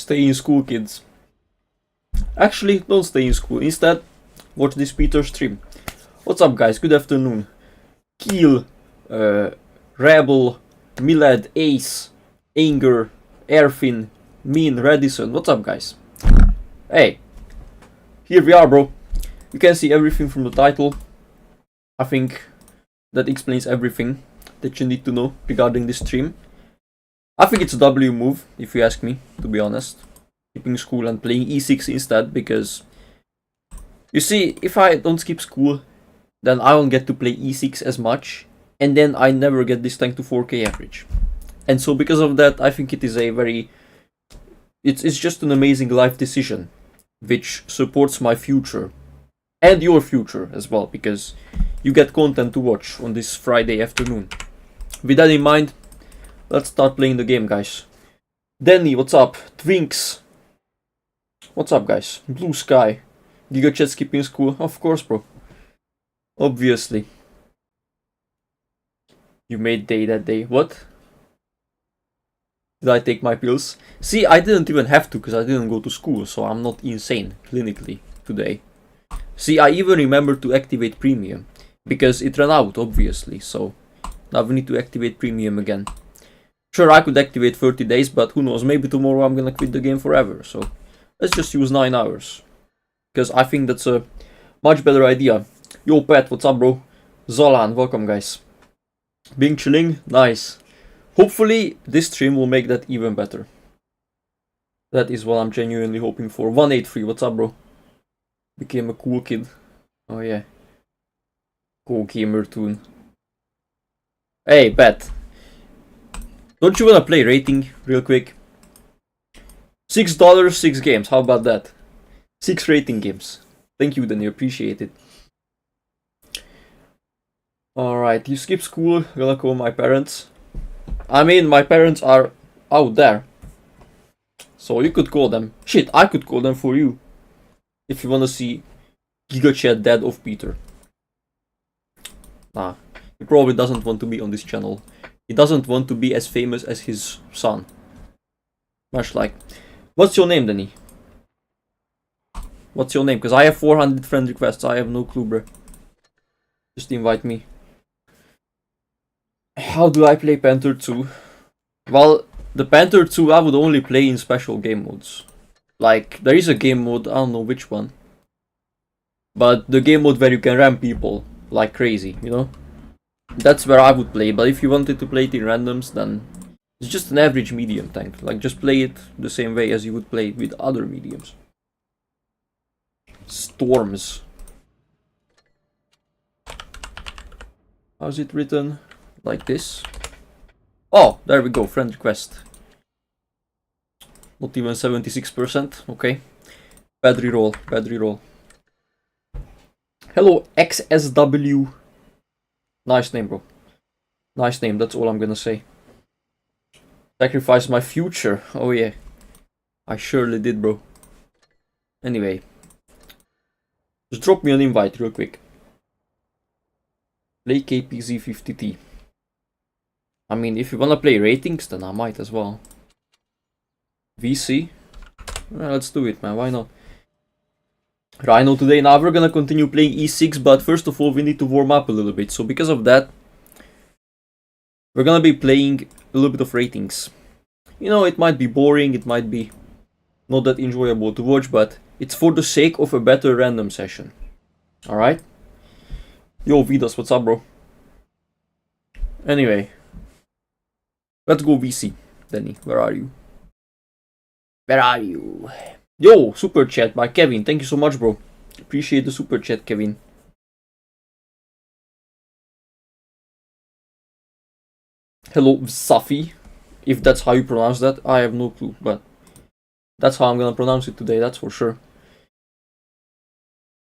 Stay in school, kids. Actually, don't stay in school. Instead, watch this Peter stream. What's up, guys? Good afternoon. Keel, Rebel, Milad, Ace, Anger, Airfin, Mean, Radisson. What's up, guys? Hey, here we are, bro. You can see everything from the title. I think that explains everything that you need to know regarding this stream. I think it's a W move, if you ask me, to be honest. Skipping school and playing E6 instead, because you see, if I don't skip school, then I won't get to play E6 as much, and then I never get this tank to 4k average. And so because of that, I think it is a very... It's just an amazing life decision, which supports my future. And your future as well, because you get content to watch on this Friday afternoon. With that in mind, let's start playing the game, guys. Danny, what's up? Twinks. What's up, guys? Blue Sky. GigaChat skipping school? Of course, bro. Obviously. You made day that day. What? Did I take my pills? See, I didn't even have to, because I didn't go to school, so I'm not insane, clinically, today. See, I even remembered to activate premium, because it ran out, obviously, so now we need to activate premium again. Sure, I could activate 30 days, but who knows, maybe tomorrow I'm gonna quit the game forever, so let's just use 9 hours. Because I think that's a much better idea. Yo, Pat, what's up, bro? Zolan, welcome, guys. Being chilling? Nice. Hopefully, this stream will make that even better. That is what I'm genuinely hoping for. 183, what's up, bro? Became a cool kid. Oh, yeah. Cool gamer tune. Hey, Pat. Don't you wanna play rating real quick? $6, 6 games. How about that? 6 rating games. Thank you, Danny. Appreciate it. Alright, you skip school. Gonna call my parents. I mean, my parents are out there. So you could call them. Shit, I could call them for you. If you wanna see GigaChat dad of Peter. Nah, he probably doesn't want to be on this channel. He doesn't want to be as famous as his son. Much like. What's your name, Danny? What's your name? Because I have 400 friend requests. I have no clue, bro. Just invite me. How do I play Panther 2? Well, the Panther 2 I would only play in special game modes. Like, there is a game mode, I don't know which one. But the game mode where you can ram people like crazy, you know? That's where I would play, but if you wanted to play it in randoms, then it's just an average medium tank. Like, just play it the same way as you would play it with other mediums. Storms. How's it written? Like this. Oh, there we go, friend request. Not even 76%, okay. Bad reroll, bad reroll. Hello, XSW. Nice name, bro. Nice name, that's all I'm gonna say. Sacrifice my future. Oh yeah. I surely did, bro. Anyway. Just drop me an invite real quick. Play KPZ50T. I mean, if you wanna play ratings, then I might as well. VC? Well, let's do it, man. Why not? Rhino today. Now we're gonna continue playing E6, but first of all, we need to warm up a little bit. So because of that, we're gonna be playing a little bit of ratings. You know, it might be boring, it might be not that enjoyable to watch, but it's for the sake of a better random session. Alright? Yo, Vidas, what's up, bro? Anyway. Let's go VC. Danny, where are you? Where are you? Yo, super chat by Kevin. Thank you so much, bro. Appreciate the super chat, Kevin. Hello, Safi. If that's how you pronounce that, I have no clue, but that's how I'm gonna pronounce it today, that's for sure.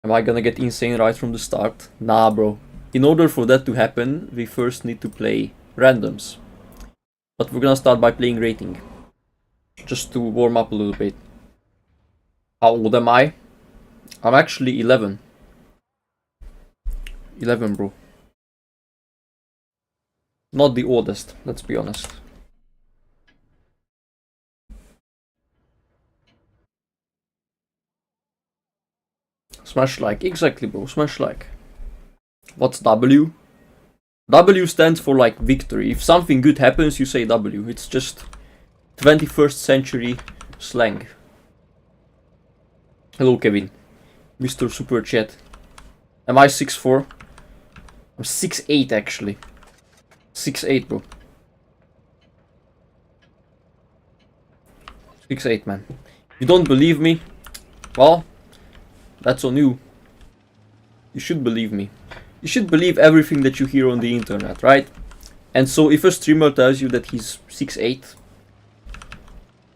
Am I gonna get insane right from the start? Nah, bro. In order for that to happen, we first need to play randoms. But we're gonna start by playing rating. Just to warm up a little bit. How old am I? I'm actually 11. 11, bro. Not the oldest, let's be honest. Smash like, exactly bro, smash like. What's W? W stands for like victory. If something good happens, you say W. It's just 21st century slang. Hello Kevin. Mr. Super Chat. Am I 6'4"? I'm 6'8" actually. 6'8", bro. 6'8", man. You don't believe me? Well, that's on you. You should believe me. You should believe everything that you hear on the internet, right? And so if a streamer tells you that he's 6'8",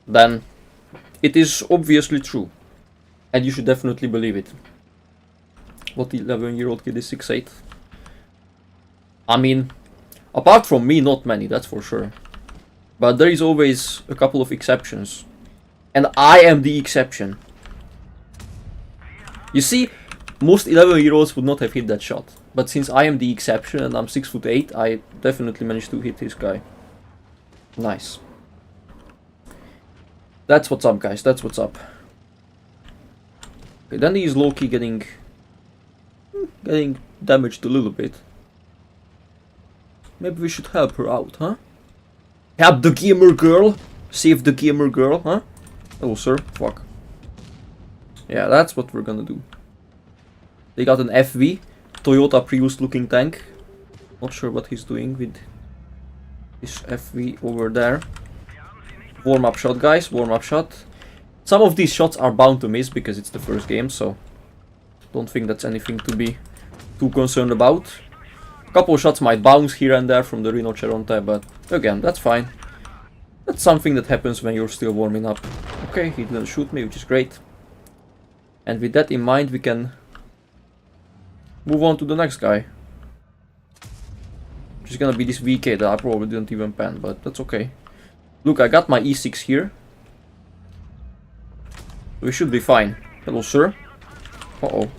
then it is obviously true. And you should definitely believe it. What 11-year-old kid is 6'8"? I mean, apart from me, not many, that's for sure. But there is always a couple of exceptions. And I am the exception. You see, most 11-year-olds would not have hit that shot. But since I am the exception and I'm 6'8", I definitely managed to hit this guy. Nice. That's what's up, guys. That's what's up. Okay, then he is low-key getting damaged a little bit. Maybe we should help her out, huh? Help the gamer girl! Save the gamer girl, huh? Oh, sir. Fuck. Yeah, that's what we're gonna do. They got an FV. Toyota Prius looking tank. Not sure what he's doing with this FV over there. Warm-up shot, guys. Warm-up shot. Some of these shots are bound to miss because it's the first game, so don't think that's anything to be too concerned about. A couple of shots might bounce here and there from the Rhinoceronte, but again, that's fine. That's something that happens when you're still warming up. Okay, he didn't shoot me, which is great. And with that in mind, we can move on to the next guy. Which is gonna be this VK that I probably didn't even pan, but that's okay. Look, I got my E6 here. We should be fine. Hello, sir. Uh-oh.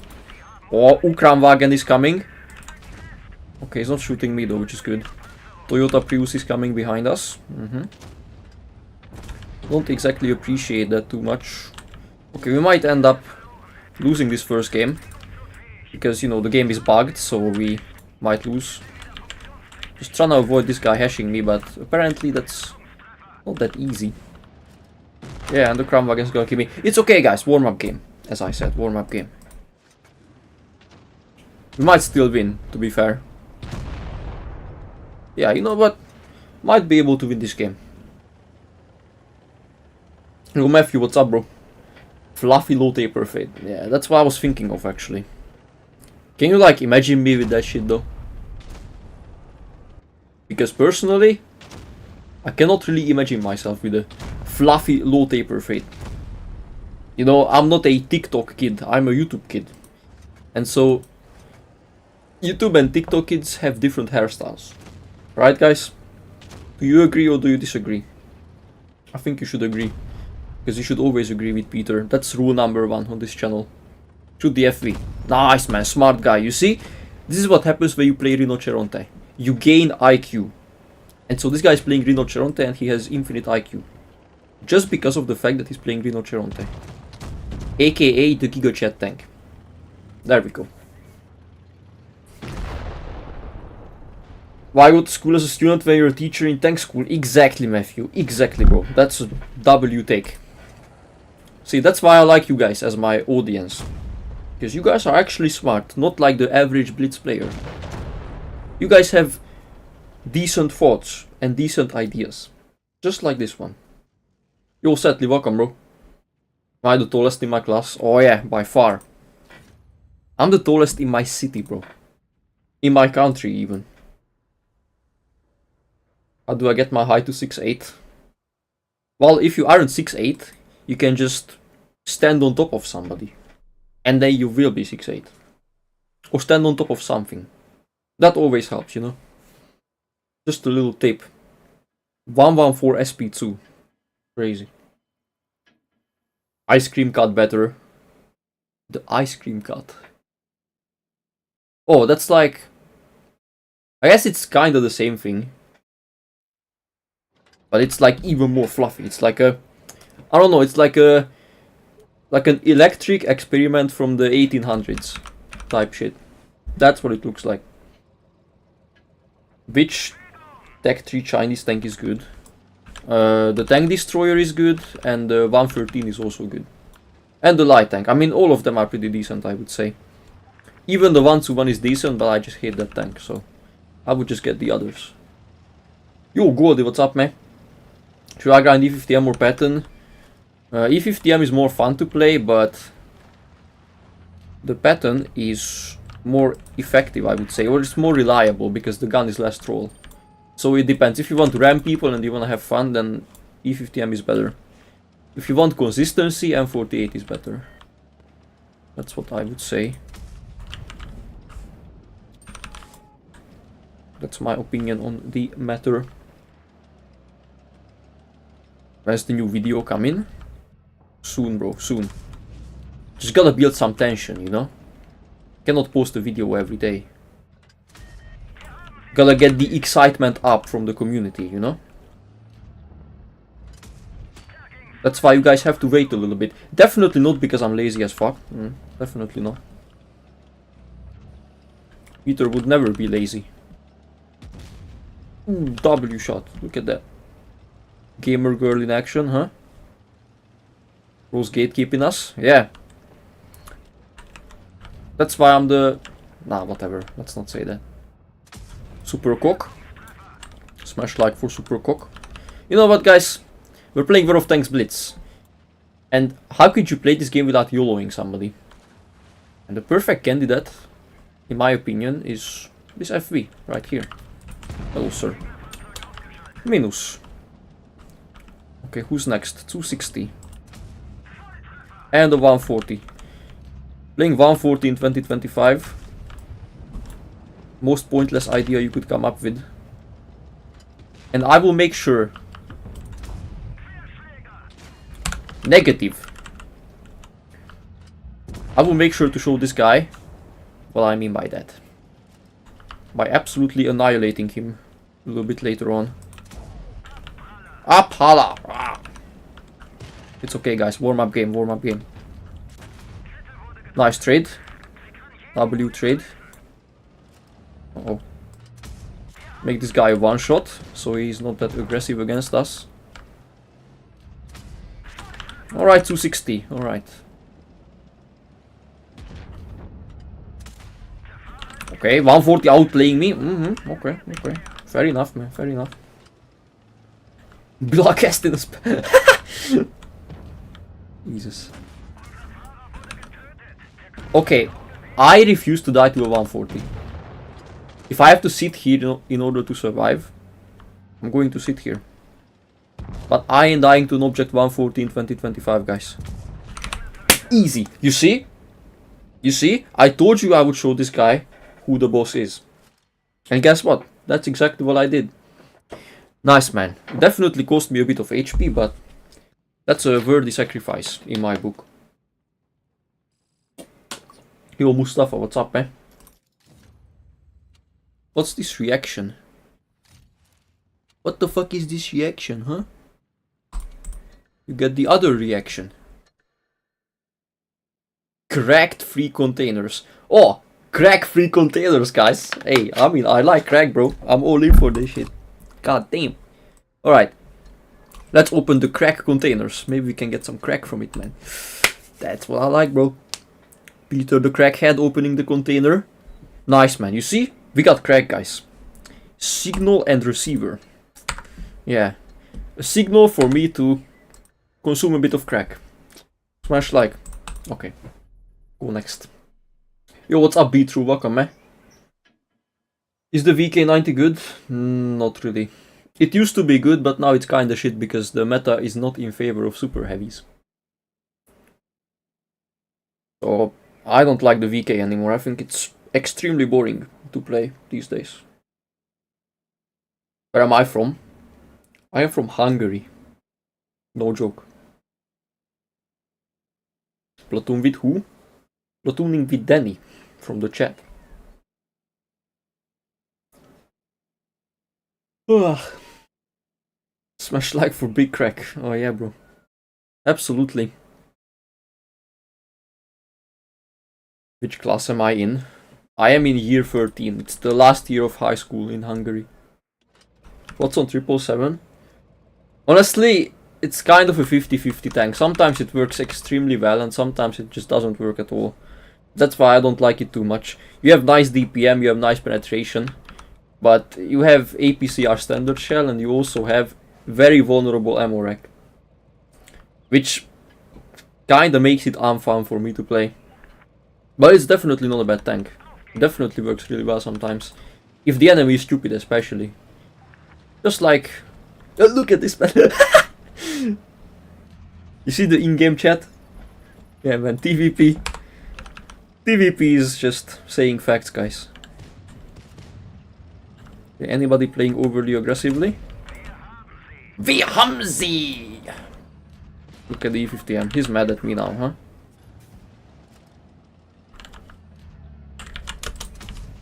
Oh, Ukranwagen is coming. Okay, he's not shooting me though, which is good. Toyota Prius is coming behind us. Don't exactly appreciate that too much. Okay, we might end up losing this first game. Because, you know, the game is bugged, so we might lose. Just trying to avoid this guy hashing me, but apparently that's not that easy. Yeah, and the Kramwagen's gonna kill me. It's okay, guys. Warm-up game. As I said, warm-up game. We might still win, to be fair. Yeah, you know what? Might be able to win this game. Yo, Matthew, what's up, bro? Fluffy low taper fade. Yeah, that's what I was thinking of, actually. Can you, like, imagine me with that shit, though? Because, personally, I cannot really imagine myself with a fluffy low taper fade. You know, I'm not a TikTok kid, I'm a YouTube kid. And so, YouTube and TikTok kids have different hairstyles. Right, guys? Do you agree or do you disagree? I think you should agree. Because you should always agree with Peter. That's rule number 1 on this channel. Shoot the FV. Nice, man. Smart guy. You see? This is what happens when you play Rhinoceronte. You gain IQ. And so this guy is playing Rhinoceronte and he has infinite IQ. Just because of the fact that he's playing Rhinoceronte. AKA the Giga Chat tank. There we go. Why go to school as a student when you're a teacher in tank school? Exactly, Matthew. Exactly, bro. That's a W take. See, that's why I like you guys as my audience. Because you guys are actually smart, not like the average Blitz player. You guys have decent thoughts and decent ideas. Just like this one. Yo, Setley, welcome, bro. Am I the tallest in my class? Oh yeah, by far. I'm the tallest in my city, bro. In my country, even. How do I get my height to 6'8"? Well, if you aren't 6'8", you can just stand on top of somebody. And then you will be 6'8". Or stand on top of something. That always helps, you know. Just a little tip. 114 SP2. Crazy. Ice cream cut better. The ice cream cut. Oh, that's like... I guess it's kind of the same thing. But it's like even more fluffy. It's like a... I don't know, it's like a Like an electric experiment from the 1800s type shit. That's what it looks like. Which Tech 3 Chinese tank is good? The Tank Destroyer is good, and the 113 is also good. And the Light Tank. I mean, all of them are pretty decent, I would say. Even the 121 is decent, but I just hate that tank, so I would just get the others. Yo, Goldie, what's up, man? Should I grind E50M or Patton? E50M is more fun to play, but the Patton is more effective, I would say, or it's more reliable because the gun is less troll. So it depends. If you want to ram people and you want to have fun, then E50M is better. If you want consistency, M48 is better. That's what I would say. That's my opinion on the matter. When's the new video coming? Soon, bro, soon. Just gotta build some tension, you know? Cannot post a video every day. Gotta get the excitement up from the community, you know? That's why you guys have to wait a little bit. Definitely not because I'm lazy as fuck. Definitely not. Peter would never be lazy. Ooh, W shot. Look at that. Gamer girl in action, huh? Rose gatekeeping us? Yeah. That's why I'm the... Nah, whatever. Let's not say that. Super cock. Smash like for super cock. You know what, guys? We're playing World of Tanks Blitz. And how could you play this game without YOLOing somebody? And the perfect candidate, in my opinion, is this FV right here. Hello, sir. Minus. Okay, who's next? 260. And a 140. Playing 140 in 2025. Most pointless idea you could come up with. And I will make sure. Negative. I will make sure to show this guy what I mean by that. By absolutely annihilating him a little bit later on. Up, hala! It's okay, guys. Warm up game, warm up game. Nice trade. W trade. Uh-oh. Make this guy a one shot, so he's not that aggressive against us. Alright, 260. Alright. Okay, 140 outplaying me. Okay, okay. Fair enough, man. Fair enough. Blockcast in the Jesus. Okay, I refuse to die to a 140. If I have to sit here in order to survive, I'm going to sit here. But I ain't dying to an object 140 in 2025, guys. Easy. You see? You see? I told you I would show this guy who the boss is. And guess what? That's exactly what I did. Nice, man. It definitely cost me a bit of HP, but that's a worthy sacrifice in my book. Yo, Mustafa, what's up, man? What's this reaction? What the fuck is this reaction, huh? You get the other reaction. Cracked free containers. Oh, crack free containers, guys. Hey, I mean, I like crack, bro. I'm all in for this shit. God damn. Alright. Let's open the crack containers. Maybe we can get some crack from it, man. That's what I like, bro. Peter the crackhead opening the container. Nice, man. You see? We got crack, guys. Signal and receiver. Yeah. A signal for me to consume a bit of crack. Smash like. Okay. Go next. Yo, what's up, B-True? Welcome, man. Is the VK90 good? Not really. It used to be good, but now it's kinda shit because the meta is not in favor of super heavies. So, I don't like the VK anymore. I think it's extremely boring to play these days. Where am I from? I am from Hungary. No joke. Platoon with who? Platooning with Danny from the chat. Ugh. Smash like for big crack. Oh yeah, bro. Absolutely. Which class am I in? I am in year 13. It's the last year of high school in Hungary. What's on 777? Honestly, it's kind of a 50-50 tank. Sometimes it works extremely well and sometimes it just doesn't work at all. That's why I don't like it too much. You have nice DPM, you have nice penetration, but you have APCR standard shell and you also have very vulnerable ammo rack, which kinda makes it unfun for me to play. But it's definitely not a bad tank. It definitely works really well sometimes. If the enemy is stupid especially. Just like... look at this man! You see the in-game chat? Yeah man, TVP. TVP is just saying facts, guys. Okay, anybody playing overly aggressively? Wir haben sie! Look at the E50M. He's mad at me now, huh?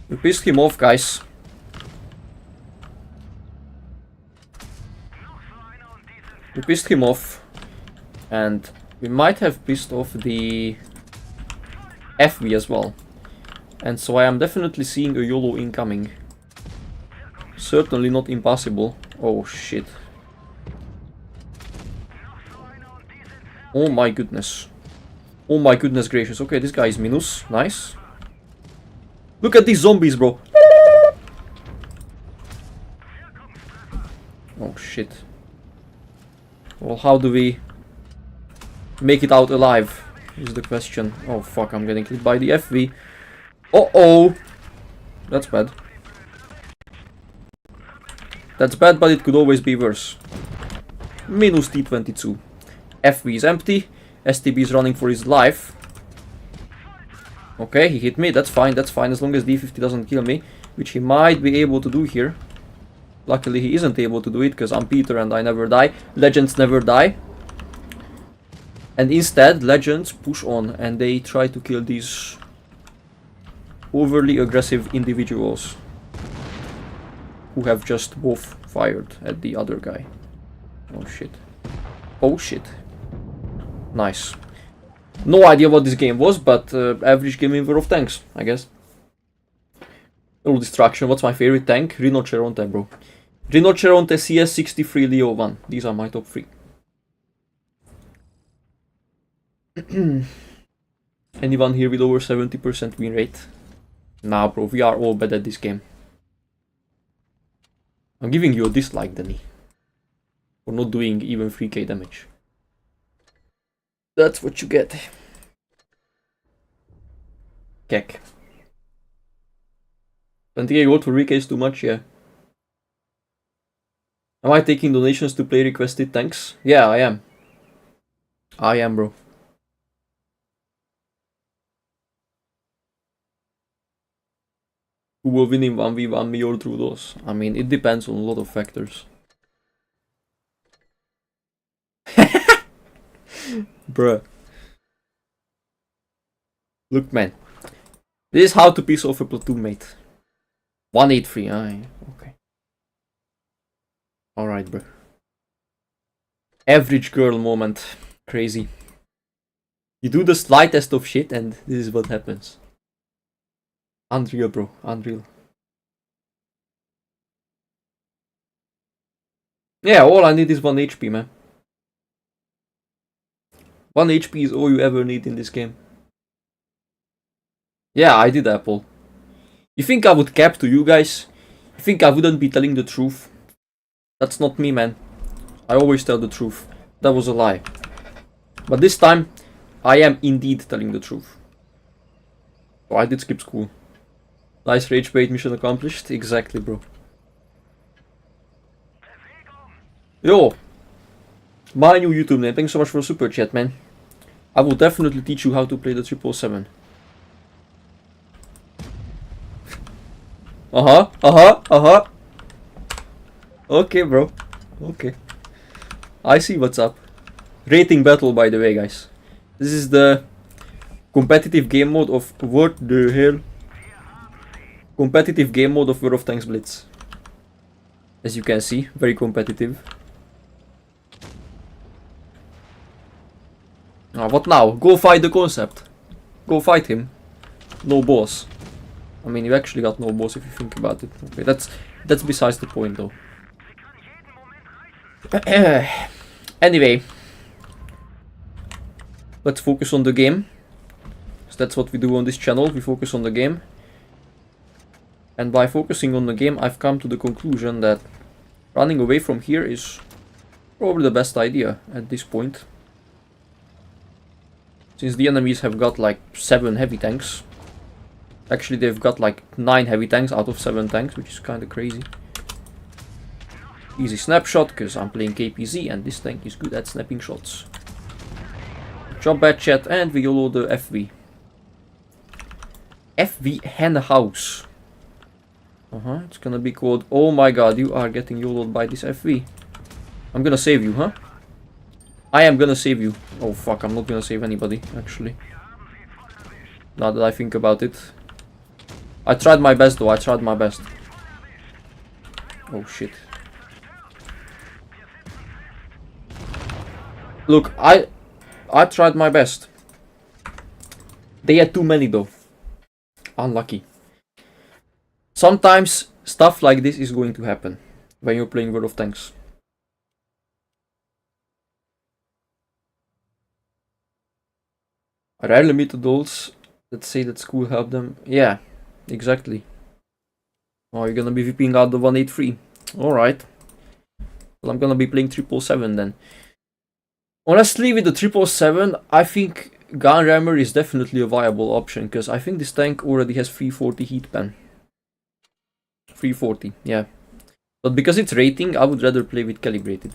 We pissed him off, guys. We pissed him off. And we might have pissed off the FV as well. And so I am definitely seeing a YOLO incoming. Certainly not impossible. Oh shit. Oh my goodness. Oh my goodness gracious. Okay, this guy is minus. Nice. Look at these zombies, bro. Oh shit. Well, how do we make it out alive? Is the question. Oh fuck, I'm getting hit by the FV. Uh-oh. That's bad. That's bad, but it could always be worse. Minus T22. FV is empty. STB is running for his life. Okay, he hit me. That's fine, as long as D50 doesn't kill me. Which he might be able to do here. Luckily he isn't able to do it, because I'm Peter and I never die. Legends never die. And instead, legends push on and they try to kill these overly aggressive individuals who have just both fired at the other guy. Oh shit. Oh shit. Nice. No idea what this game was, but average game in World of Tanks, I guess. All destruction. What's my favorite tank? Rinoceronte, bro. Rinoceronte, CS63, Leo 1. These are my top 3. Anyone here with over 70% win rate? Nah, bro, we are all bad at this game. I'm giving you a dislike, Danny. For not doing even 3k damage. That's what you get. Kek. 20k gold for 3k is too much, yeah. Am I taking donations to play requested tanks? Yeah, I am. I am, bro. Who will win in 1v1, me or Trudeau's? I mean, it depends on a lot of factors. Bruh. Look, man. This is how to piss off a platoon mate. 183, aye. Okay. Alright, bro. Average girl moment. Crazy. You do the slightest of shit and this is what happens. Unreal, bro. Unreal. Yeah, all I need is 1 HP, man. 1 HP is all you ever need in this game. Yeah, I did Apple. You think I would cap to you guys? You think I wouldn't be telling the truth? That's not me, man. I always tell the truth. That was a lie. But this time, I am indeed telling the truth. So I did skip school. Nice rage bait, mission accomplished. Exactly, bro. Yo! My new YouTube name. Thanks so much for the super chat, man. I will definitely teach you how to play the 777. Okay, bro. Okay. I see what's up. Rating battle, by the way, guys. This is the competitive game mode of... What the hell? Competitive game mode of World of Tanks Blitz. As you can see, very competitive. What now? Go fight the concept. Go fight him. no boss. I mean, you actually got no boss if you think about it. Okay, that's besides the point though. Anyway, let's focus on the game. So that's what we do on this channel, we focus on the game. And by focusing on the game, I've come to the conclusion that running away from here is probably the best idea at this point. Since the enemies have got like 7 heavy tanks. Actually, they've got like 9 heavy tanks out of 7 tanks, which is kind of crazy. Easy snapshot, because I'm playing KPZ and this tank is good at snapping shots. Job bad chat, and we YOLO the FV. FV Hen House. It's gonna be called, oh my god, you are getting YOLO'd by this FV. I'm gonna save you, huh? I am gonna save you. Oh fuck, I'm not gonna save anybody, actually. Now that I think about it. I tried my best though, I tried my best. Oh shit. Look, I tried my best. They had too many though. Unlucky. Sometimes stuff like this is going to happen when you're playing World of Tanks. Rare limited dolls that say that school helped them. Yeah, exactly. Oh, you're gonna be whipping out the 183. Alright. Well, I'm gonna be playing 777 then. Honestly, with the 777, I think gun rammer is definitely a viable option, because I think this tank already has 340 heat pen. 340, yeah. But because it's rating, I would rather play with calibrated.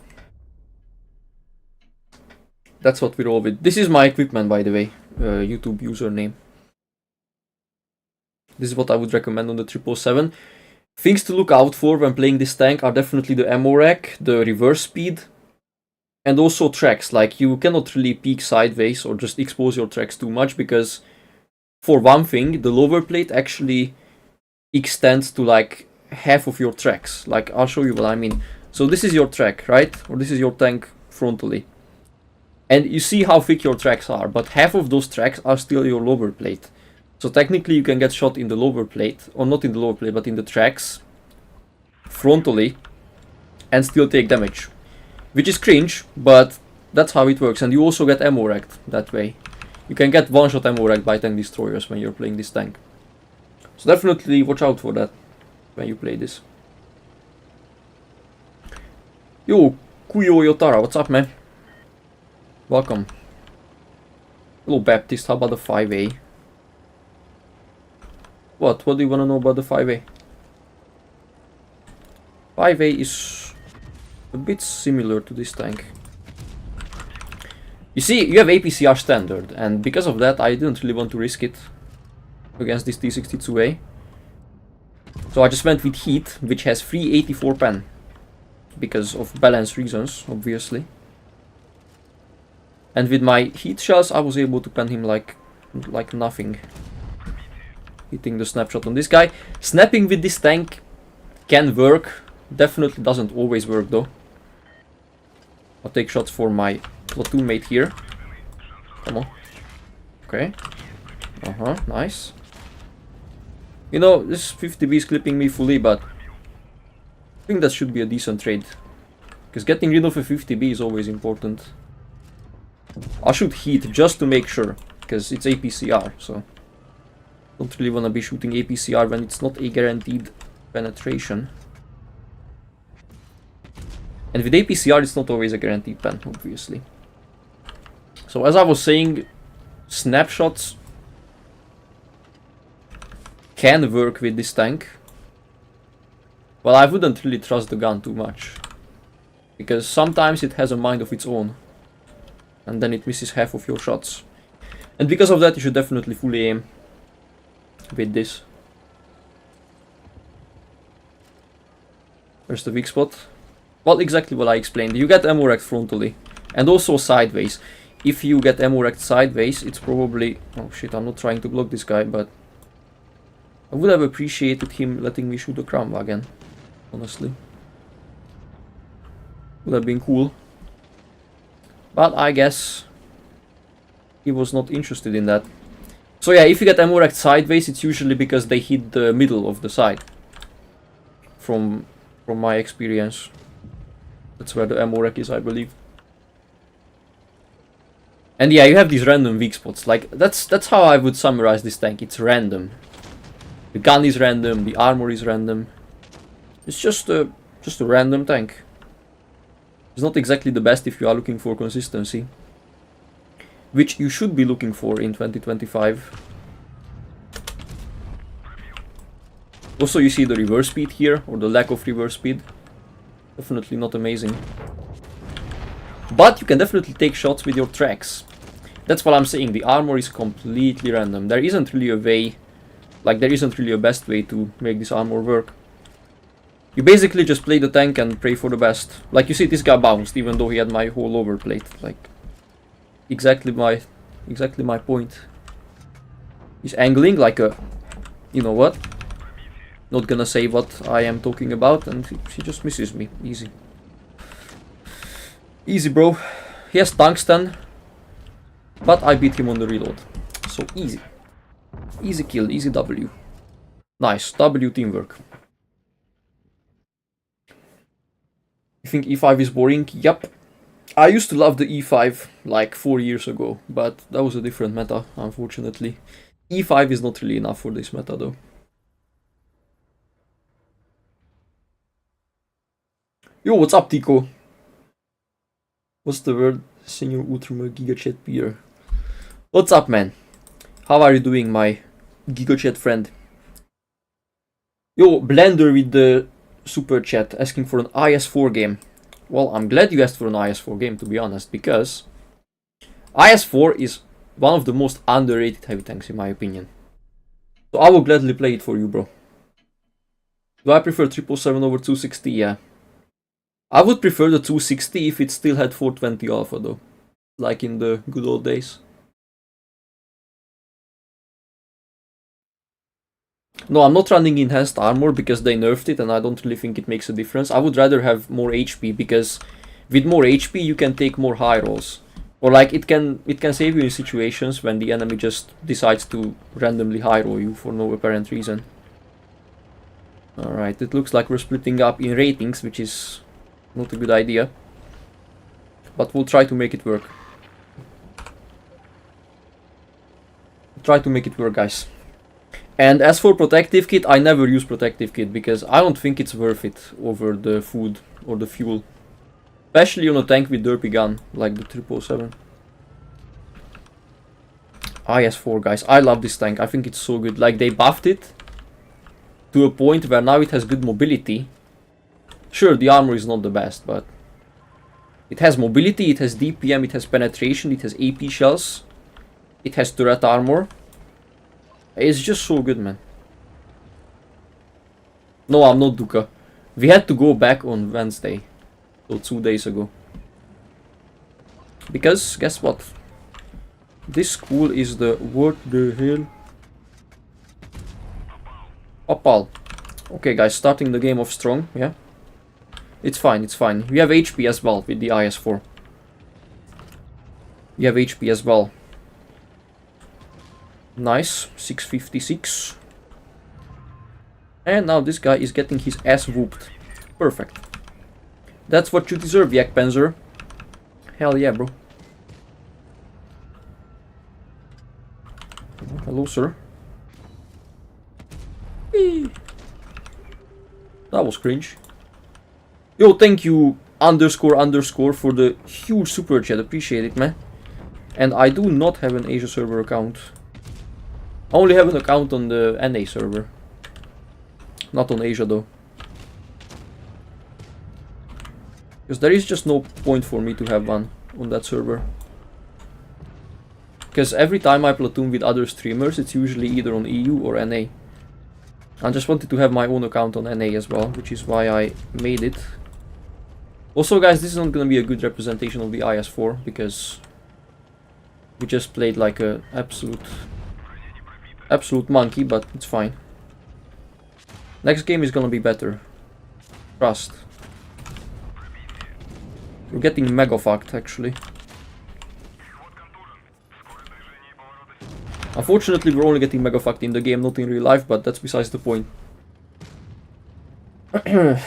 That's what we roll with. This is my equipment, by the way. YouTube username. This is what I would recommend on the 777. Things to look out for when playing this tank are definitely the ammo rack, the reverse speed, and also tracks. Like, you cannot really peek sideways or just expose your tracks too much, because for one thing, the lower plate actually extends to like half of your tracks. Like, I'll show you what I mean. So this is your track, right? Or this is your tank frontally. And you see how thick your tracks are, but half of those tracks are still your lower plate. So technically you can get shot in the lower plate, or not in the lower plate, but in the tracks, frontally, and still take damage. Which is cringe, but that's how it works. And you also get ammo racked that way. You can get one-shot ammo racked by tank destroyers when you're playing this tank. So definitely watch out for that when you play this. Yo, Kuyo Yotara, what's up, man? Welcome. Hello, Baptist, how about the 5A? What do you want to know about the 5A? 5A is a bit similar to this tank. You see, you have APCR standard, and because of that I didn't really want to risk it against this T62A. So I just went with heat, which has 384 pen. Because of balance reasons, obviously. And with my heat shells, I was able to pen him like nothing. Hitting the snapshot on this guy. Snapping with this tank can work. Definitely doesn't always work though. I'll take shots for my platoon mate here. Come on. Okay. Nice. You know, this 50B is clipping me fully, but I think that should be a decent trade. Because getting rid of a 50B is always important. I'll shoot heat just to make sure, because it's APCR, so don't really want to be shooting APCR when it's not a guaranteed penetration. And with APCR it's not always a guaranteed pen, obviously. So as I was saying, snapshots can work with this tank. Well, I wouldn't really trust the gun too much, because sometimes it has a mind of its own. And then it misses half of your shots. And because of that, you should definitely fully aim with this. Where's the weak spot? Well, exactly what I explained. You get ammo racked frontally. And also sideways. If you get ammo racked sideways, it's probably... Oh shit, I'm not trying to block this guy, but... I would have appreciated him letting me shoot the Crown Wagon. Honestly. Would have been cool. But I guess he was not interested in that. So yeah, if you get ammo racked sideways, it's usually because they hit the middle of the side. From my experience. That's where the ammo rack is, I believe. And yeah, you have these random weak spots. Like, that's how I would summarize this tank. It's random. The gun is random, the armor is random. It's just a random tank. It's not exactly the best if you are looking for consistency, which you should be looking for in 2025. Also, you see the reverse speed here, or the lack of reverse speed. Definitely not amazing. But you can definitely take shots with your tracks. That's what I'm saying, the armor is completely random. There isn't really a way, like there isn't really a best way to make this armor work. You basically just play the tank and pray for the best. Like you see, this guy bounced even though he had my whole overplate. Like, exactly my point. He's angling like a, you know what? Not gonna say what I am talking about, and he just misses me. Easy. Easy, bro. He has tungsten, but I beat him on the reload. So easy. Easy kill, easy W. Nice, W teamwork. You think E5 is boring? Yup. I used to love the E5 like 4 years ago, but that was a different meta, unfortunately. E5 is not really enough for this meta though. Yo, what's up, Tico? What's the word? Senior Ultramar GigaChat peer. What's up, man? How are you doing, my GigaChat friend? Yo, Blender with the super chat asking for an IS4 game. Well, I'm glad you asked for an IS4 game, to be honest, because IS4 is one of the most underrated heavy tanks in my opinion. So I will gladly play it for you, bro. Do I prefer 777 over 260? Yeah. I would prefer the 260 if it still had 420 alpha though, like in the good old days. No, I'm not running enhanced armor because they nerfed it and I don't really think it makes a difference. I would rather have more HP because with more HP you can take more high rolls. Or like it can save you in situations when the enemy just decides to randomly high roll you for no apparent reason. Alright, it looks like we're splitting up in ratings, which is not a good idea. But we'll try to make it work. Try to make it work, guys. And as for protective kit, I never use protective kit because I don't think it's worth it over the food or the fuel. Especially on a tank with derpy gun like the 777. IS4, guys. I love this tank. I think it's so good. Like, they buffed it to a point where now it has good mobility. Sure, the armor is not the best, but it has mobility, it has DPM, it has penetration, it has AP shells, it has turret armor. It's just so good, man. No, I'm not Duka. We had to go back on Wednesday, so 2 days ago. Because, guess what? This school is the... what the hell? Opal. Okay, guys, starting the game off strong, yeah? It's fine, it's fine. We have HP as well with the IS4. We have HP as well. Nice, 656. And now this guy is getting his ass whooped. Perfect. That's what you deserve, Yak Panzer. Hell yeah, bro. Hello, sir. Eee. That was cringe. Yo, thank you __ for the huge super chat. Appreciate it, man. And I do not have an Asia server account. I only have an account on the NA server. Not on Asia though. Because there is just no point for me to have one on that server. Because every time I platoon with other streamers, it's usually either on EU or NA. I just wanted to have my own account on NA as well, which is why I made it. Also, guys, this is not gonna be a good representation of the IS4 because we just played like a absolute monkey, but it's fine. Next game is gonna be better. Trust. We're getting mega fucked, actually. Unfortunately, we're only getting mega fucked in the game, not in real life, but that's besides the point. Would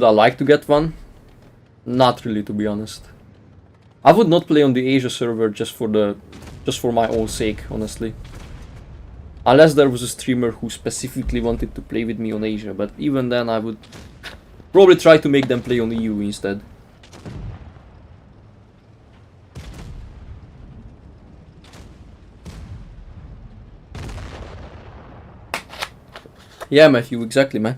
I like to get one? Not really, to be honest. I would not play on the Asia server just for my own sake, honestly. Unless there was a streamer who specifically wanted to play with me on Asia, but even then I would probably try to make them play on EU instead. Yeah, Matthew, exactly, man.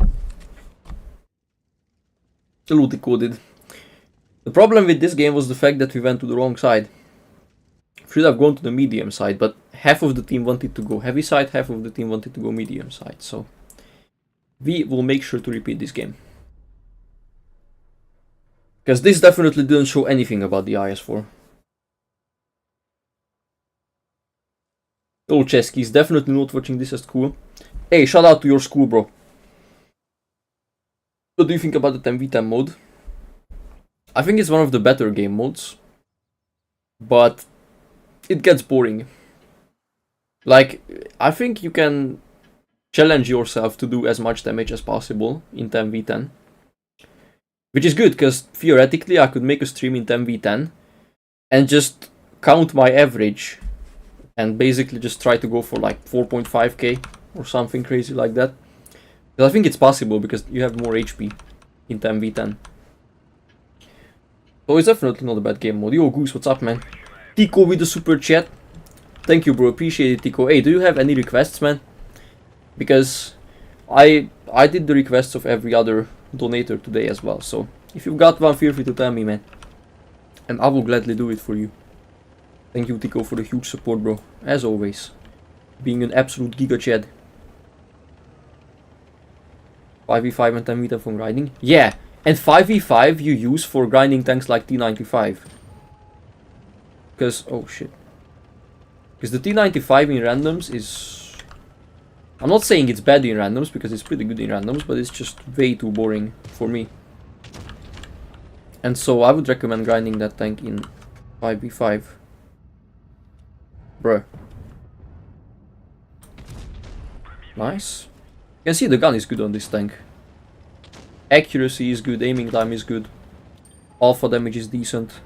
Absolutely coded. The problem with this game was the fact that we went to the wrong side. Should have gone to the medium side, but half of the team wanted to go heavy side, half of the team wanted to go medium side, so we will make sure to repeat this game. Because this definitely didn't show anything about the IS-4. Oh, Chesky is definitely not watching this at school. Hey, shout out to your school, bro. What do you think about the 10v10 mode? I think it's one of the better game modes, but it gets boring. Like, I think you can challenge yourself to do as much damage as possible in 10v10. Which is good, because theoretically I could make a stream in 10v10 and just count my average and basically just try to go for like 4.5k or something crazy like that. Because I think it's possible because you have more HP in 10v10. So it's definitely not a bad game mode. Yo, Goose, what's up, man? Tico with the super chat. Thank you, bro. Appreciate it, Tico. Hey, do you have any requests, man? Because I did the requests of every other donator today as well. So if you've got one, feel free to tell me, man. And I will gladly do it for you. Thank you, Tico, for the huge support, bro. As always. Being an absolute giga chad. 5v5 and 10v10 for grinding? Yeah. And 5v5 you use for grinding tanks like T95. Because, oh shit. Because the T95 in randoms is... I'm not saying it's bad in randoms, because it's pretty good in randoms, but it's just way too boring for me. And so I would recommend grinding that tank in 5v5. Bruh. Nice. You can see the gun is good on this tank. Accuracy is good, aiming time is good. Alpha damage is decent.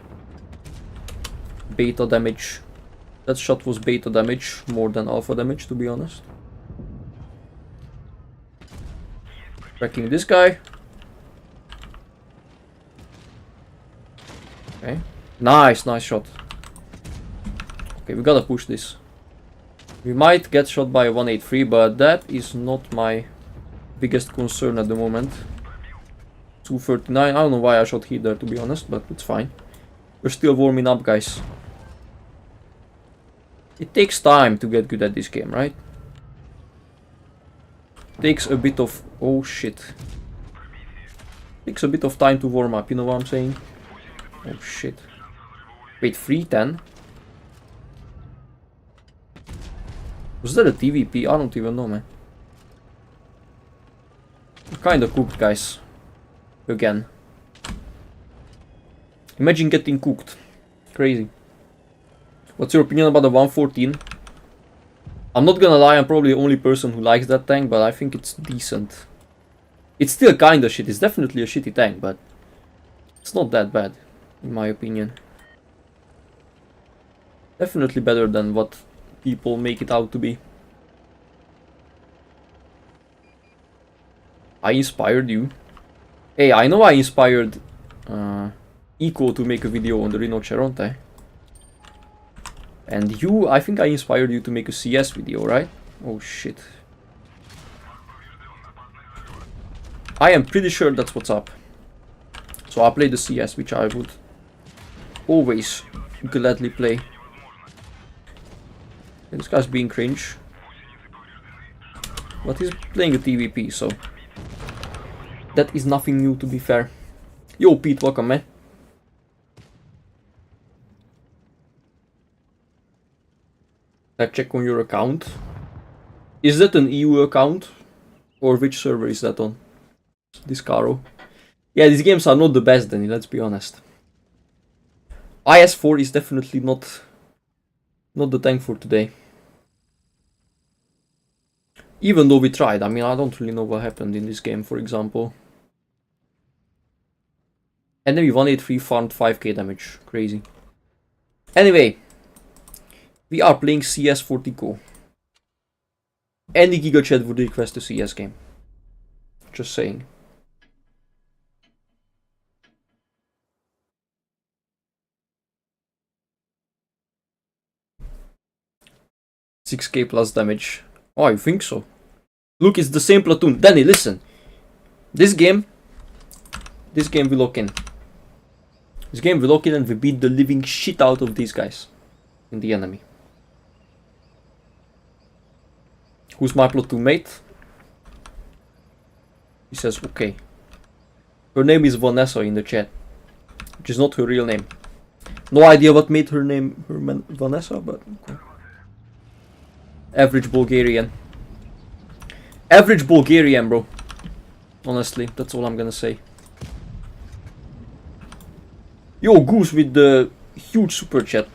Beta damage. That shot was beta damage more than alpha damage, to be honest. Wrecking this guy. Okay. Nice, nice shot. Okay, we gotta push this. We might get shot by a 183, but that is not my biggest concern at the moment. 239, I don't know why I shot hit there, to be honest, but it's fine. We're still warming up, guys. It takes time to get good at this game, right? Takes a bit of... oh shit. Takes a bit of time to warm up, you know what I'm saying? Oh shit. Wait, 310? Was that a TVP? I don't even know, man. I'm kinda cooked, guys. Again. Imagine getting cooked. Crazy. What's your opinion about the 114? I'm not gonna lie, I'm probably the only person who likes that tank, but I think it's decent. It's still kinda shit, it's definitely a shitty tank, but it's not that bad, in my opinion. Definitely better than what people make it out to be. I inspired you. Hey, I know I inspired Eco to make a video on the Rhino Cheronte. And you, I think I inspired you to make a CS video, right? Oh shit. I am pretty sure that's what's up. So I'll play the CS, which I would always gladly play. And this guy's being cringe. But he's playing a TVP, so that is nothing new, to be fair. Yo, Pete, welcome, man. Check on your account. Is that an EU account? Or which server is that on? Discaro. Yeah, these games are not the best, Danny, let's be honest. IS-4 is definitely not Not the tank for today. Even though we tried, I mean, I don't really know what happened in this game, for example. And then we 183 farmed 5k damage. Crazy. Anyway, we are playing CS for Tico. Any Giga Chat would request a CS game. Just saying. $6k plus damage. Oh, I think so. Look, it's the same platoon. Danny, listen. This game we lock in. This game we lock in and we beat the living shit out of these guys. In the enemy. Who's my platoon mate? He says, okay. Her name is Vanessa in the chat. Which is not her real name. No idea what made her name Vanessa, but okay. Average Bulgarian. Average Bulgarian, bro. Honestly, that's all I'm gonna say. Yo, Goose with the huge super chat.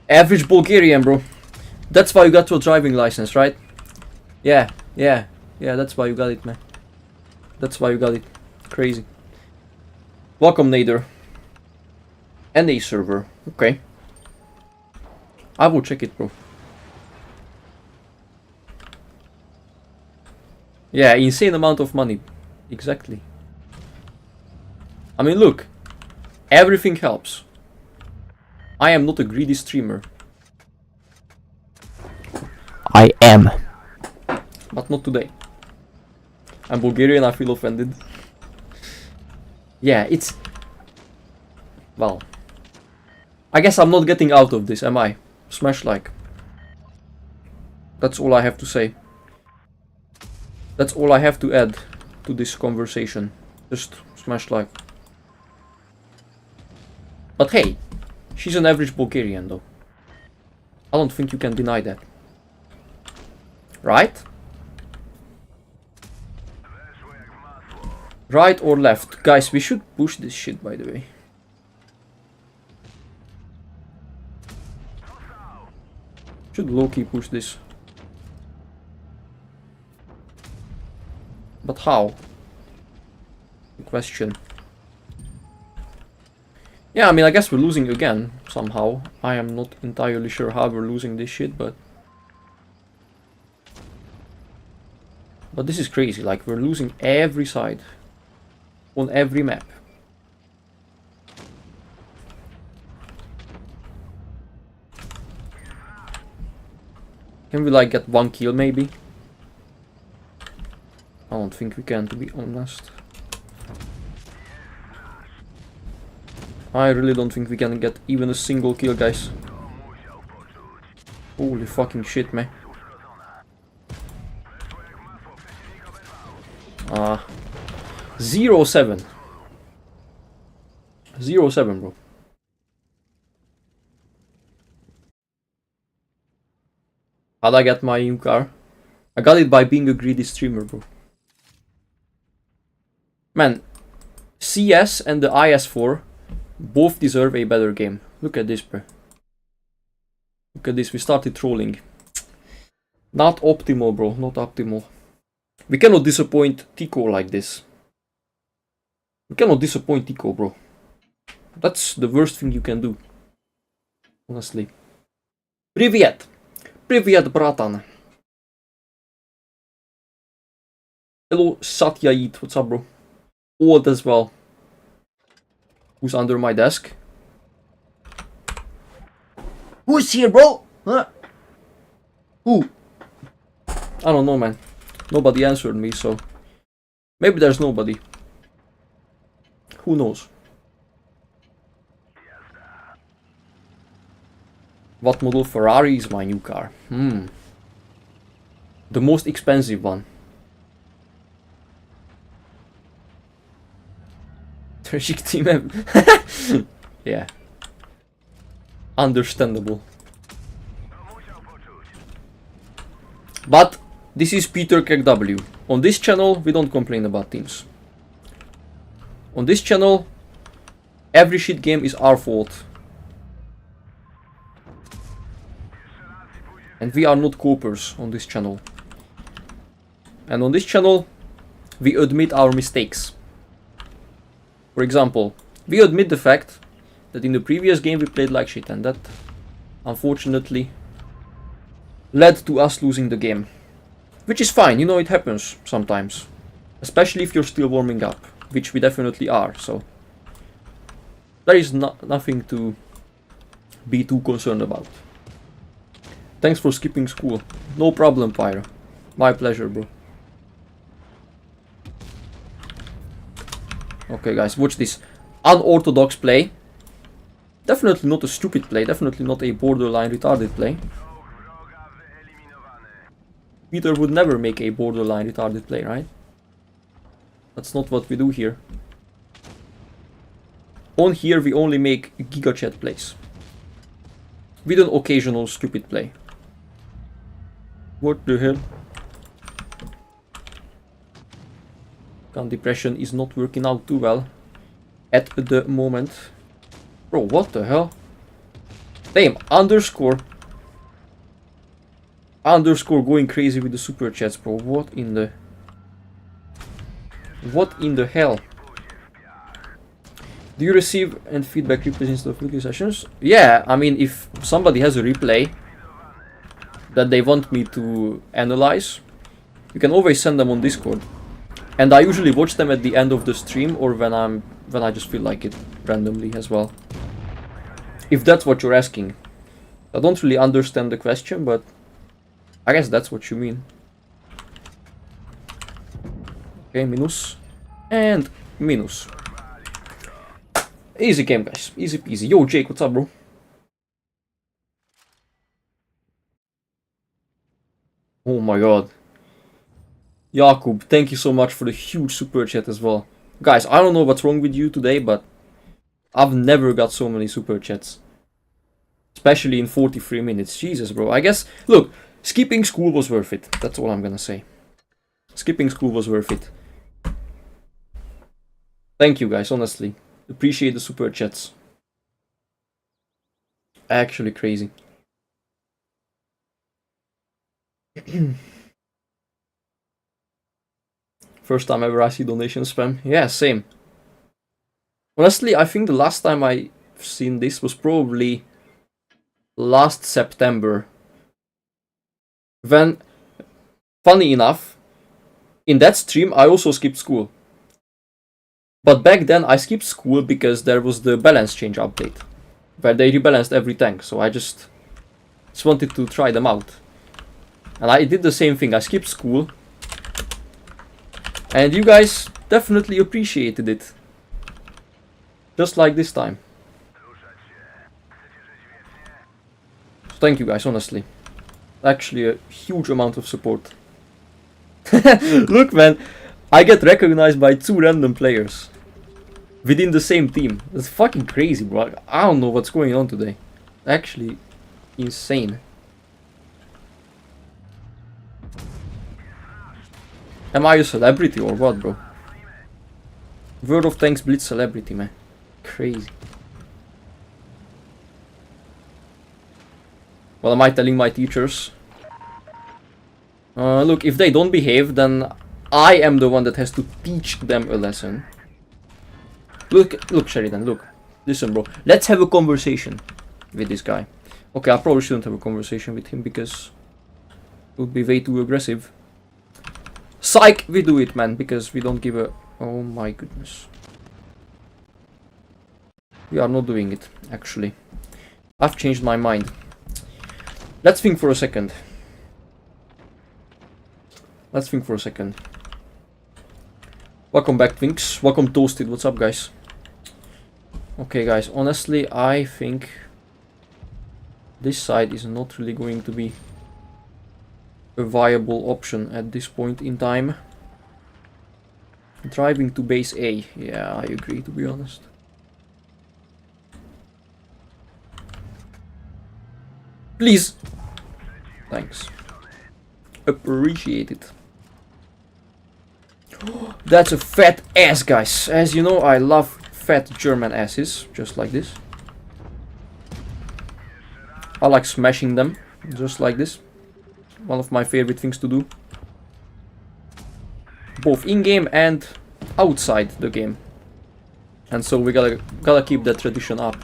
Average Bulgarian, bro. That's why you got your driving license, right? Yeah, that's why you got it, man. That's why you got it. Crazy. Welcome, Nader. NA server. Okay. I will check it, bro. Yeah, insane amount of money. Exactly. I mean, look. Everything helps. I am not a greedy streamer. I am. But not today. I'm Bulgarian, I feel offended. Yeah, it's... Well... I guess I'm not getting out of this, am I? Smash like. That's all I have to say. That's all I have to add to this conversation. Just smash like. But hey, she's an average Bulgarian though. I don't think you can deny that. Right? Right or left? Guys, we should push this shit, by the way. Should low-key push this. But how? Good question. Yeah, I mean, I guess we're losing again, somehow. I am not entirely sure how we're losing this shit, but... But this is crazy, like, we're losing every side. On every map. Can we, like, get one kill, maybe? I don't think we can, to be honest. I really don't think we can get even a single kill, guys. Holy fucking shit, man. 0-7. 0-7, bro. How'd I get my new car? I got it by being a greedy streamer, bro. Man, CS and the IS4 both deserve a better game. Look at this, bro. Look at this, we started trolling. Not optimal, bro, not optimal. We cannot disappoint Tico like this. We cannot disappoint Tico, bro. That's the worst thing you can do. Honestly. Привет! Привет, bratан! Hello, Satyajit. What's up, bro? Old as well. Who's under my desk? Who's here, bro? Huh? Who? I don't know, man. Nobody answered me, so... Maybe there's nobody. Who knows? What model Ferrari is my new car? The most expensive one. Tragic team M. Yeah. Understandable. But this is Peter KW. On this channel, we don't complain about teams. On this channel, every shit game is our fault. And we are not copers on this channel. And on this channel, we admit our mistakes. For example, we admit the fact that in the previous game we played like shit, and that unfortunately led to us losing the game. Which is fine, you know, it happens sometimes. Especially if you're still warming up, which we definitely are, so there is nothing to be too concerned about. Thanks for skipping school. No problem, Pyro. My pleasure, bro. Okay, guys, watch this unorthodox play. Definitely not a stupid play, definitely not a borderline retarded play. Peter would never make a borderline retarded play, right? That's not what we do here. On here we only make giga chat plays. With an occasional stupid play. What the hell? Gun depression is not working out too well at the moment. Bro, what the hell? Damn, underscore going crazy with the super chats, bro. What in the hell? Do you receive and feedback replays instead of weekly sessions? Yeah, I mean, if somebody has a replay that they want me to analyze, you can always send them on Discord. And I usually watch them at the end of the stream or when I just feel like it randomly as well. If that's what you're asking. I don't really understand the question, but I guess that's what you mean. Okay, minus. And minus. Easy game, guys. Easy peasy. Yo, Jake, what's up, bro? Oh my god. Jakub, thank you so much for the huge super chat as well. Guys, I don't know what's wrong with you today, but I've never got so many super chats. Especially in 43 minutes. Jesus, bro. I guess, look, skipping school was worth it. That's all I'm gonna say. Skipping school was worth it. Thank you, guys, honestly. Appreciate the super chats. Actually crazy. First time ever I see donation spam. Yeah, same. Honestly, I think the last time I've seen this was probably last September. When, funny enough, in that stream I also skipped school. But back then I skipped school because there was the balance change update. Where they rebalanced every tank, so I just wanted to try them out. And I did the same thing, I skipped school. And you guys definitely appreciated it. Just like this time. So thank you guys, honestly. Actually a huge amount of support. Look man, I get recognized by 2 random players. Within the same team. That's fucking crazy, bro. I don't know what's going on today. Actually insane. Am I a celebrity or what, bro? World of Tanks Blitz celebrity, man. Crazy. What am I telling my teachers? Look, if they don't behave, then I am the one that has to teach them a lesson. Look, Sheridan, look. Listen, bro. Let's have a conversation with this guy. Okay, I probably shouldn't have a conversation with him because it would be way too aggressive. Psych, we do it, man, because we don't give a... Oh my goodness. We are not doing it, actually. I've changed my mind. Let's think for a second. Let's think for a second. Welcome back, Twinks. Welcome, Toasted. What's up, guys? Okay, guys, honestly, I think this side is not really going to be a viable option at this point in time. Driving to base A. Yeah, I agree, to be honest. Please. Thanks. Appreciate it. That's a fat ass, guys. As you know, I love fat German asses. Just like this. I like smashing them. Just like this. one of my favorite things to do. Both in-game and outside the game. And so we gotta keep that tradition up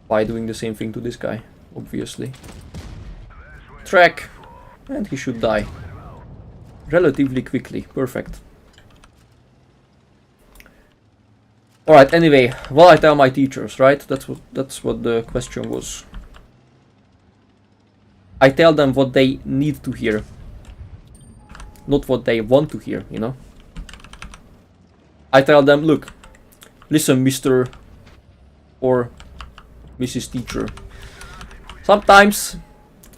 by doing the same thing to this guy, obviously. Track, and he should die relatively quickly. Perfect. Alright, anyway, what I tell my teachers, right? That's what the question was. I tell them what they need to hear, not what they want to hear, you know? I tell them, look, listen, Mr. or Mrs. Teacher. Sometimes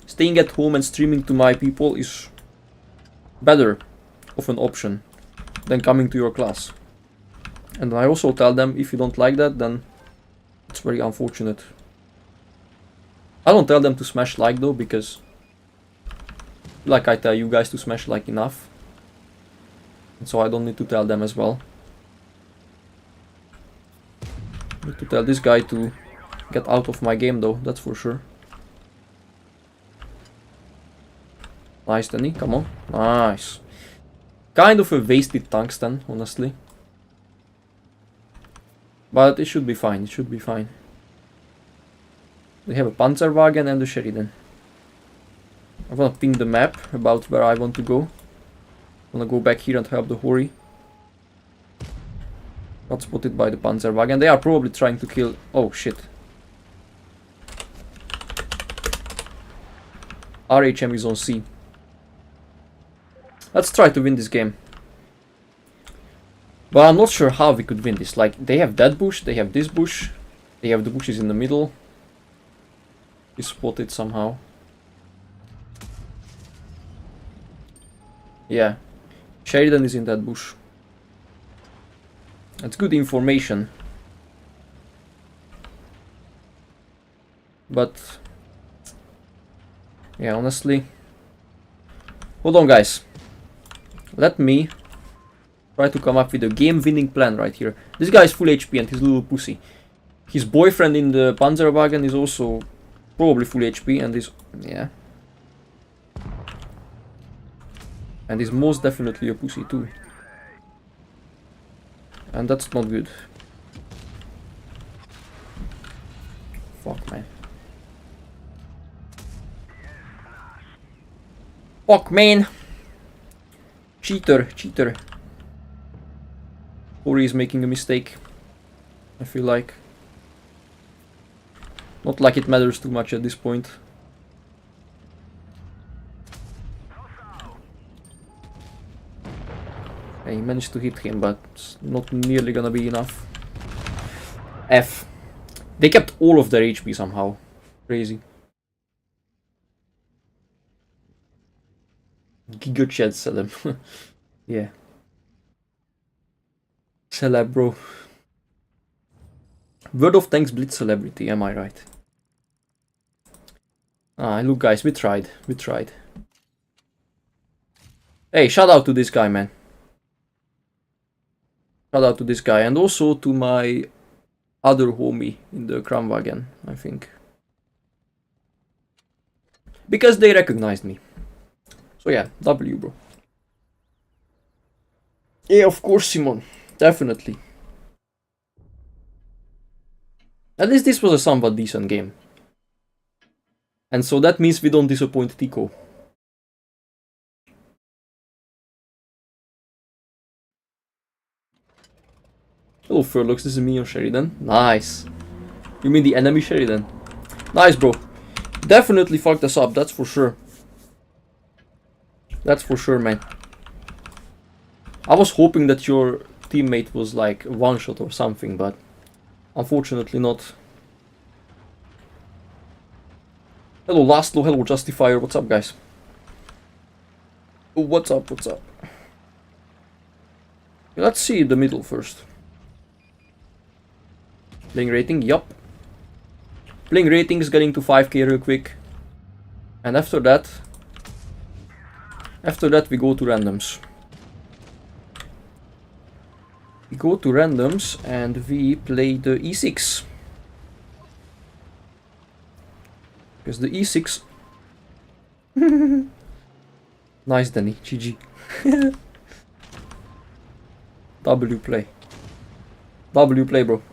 staying at home and streaming to my people is better of an option than coming to your class. And I also tell them, if you don't like that, then it's very unfortunate. I don't tell them to smash like though, because like I tell you guys to smash like enough. And so I don't need to tell them as well. I need to tell this guy to get out of my game though, that's for sure. Nice, Danny, come on. Nice. Kind of a wasted tungsten, honestly. But it should be fine, it should be fine. They have a Panzerwagen and a Sheridan. I'm gonna ping the map about where I want to go. I'm gonna go back here and help the Hori. Got spotted by the Panzerwagen. They are probably trying to kill... Oh shit. RHM is on C. Let's try to win this game. But I'm not sure how we could win this. Like, they have that bush, they have this bush, they have the bushes in the middle. He's spotted somehow. Yeah. Sheridan is in that bush. That's good information. But... yeah, honestly... Hold on, guys. Let me try to come up with a game-winning plan right here. This guy is full HP and he's a little pussy. His boyfriend in the Panzerwagen is also probably full HP and is... yeah. And is most definitely a pussy too. And that's not good. Fuck, man. Fuck, man! Cheater, cheater. Ori is making a mistake. I feel like. Not like it matters too much at this point. Okay, he managed to hit him, but it's not nearly gonna be enough. F. They kept all of their HP somehow. Crazy. Giga Chad celeb. Yeah. Celeb, bro. Word of thanks, Blitz celebrity, am I right? Ah, look guys, we tried. We tried. Hey, shout out to this guy, man. Shout out to this guy. And also to my other homie in the Kramwagen, I think. Because they recognized me. So yeah, W, bro. Yeah, of course, Simon. Definitely. At least this was a somewhat decent game. And so that means we don't disappoint Tico. Hello Furlux, this is me or Sheridan. Nice. You mean the enemy Sheridan? Nice, bro. Definitely fucked us up, that's for sure. That's for sure, man. I was hoping that your teammate was like one shot or something, but unfortunately not. Hello Laszlo, hello Justifier, what's up guys? Oh, what's up, what's up? Let's see the middle first. Playing rating, yup. Playing rating is getting to 5k real quick. And after that we go to randoms. We go to randoms and we play the E6. Because the E6 Nice, Danny. GG. W play. W play, bro.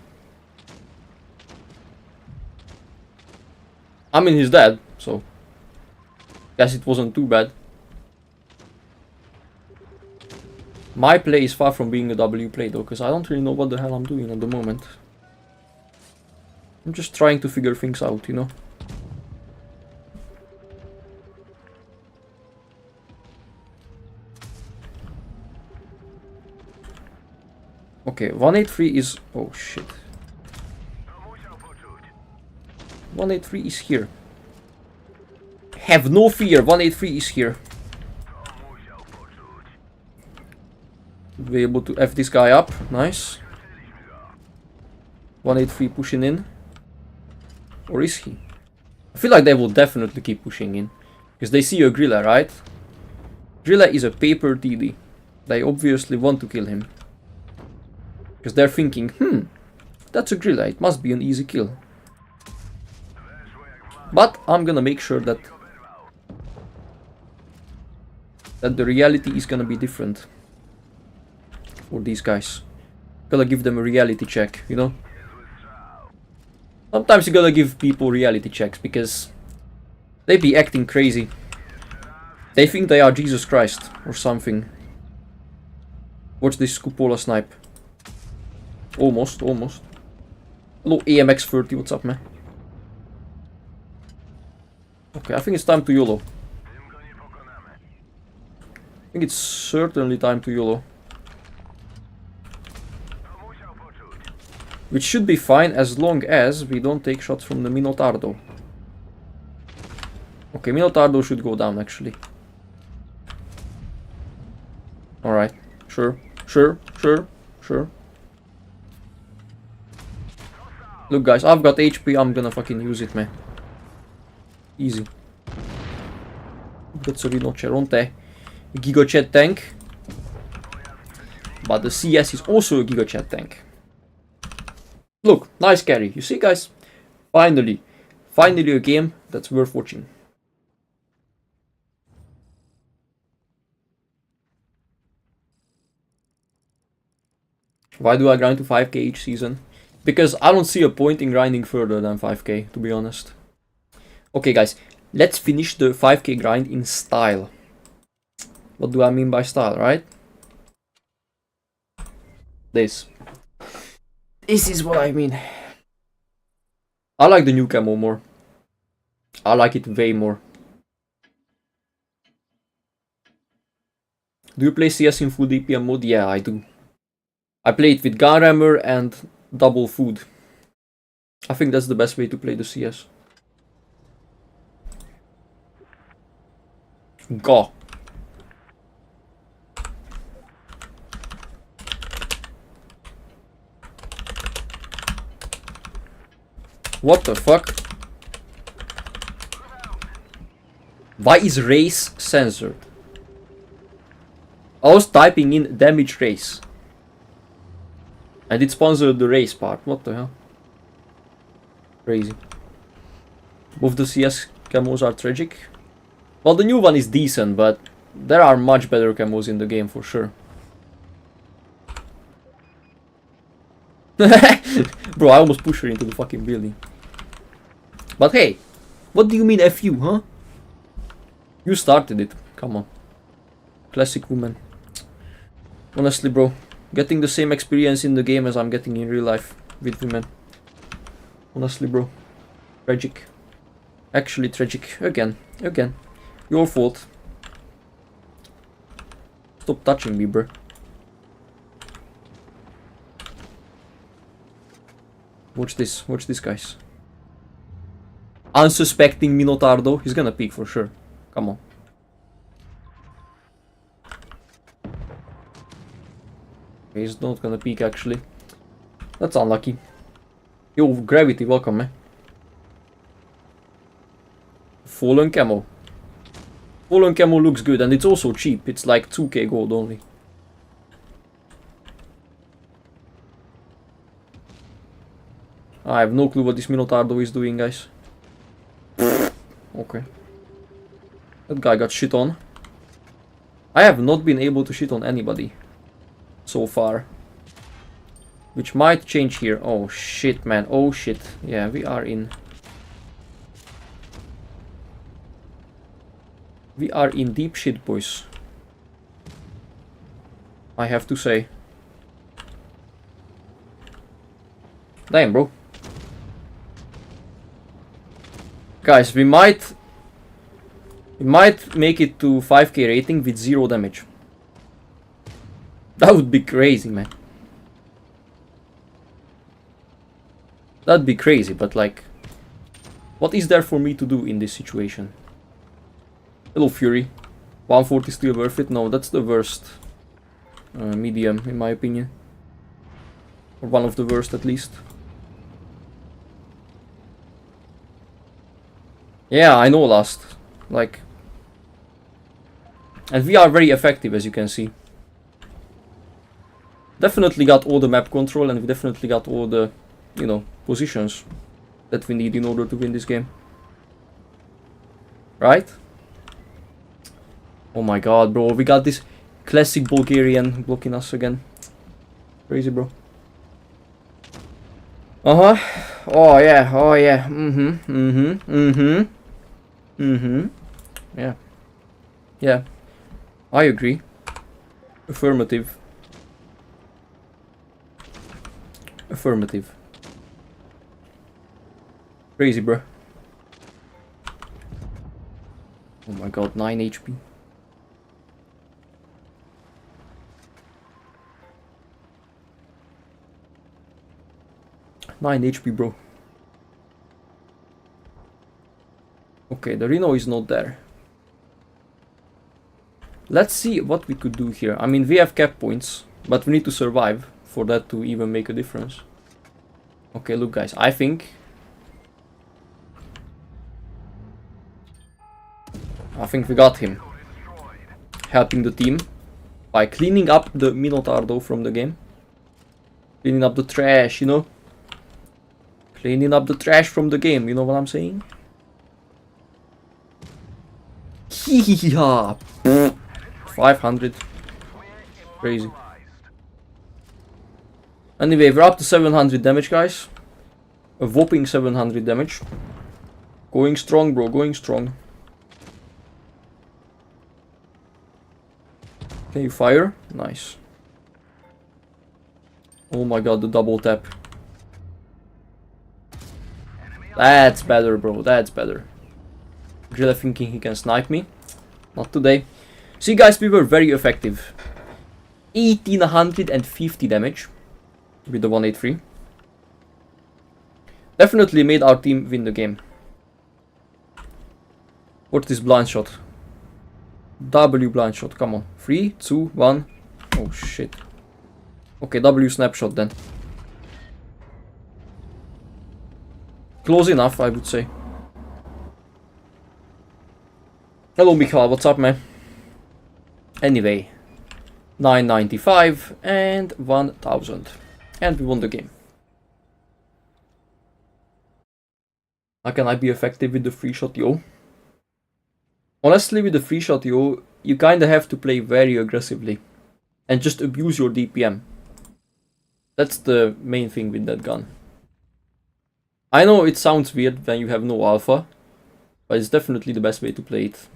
I mean, he's dead, so guess it wasn't too bad. My play is far from being a W play though, because I don't really know what the hell I'm doing at the moment. I'm just trying to figure things out, you know. Okay, 183 is... oh shit. 183 is here. Have no fear, 183 is here. Be able to F this guy up, nice. 183 pushing in. Or is he? I feel like they will definitely keep pushing in. Because they see a Grilla, right? Grilla is a paper TD. They obviously want to kill him. Because they're thinking, that's a Grilla, it must be an easy kill. But I'm gonna make sure that the reality is gonna be different for these guys. Gotta give them a reality check, you know? Sometimes you gotta give people reality checks because they be acting crazy. They think they are Jesus Christ or something. Watch this cupola snipe. Almost, almost. Hello AMX30, what's up, man? Okay, I think it's time to YOLO. I think it's certainly time to YOLO. Which should be fine as long as we don't take shots from the Minotauro. Okay, Minotauro should go down actually. Alright, sure, sure, sure, sure. Look guys, I've got HP, I'm gonna fucking use it, man. Easy. That's a rinoceronte. Gigachat tank. But the CS is also a Gigachat tank. Look, nice carry. You see guys? Finally. Finally a game that's worth watching. Why do I grind to 5k each season? Because I don't see a point in grinding further than 5k, to be honest. Okay guys, let's finish the 5k grind in style. What do I mean by style, right? This. This is what I mean. I like the new camo more. I like it way more. Do you play CS in full DPM mode? Yeah, I do. I play it with gun rammer and double food. I think that's the best way to play the CS. Go. What the fuck? Why is race censored? I was typing in damage race. And it sponsored the race part. What the hell? Crazy. Both the CS camos are tragic. Well, the new one is decent, but there are much better camos in the game for sure. Bro, I almost pushed her into the fucking building. But hey, what do you mean F you, huh? You started it. Come on. Classic woman. Honestly, bro. Getting the same experience in the game as I'm getting in real life with women. Honestly, bro. Tragic. Actually tragic. Again. Again. Your fault. Stop touching me, bro. Watch this. Watch this, guys. Unsuspecting Minotauro. He's gonna peek for sure. Come on. He's not gonna peek actually. That's unlucky. Yo, Gravity, welcome, man. Fallen camo. Fallen camo looks good and it's also cheap. It's like 2k gold only. I have no clue what this Minotauro is doing, guys. Okay. That guy got shit on. I have not been able to shit on anybody so far. Which might change here. Oh shit, man. Oh shit. Yeah, we are in... We are in deep shit, boys. I have to say. Damn, bro. Guys, we might make it to 5k rating with 0 damage. That would be crazy, man. That'd be crazy, but like... What is there for me to do in this situation? Hello, Fury. 140 still worth it? No, that's the worst medium, in my opinion. Or one of the worst, at least. Yeah, I know, Last. Like... And we are very effective, as you can see. Definitely got all the map control, and we definitely got all the, you know, positions that we need in order to win this game. Right? Oh my god, bro, we got this classic Bulgarian blocking us again. Crazy, bro. Uh-huh. Oh yeah, oh yeah. Yeah. Yeah. I agree. Affirmative. Affirmative. Crazy, bro. Oh my god, 9 HP. Nine HP, bro. Okay, the Reno is not there. Let's see what we could do here. I mean, we have cap points, but we need to survive for that to even make a difference. Okay, look, guys, I think we got him. Helping the team by cleaning up the Minotaur though from the game. Cleaning up the trash, you know? Cleaning up the trash from the game, you know what I'm saying? Hee-hee-ha! 500. Crazy. Anyway, we're up to 700 damage, guys. A whopping 700 damage. Going strong, bro, going strong. Can you fire? Nice. Oh my god, the double tap. That's better, bro, that's better. Really thinking he can snipe me. Not today. See, guys, we were very effective. 1850 damage with the 183. Definitely made our team win the game. What is blind shot? W blind shot, come on. 3, 2, 1. Oh shit. Okay, W snapshot then. Close enough, I would say. Hello, Michael, what's up, man? Anyway, 995 and 1000. And we won the game. How can I be effective with the free shot, yo? Honestly, with the free shot, yo, you kinda have to play very aggressively. And just abuse your DPM. That's the main thing with that gun. I know it sounds weird when you have no alpha, but it's definitely the best way to play it.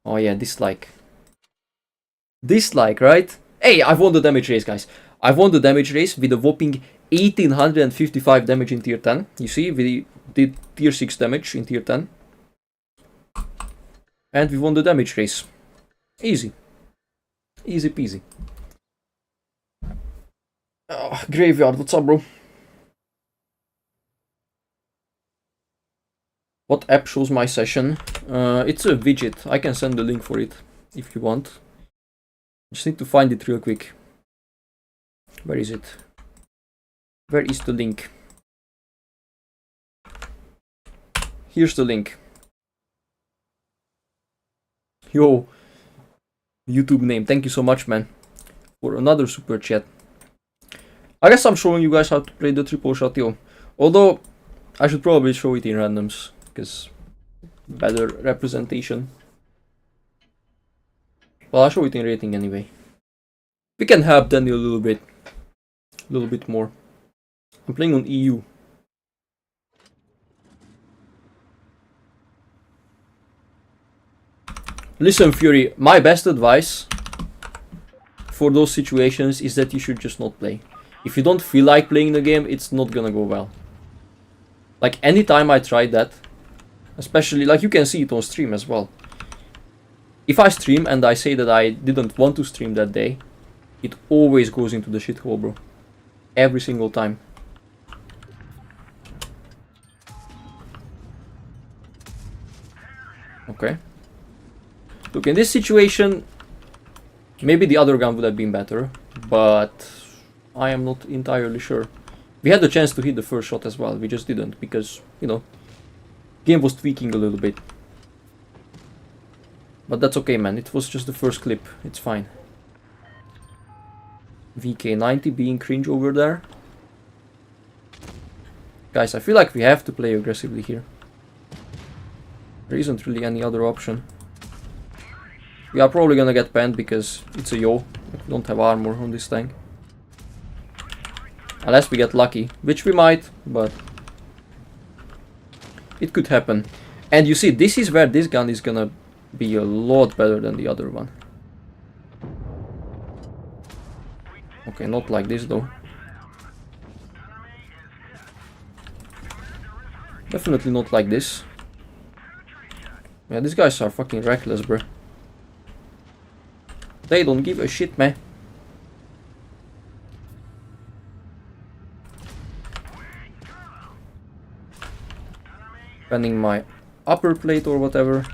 Oh yeah, dislike. Dislike, right? Hey, I've won the damage race, guys. I've won the damage race with a whopping 1855 damage in tier 10. You see, we did tier 6 damage in tier 10. And we won the damage race. Easy. Easy peasy. Oh, Graveyard, what's up, bro? What app shows my session? It's a widget. I can send the link for it if you want. Just need to find it real quick. Where is it? Where is the link? Here's the link. Yo, YouTube name. Thank you so much, man, for another super chat. I guess I'm showing you guys how to play the triple shot, yo. Although, I should probably show it in randoms, because better representation. Well, I'll show it in rating anyway. We can help Danny a little bit more. I'm playing on EU. Listen, Fury, my best advice for those situations is that you should just not play. If you don't feel like playing the game, it's not gonna go well. Like, anytime I tried that, especially, like, you can see it on stream as well. If I stream and I say that I didn't want to stream that day, it always goes into the shithole, bro. Every single time. Okay. Look, in this situation, maybe the other gun would have been better, but I am not entirely sure. We had the chance to hit the first shot as well, we just didn't, because, you know, game was tweaking a little bit. But that's okay, man, it was just the first clip, it's fine. VK90 being cringe over there. Guys, I feel like we have to play aggressively here. There isn't really any other option. We are probably gonna get panned because it's a yo. We don't have armor on this tank. Unless we get lucky, which we might, but it could happen. And you see, this is where this gun is gonna be a lot better than the other one. Okay, not like this though. Definitely not like this. Yeah, these guys are fucking reckless, bro. They don't give a shit, man. Bending my upper plate or whatever.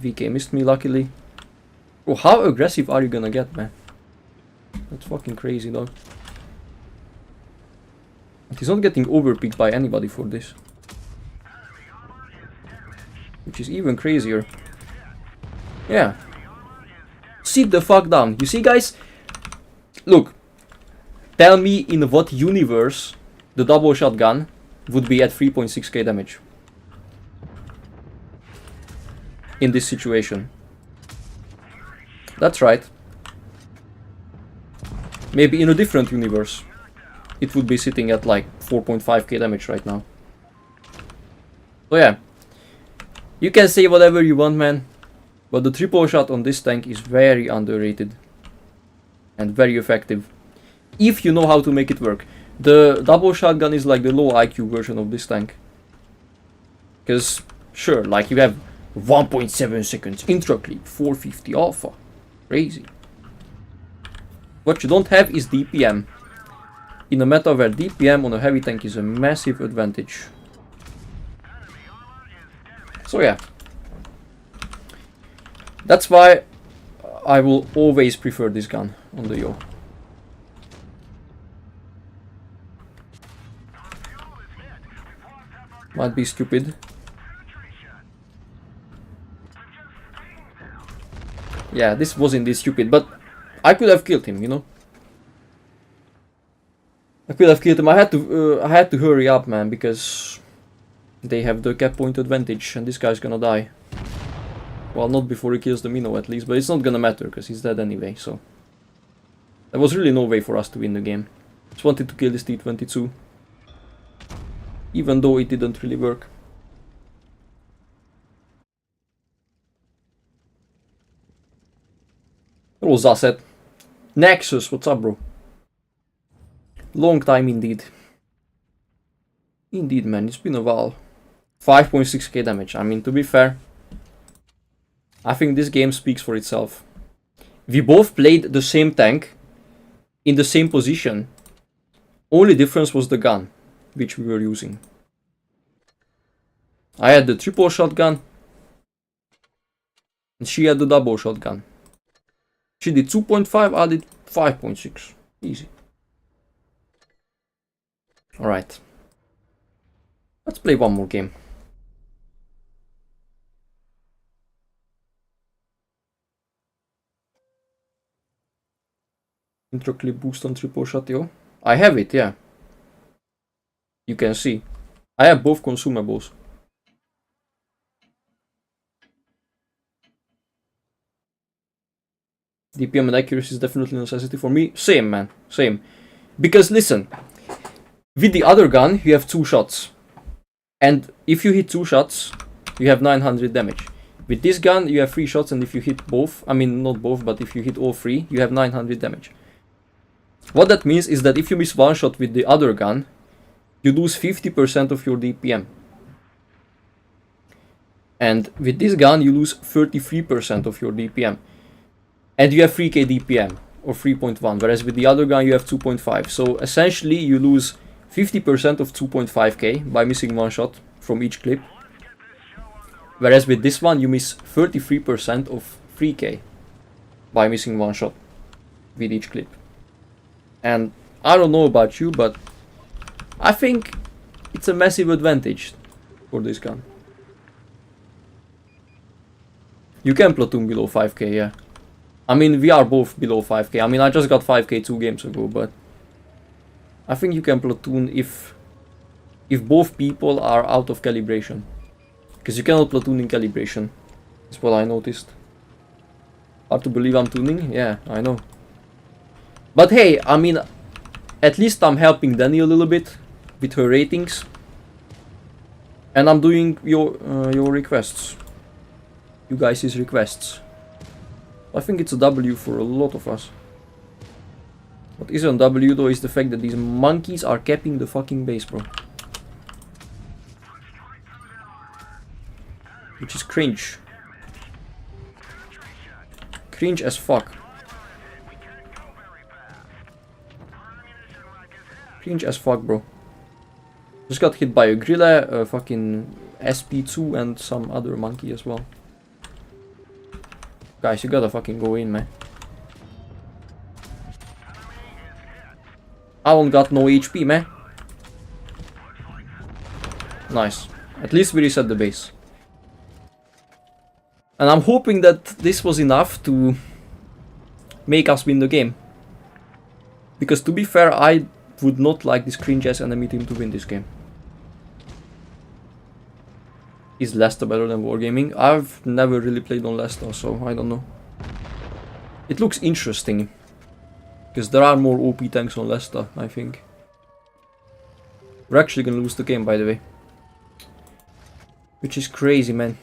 VK missed me, luckily. Oh, how aggressive are you gonna get, man? That's fucking crazy, though. He's not getting overpicked by anybody for this. Which is even crazier. Yeah. Sit the fuck down. You see, guys? Look. Tell me in what universe the double shotgun would be at 3.6k damage. In this situation. That's right. Maybe in a different universe it would be sitting at like 4.5k damage right now. So yeah. You can say whatever you want, man. But the triple shot on this tank is very underrated. And very effective. If you know how to make it work. The double shotgun is like the low IQ version of this tank. Because, sure, like you have 1.7 seconds intra clip, 450 alpha. Crazy. What you don't have is DPM. In a meta where DPM on a heavy tank is a massive advantage. So yeah. That's why I will always prefer this gun on the yo. Might be stupid. Yeah, this was indeed stupid, but I could have killed him, you know. I could have killed him. I had to hurry up, man, because they have the cap point advantage, and this guy's gonna die. Well, not before he kills the minnow at least, but it's not gonna matter because he's dead anyway. So there was really no way for us to win the game. Just wanted to kill this T-22, even though it didn't really work. Rosaset. Nexus, what's up, bro? Long time indeed. Indeed, man, it's been a while. 5.6k damage. I mean, to be fair, I think this game speaks for itself. We both played the same tank in the same position. Only difference was the gun which we were using. I had the triple shotgun and she had the double shotgun. She did 2.5, I did 5.6. Easy. Alright. Let's play one more game. Intro clip boost on triple shot, yo. I have it, yeah. You can see. I have both consumables. DPM and accuracy is definitely a necessity for me. Same, man. Same. Because listen, with the other gun, you have 2 shots. And if you hit 2 shots, you have 900 damage. With this gun, you have 3 shots, and if you hit both, I mean, not both, but if you hit all 3, you have 900 damage. What that means is that if you miss 1 shot with the other gun, you lose 50% of your DPM. And with this gun, you lose 33% of your DPM. And you have 3k DPM, or 3.1, whereas with the other gun, you have 2.5. So essentially, you lose 50% of 2.5k by missing 1 shot from each clip. Whereas with this one, you miss 33% of 3k by missing 1 shot with each clip. And I don't know about you, but I think it's a massive advantage for this gun. You can platoon below 5k, yeah. I mean, we are both below 5k. I mean, I just got 5k 2 games ago, but I think you can platoon if both people are out of calibration. Because you cannot platoon in calibration. That's what I noticed. Hard to believe I'm tuning? Yeah, I know. But hey, I mean, at least I'm helping Danny a little bit with her ratings. And I'm doing your requests. You guys' requests. I think it's a W for a lot of us. What isn't W though is the fact that these monkeys are capping the fucking base, bro. Which is cringe. Cringe as fuck. Cringe as fuck, bro. Just got hit by a gorilla, a fucking SP2 and some other monkey as well. Guys, you gotta fucking go in, man. I don't got no HP, man. Nice. At least we reset the base. And I'm hoping that this was enough to make us win the game. Because to be fair, I would not like this cringe-ass enemy team to win this game. Is Leicester better than Wargaming? I've never really played on Leicester, so I don't know. It looks interesting. Because there are more OP tanks on Leicester, I think. We're actually gonna lose the game, by the way. Which is crazy, man.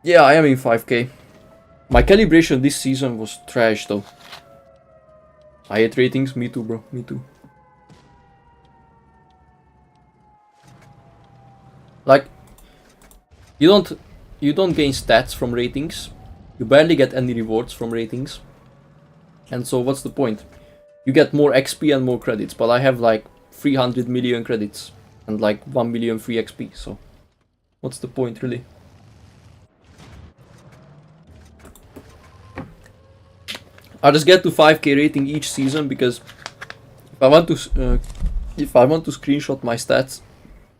Yeah, I am in 5k. My calibration this season was trash though. I hate ratings, me too, bro, me too. Like, you don't gain stats from ratings. You barely get any rewards from ratings. And so what's the point? You get more XP and more credits, but I have like 300 million credits and like 1 million free XP, so what's the point really? I just get to 5k rating each season because if I want to screenshot my stats,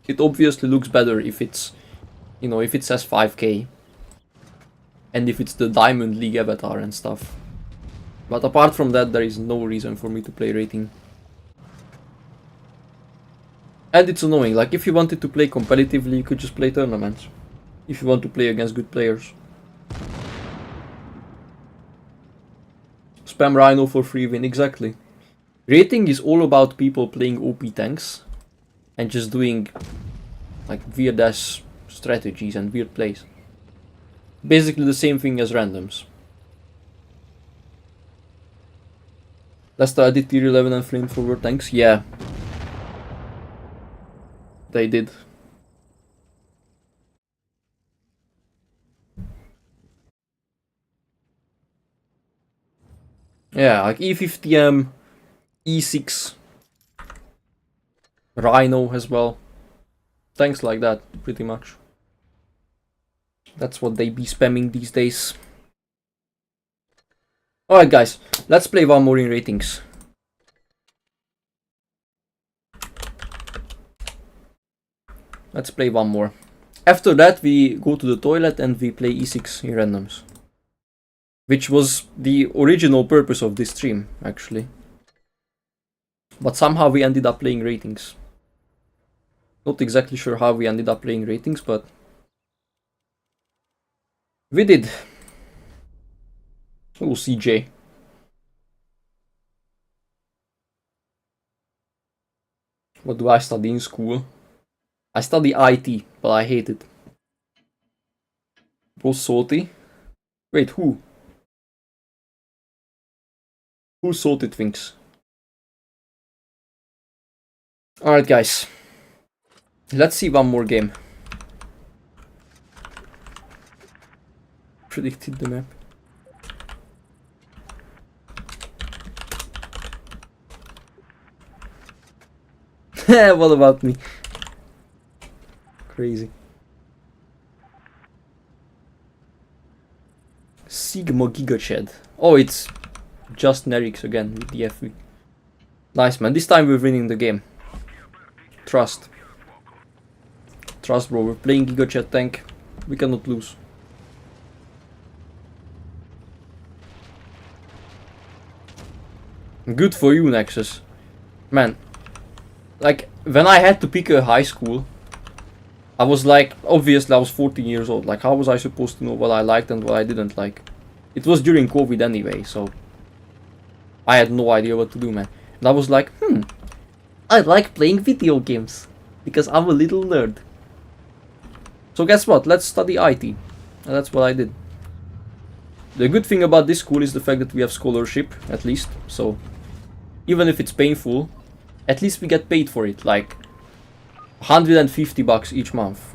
it obviously looks better if it's, you know, if it says 5k and if it's the Diamond League avatar and stuff. But apart from that, there is no reason for me to play rating. And it's annoying, like if you wanted to play competitively, you could just play tournaments. If you want to play against good players. Spam Rhino for free win, exactly. Rating is all about people playing OP tanks and just doing like weird ass strategies and weird plays. Basically the same thing as randoms. Leicester added tier 11 and flamethrower tanks? Yeah. They did. Yeah, like E50M, E6, Rhino as well. Tanks like that, pretty much. That's what they be spamming these days. Alright guys, let's play one more in ratings. Let's play one more. After that we go to the toilet and we play E6 in randoms. Which was the original purpose of this stream, actually. But somehow we ended up playing ratings. Not exactly sure how we ended up playing ratings, but We did. Oh, CJ. What do I study in school? I study IT, but I hate it. Bro, salty? Wait, who? Who salty things? Alright, guys. Let's see one more game. Predicted the map. What about me? Crazy. Sigma Gigached. Oh, it's just Nerix again with the FV. Nice, man. This time we're winning the game. Trust. Trust, bro. We're playing Gigached tank. We cannot lose. Good for you, Nexus. Man. Like, when I had to pick a high school, I was like, obviously I was 14 years old. Like, how was I supposed to know what I liked and what I didn't like? It was during COVID anyway, so I had no idea what to do, man. And I was like, I like playing video games because I'm a little nerd. So guess what? Let's study IT. And that's what I did. The good thing about this school is the fact that we have scholarship, at least. So even if it's painful, at least we get paid for it, like $150 each month.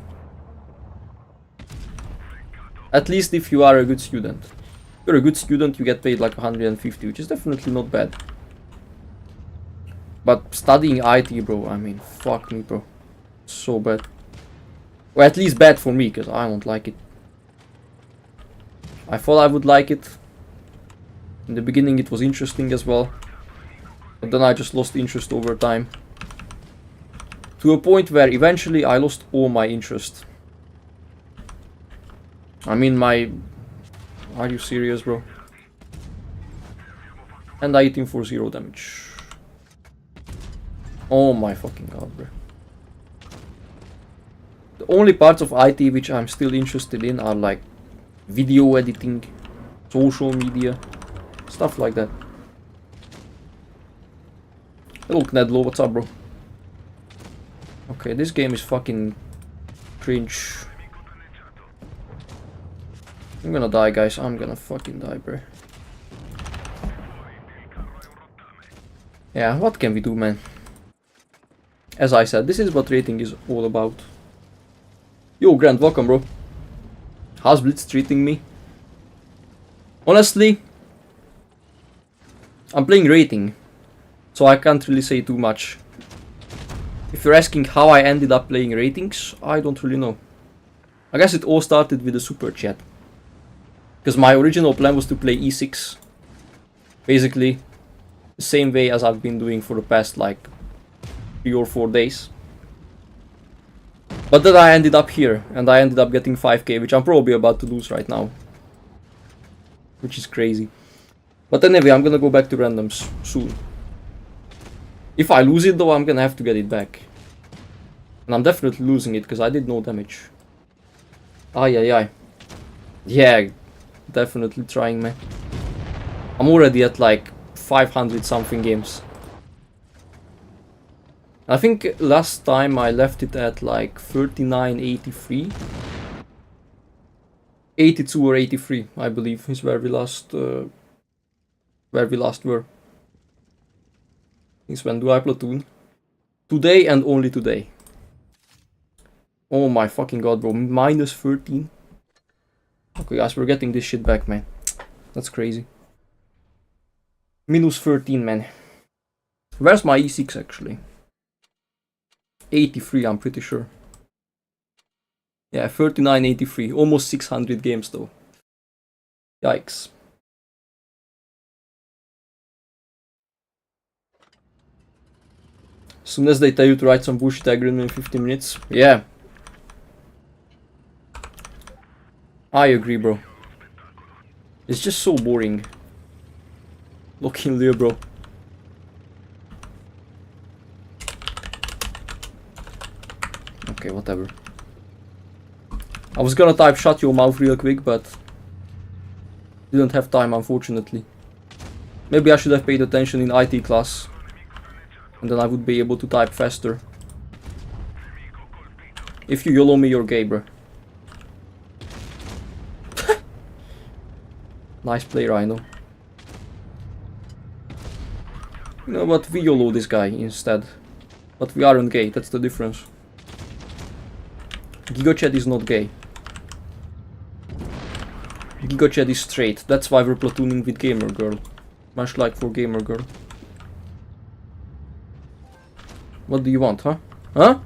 At least if you are a good student. If you're a good student, you get paid like 150, which is definitely not bad. But studying IT, bro, I mean, fuck me, bro. So bad. Or at least bad for me, because I don't like it. I thought I would like it. In the beginning it was interesting as well. But then I just lost interest over time. To a point where eventually I lost all my interest. I mean my... Are you serious, bro? And I hit him for 0 damage. Oh my fucking god, bro. The only parts of IT which I'm still interested in are like video editing, social media, stuff like that. Hello Knedlo, what's up, bro? Okay, this game is fucking cringe. I'm gonna die, guys. I'm gonna fucking die, bro. Yeah, what can we do, man? As I said, this is what rating is all about. Yo, Grant, welcome, bro. How's Blitz treating me? Honestly, I'm playing rating, so I can't really say too much. If you're asking how I ended up playing ratings, I don't really know. I guess it all started with a super chat. Because my original plan was to play E6. Basically, the same way as I've been doing for the past like 3 or 4 days. But then I ended up here, and I ended up getting 5k, which I'm probably about to lose right now. Which is crazy. But anyway, I'm gonna go back to randoms soon. If I lose it though, I'm gonna have to get it back. And I'm definitely losing it, because I did no damage. Ay. Yeah, definitely trying, man. I'm already at like 500 something games. I think last time I left it at like 39.83. 82 or 83, I believe, is where we last were. Since when do I platoon? Today and only today. Oh my fucking god, bro. Minus 13. Okay, guys, we're getting this shit back, man. That's crazy. Minus 13, man. Where's my E6 actually? 83, I'm pretty sure. Yeah, 39.83. Almost 600 games though. Yikes. As soon as they tell you to write some bullshit agreement in 15 minutes. Yeah. I agree, bro. It's just so boring. Lock in Leo, bro. Okay, whatever. I was gonna type shut your mouth real quick, but Didn't have time, unfortunately. Maybe I should have paid attention in IT class. And then I would be able to type faster. If you YOLO me, you're gay, bro. Nice play, Rhino. You know what? We YOLO this guy instead. But we aren't gay, that's the difference. GigaChat is not gay. GigaChat is straight. That's why we're platooning with Gamer Girl. Much like for Gamer Girl. What do you want, huh? Huh?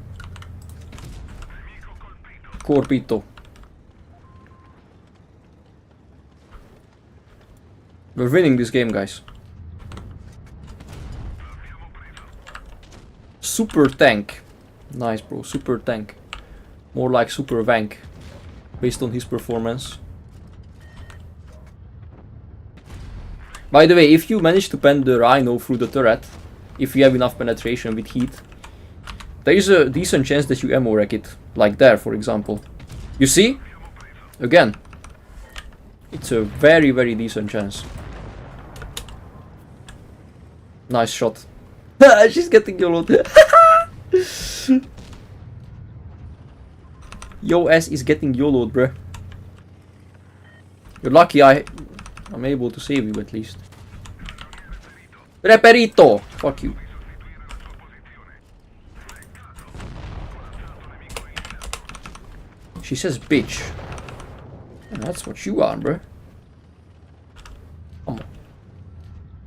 Corpito. We're winning this game, guys. Super tank. Nice, bro. Super tank. More like super wank. Based on his performance. By the way, if you manage to pen the Rhino through the turret, if you have enough penetration with heat, there is a decent chance that you ammo wreck it. Like there, for example. You see? Again. It's a very, very decent chance. Nice shot. She's getting yellowed. Yo ass is getting YOLO'd, bruh. You're lucky I'm able to save you at least. Reperito! Fuck you. She says bitch. And that's what you are, bruh. Come on.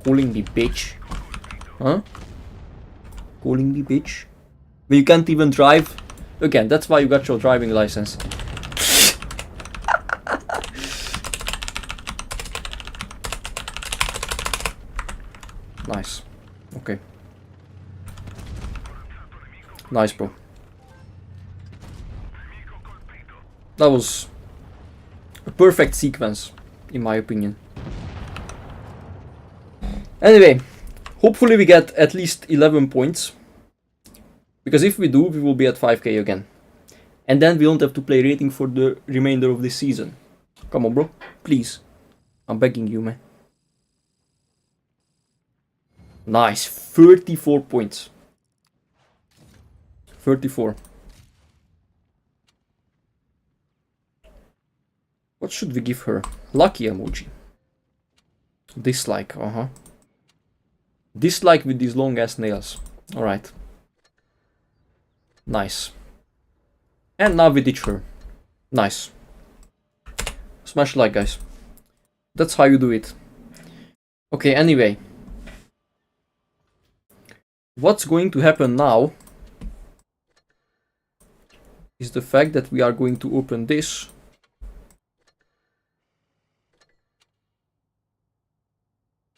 Calling me bitch. Huh? Calling me bitch? But you can't even drive? Again, that's why you got your driving license. Nice. Okay. Nice, bro. That was a perfect sequence, in my opinion. Anyway, hopefully we get at least 11 points. Because if we do, we will be at 5k again. And then we don't have to play rating for the remainder of this season. Come on, bro. Please. I'm begging you, man. Nice. 34 points. 34. What should we give her? Lucky emoji. Dislike, Dislike with these long ass nails. Alright. Nice. And now we ditch her. Nice. Smash like, guys. That's how you do it. Okay, anyway. What's going to happen now is the fact that we are going to open this.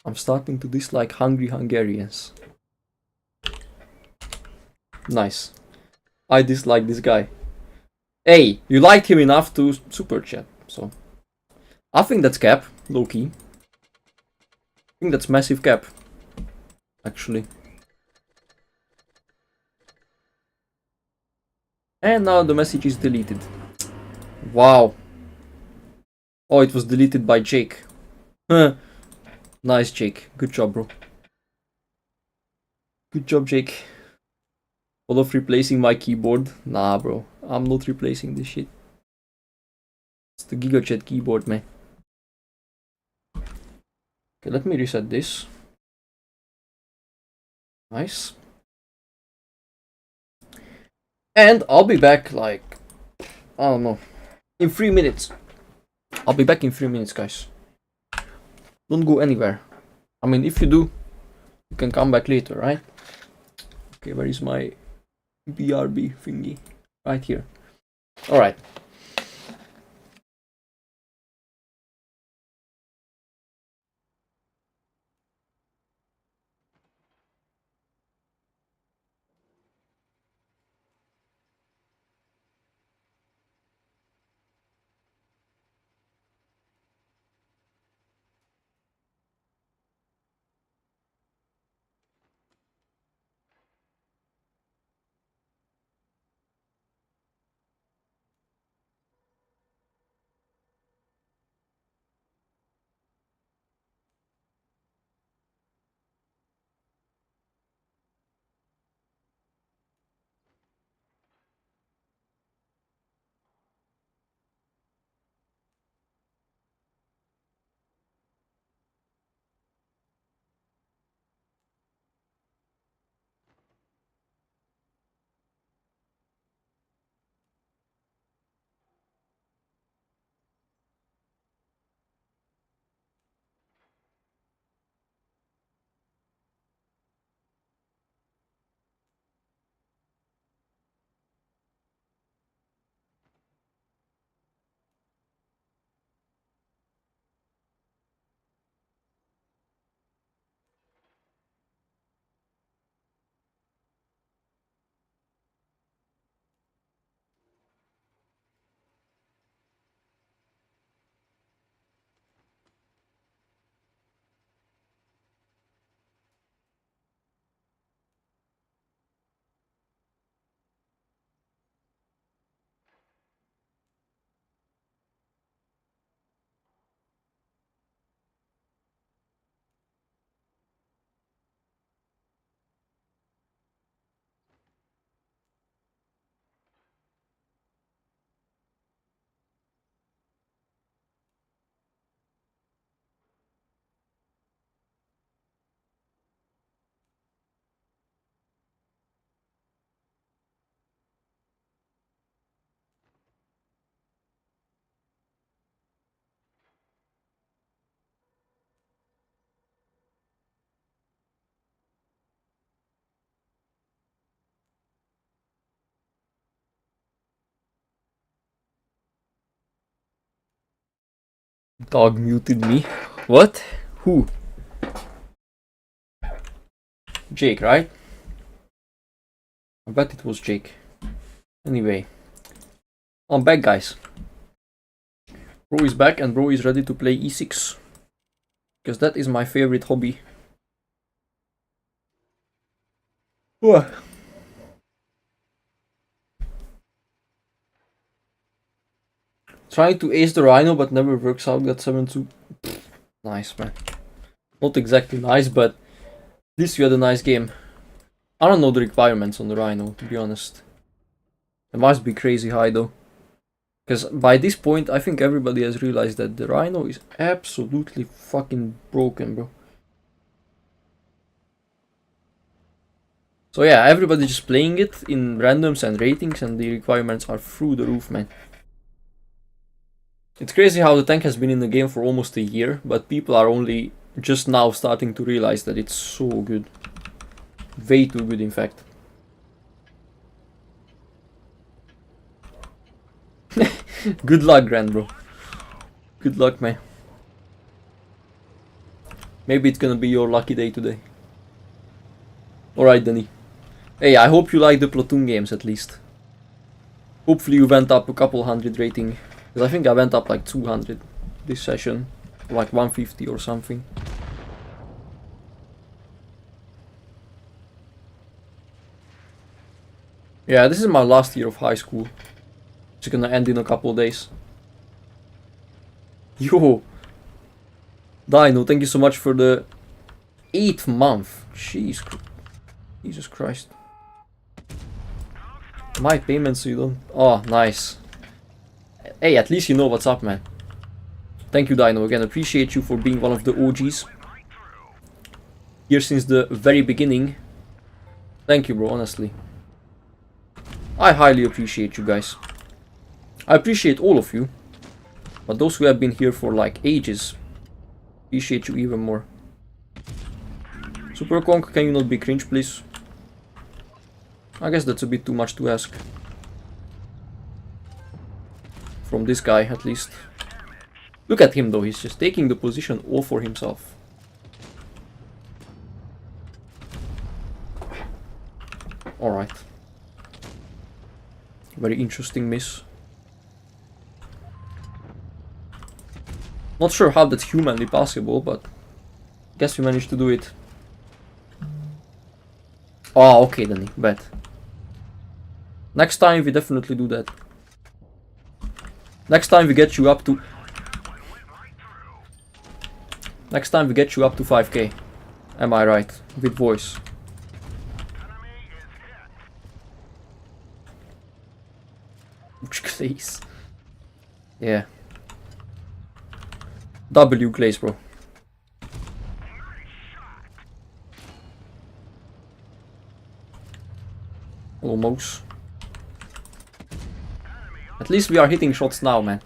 I'm starting to dislike hungry Hungarians. Nice. I dislike this guy. Hey, you liked him enough to super chat, so I think that's cap, low key. I think that's massive cap, actually. And now the message is deleted. Wow. Oh, it was deleted by Jake. Nice, Jake. Good job, bro. Good job, Jake. All of replacing my keyboard. Nah, bro. I'm not replacing this shit. It's the GigaChat keyboard, man. Okay, let me reset this. Nice. And I'll be back, like, I don't know, in 3 minutes. I'll be back in 3 minutes, guys. Don't go anywhere. I mean, if you do, you can come back later, right? Okay, where is my BRB thingy? Right here. Alright. Dog muted me. What? Who? Jake, right? I bet it was Jake. Anyway. I'm back, guys. Bro is back and bro is ready to play e6. Because that is my favorite hobby. What? Trying to ace the Rhino but never works out. Got 7-2. Nice, man. Not exactly nice, but at least you had a nice game. I don't know the requirements on the Rhino, to be honest. It must be crazy high though. Because by this point, I think everybody has realized that the Rhino is absolutely fucking broken, bro. So yeah, everybody's just playing it in randoms and ratings, and the requirements are through the roof, man. It's crazy how the tank has been in the game for almost a year, but people are only just now starting to realize that it's so good. Way too good, in fact. Good luck, Grand Bro. Good luck, man. Maybe it's gonna be your lucky day today. Alright, Danny. Hey, I hope you like the Platoon games at least. Hopefully you went up a couple hundred rating. Because I think I went up like 200 this session. Like 150 or something. Yeah, this is my last year of high school. It's gonna end in a couple days. Yo! Dino, thank you so much for the 8th month. Jeez. Jesus Christ. My payments you don't... Oh, nice. Hey, at least you know what's up, man. Thank you, Dino, again. Appreciate you for being one of the OGs. Here since the very beginning. Thank you, bro, honestly. I highly appreciate you guys. I appreciate all of you. But those who have been here for like ages, appreciate you even more. Super Conk, can you not be cringe, please? I guess that's a bit too much to ask. From this guy, at least. Look at him though, he's just taking the position all for himself. Alright. Very interesting miss. Not sure how that's humanly possible, but guess we managed to do it. Oh, okay then, bet. Next time we definitely do that. Next time we get you up to... Next time we get you up to 5k. Am I right? With voice. Which glaze? Yeah. W glaze, bro. Almost. At least we are hitting shots now, man.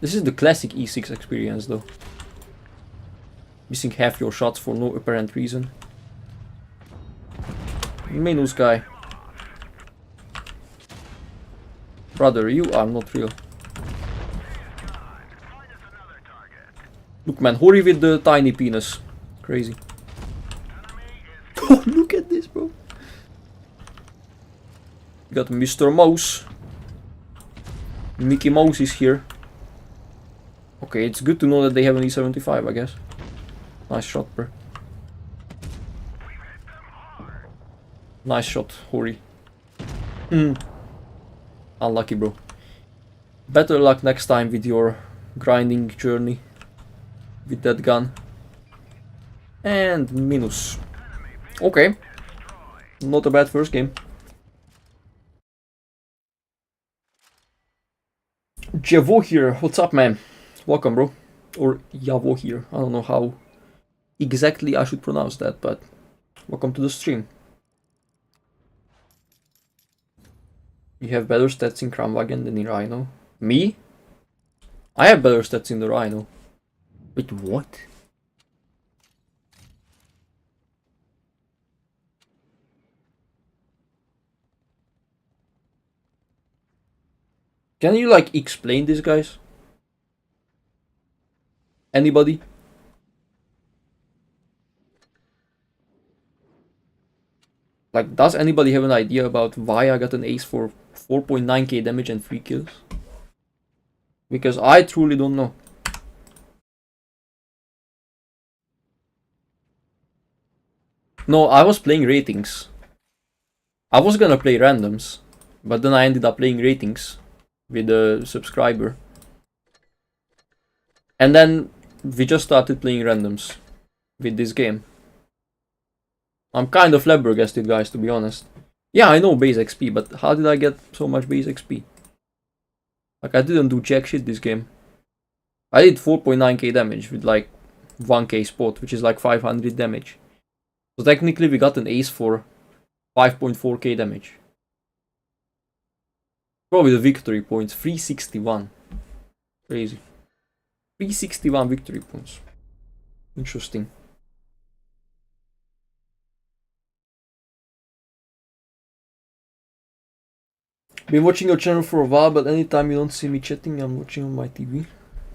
This is the classic E6 experience, though. Missing half your shots for no apparent reason. Minus guy. Brother, you are not real. Look, man, Hori with the tiny penis. Crazy. Oh, look at this, bro. We got Mr. Mouse. Mickey Mouse is here. Okay, it's good to know that they have an E75, I guess. Nice shot, bro. Nice shot, Hori. Unlucky, bro. Better luck next time with your grinding journey. With that gun. And minus. Okay. Not a bad first game. Javo here. What's up, man? Welcome, bro. Or Javo here. I don't know how exactly I should pronounce that, but welcome to the stream. You have better stats in Kramwagen than in Rhino. Me? I have better stats in the Rhino. Wait, what? Can you like explain this, guys? Anybody? Like, does anybody have an idea about why I got an ace for 4.9k damage and 3 kills? Because I truly don't know. No, I was playing ratings. I was gonna play randoms, but then I ended up playing ratings with a subscriber. And then we just started playing randoms with this game. I'm kind of flabbergasted, guys, to be honest. Yeah, I know base XP, but how did I get so much base XP? Like, I didn't do jack shit this game. I did 4.9k damage with like 1k spot, which is like 500 damage. So technically we got an ace for 5.4k damage. Probably the victory points, 361. Crazy. 361 victory points. Interesting. Been watching your channel for a while, but anytime you don't see me chatting, I'm watching on my TV.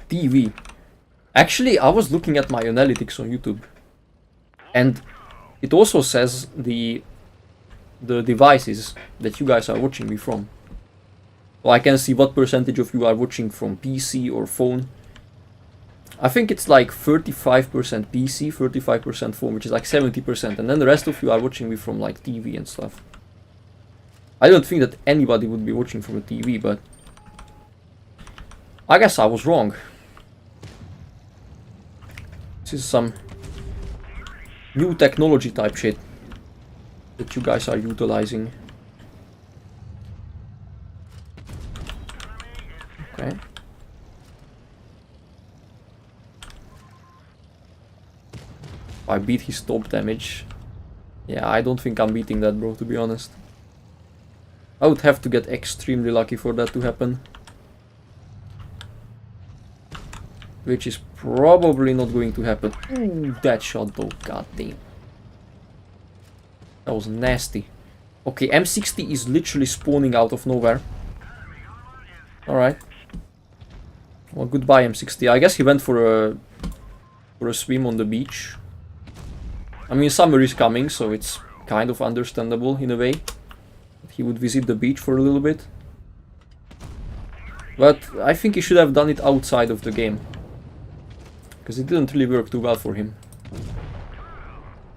TV. Actually, I was looking at my analytics on YouTube. And it also says the devices that you guys are watching me from. So I can see what percentage of you are watching from PC or phone. I think it's like 35% PC, 35% phone, which is like 70%. And then the rest of you are watching me from like TV and stuff. I don't think that anybody would be watching from a TV, but I guess I was wrong. This is some new technology type shit that you guys are utilizing. Okay. I beat his top damage. Yeah, I don't think I'm beating that, bro, to be honest. I would have to get extremely lucky for that to happen. Which is probably not going to happen. Ooh, that shot though, god damn. That was nasty. Okay, M60 is literally spawning out of nowhere. Alright. Well, goodbye M60. I guess he went for a swim on the beach. I mean, summer is coming, so it's kind of understandable in a way. He would visit the beach for a little bit. But I think he should have done it outside of the game. Because it didn't really work too well for him.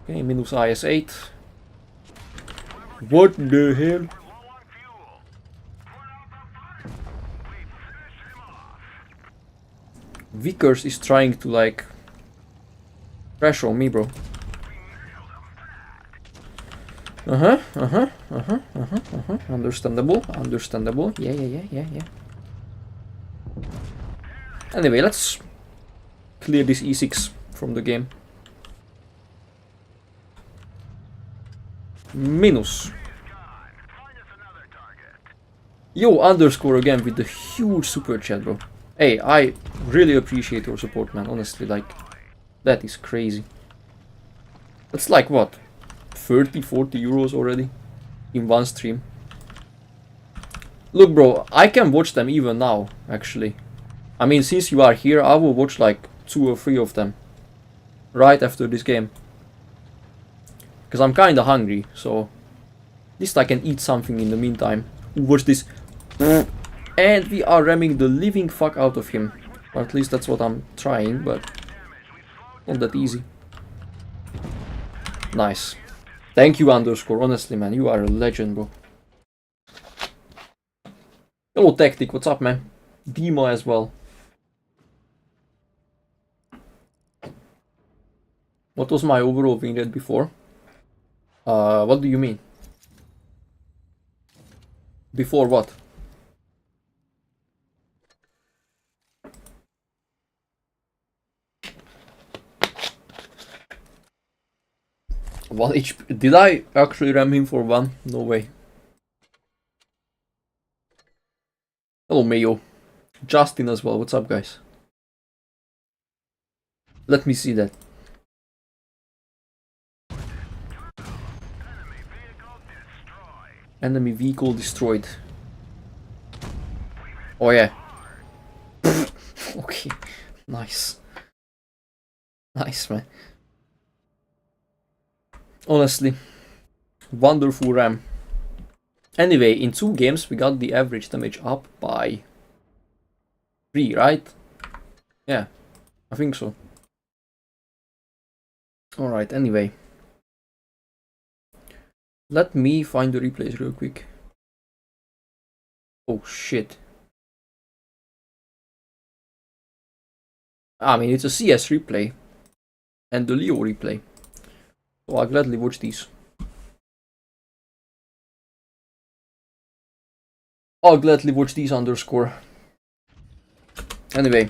Okay, minus IS-8. What the hell? Vickers is trying to like crash on me, bro. Understandable, understandable. Yeah. Anyway, let's clear this E6 from the game. Minus. Yo, underscore again with the huge super chat, bro. Hey, I really appreciate your support, man. Honestly, like, that is crazy. That's like what? 30-40 euros already in one stream. Look, bro, I can watch them even now, actually. I mean, since you are here, I will watch like 2 or 3 of them right after this game. Because I'm kinda hungry, so at least I can eat something in the meantime. Watch this. And we are ramming the living fuck out of him. Or at least that's what I'm trying, but not that easy. Nice. Thank you, underscore. Honestly, man, you are a legend, bro. Hello, Tactic. What's up, man? Dima as well. What was my overall win rate before? What do you mean? Before what? Well, did I actually ram him for 1? No way. Hello, Mayo. Justin as well. What's up, guys? Let me see that. Enemy vehicle destroyed. Oh yeah. Okay. Nice. Nice, man. Honestly, wonderful RAM. Anyway, in 2 games we got the average damage up by 3, right? Yeah, I think so. Alright, anyway. Let me find the replays real quick. Oh shit. I mean, it's a CS replay and the Leo replay. So I'll gladly watch these. I'll gladly watch these underscore. Anyway,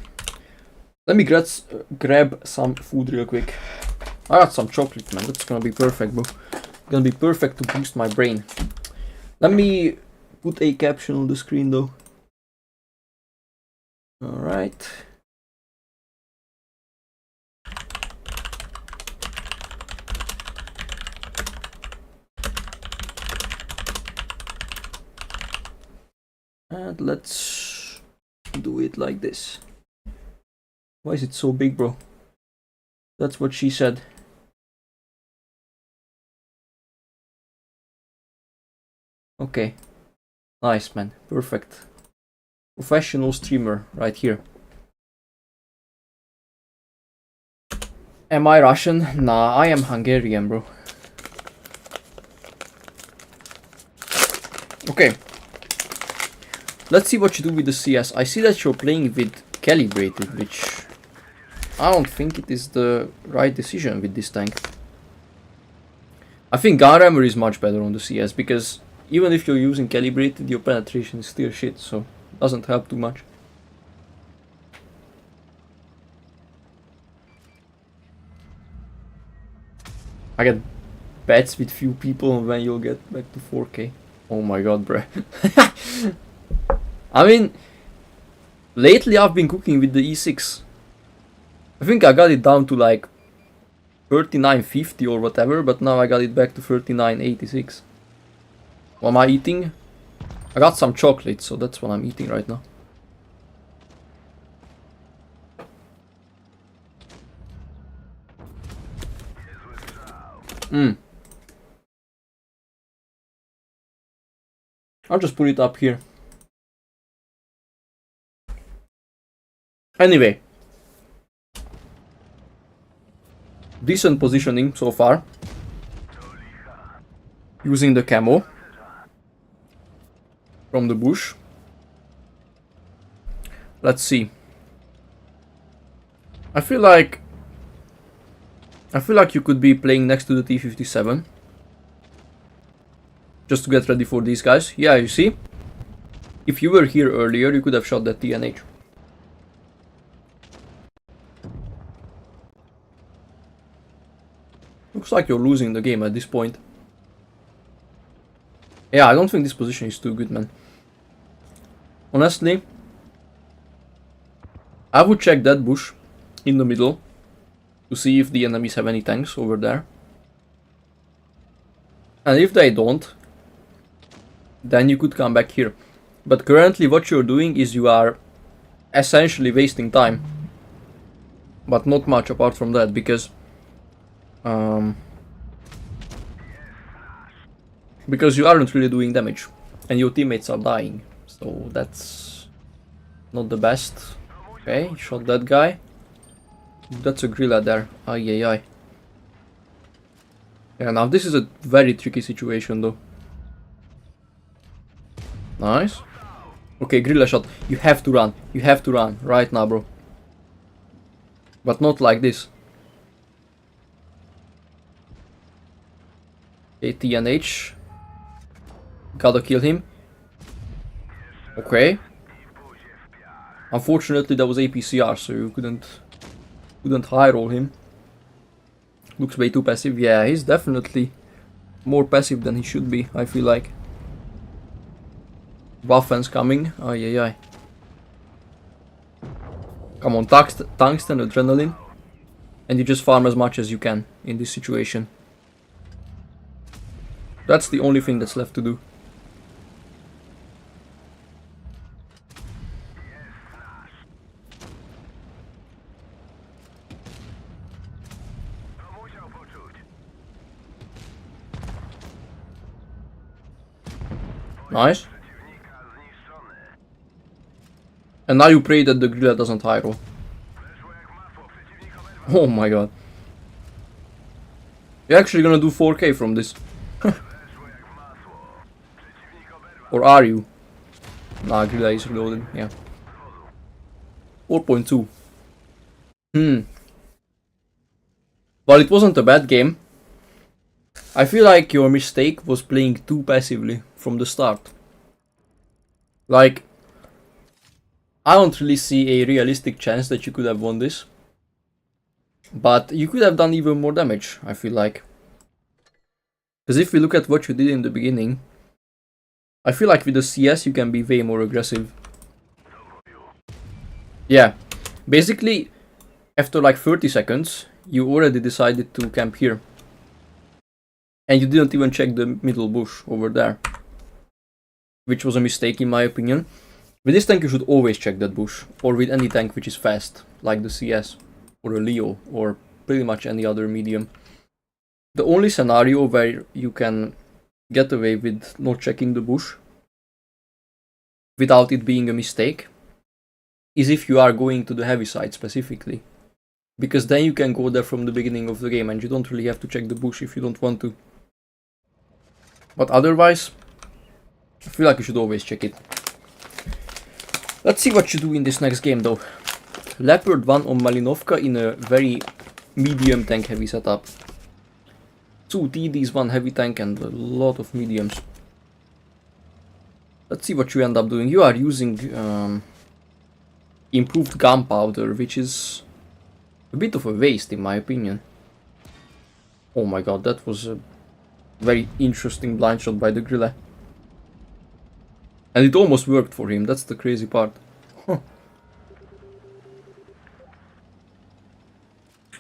let me grab some food real quick. I got some chocolate, man. That's gonna be perfect, bro. Gonna be perfect to boost my brain. Let me put a caption on the screen, though. Alright. And let's do it like this. Why is it so big, bro? That's what she said. Okay. Nice, man. Perfect. Professional streamer right here. Am I Russian? Nah, I am Hungarian, bro. Okay. Let's see what you do with the CS. I see that you're playing with calibrated, which I don't think it is the right decision with this tank. I think gun rammer is much better on the CS, because even if you're using calibrated, your penetration is still shit, so it doesn't help too much. I get bets with few people when you'll get back to 4K. Oh my god, bruh. I mean, lately I've been cooking with the E6. I think I got it down to like 3950 or whatever, but now I got it back to 3986. What am I eating? I got some chocolate, so that's what I'm eating right now. I'll just put it up here. Anyway. Decent positioning so far. Using the camo from the bush. Let's see. I feel like you could be playing next to the T-57. Just to get ready for these guys. Yeah, you see? If you were here earlier, you could have shot that TNH. Looks like you're losing the game at this point. Yeah, I don't think this position is too good, man. Honestly, I would check that bush in the middle to see if the enemies have any tanks over there. And if they don't, then you could come back here. But currently what you're doing is you are essentially wasting time. But not much apart from that, because you aren't really doing damage and your teammates are dying, so that's not the best. Okay, shot that guy. That's a grilla there. Ay ay ay. Yeah, now this is a very tricky situation though. Nice. Okay, grilla shot. You have to run. You have to run right now, bro. But not like this. Okay, TNH. Gotta kill him. Okay. Unfortunately, that was APCR, so you couldn't high roll him. Looks way too passive. Yeah, he's definitely more passive than he should be, I feel like. Waffen's coming. Ay ay ay. Come on, tungsten, adrenaline. And you just farm as much as you can in this situation. That's the only thing that's left to do. Nice. And now you pray that the Grilla doesn't high roll. Oh my god. You're actually gonna do 4k from this. Or are you? Nah, Grilla is reloaded, yeah. 4.2. Well, it wasn't a bad game. I feel like your mistake was playing too passively from the start. Like, I don't really see a realistic chance that you could have won this. But you could have done even more damage, I feel like. Because if we look at what you did in the beginning, I feel like with the CS you can be way more aggressive. Yeah, basically, after like 30 seconds, you already decided to camp here. And you didn't even check the middle bush over there. Which was a mistake in my opinion. With this tank you should always check that bush. Or with any tank which is fast, like the CS. Or a Leo, or pretty much any other medium. The only scenario where you can get away with not checking the bush without it being a mistake is if you are going to the heavy side specifically. Because then you can go there from the beginning of the game and you don't really have to check the bush if you don't want to. But otherwise, I feel like you should always check it. Let's see what you do in this next game though. Leopard 1 on Malinovka in a very medium tank heavy setup. 2 TDs, 1 heavy tank and a lot of mediums. Let's see what you end up doing. You are using improved gunpowder, which is a bit of a waste in my opinion. Oh my god, that was a very interesting blind shot by the Grille. And it almost worked for him, that's the crazy part. Huh.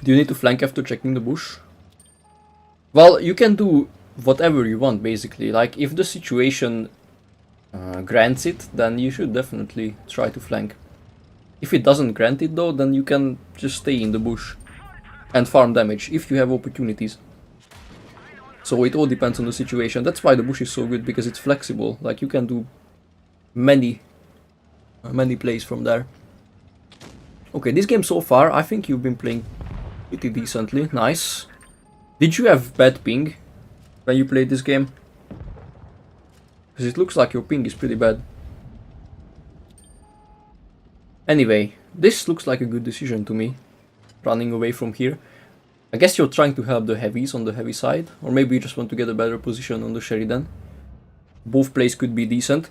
Do you need to flank after checking the bush? Well, you can do whatever you want basically. Like if the situation grants it, then you should definitely try to flank. If it doesn't grant it though, then you can just stay in the bush and farm damage if you have opportunities. So it all depends on the situation. That's why the bush is so good, because it's flexible. Like you can do many plays from there. Okay, this game so far, I think you've been playing pretty decently. Nice. Did you have bad ping when you played this game? Because it looks like your ping is pretty bad. Anyway, this looks like a good decision to me. Running away from here. I guess you're trying to help the heavies on the heavy side. Or maybe you just want to get a better position on the Sheridan. Both plays could be decent.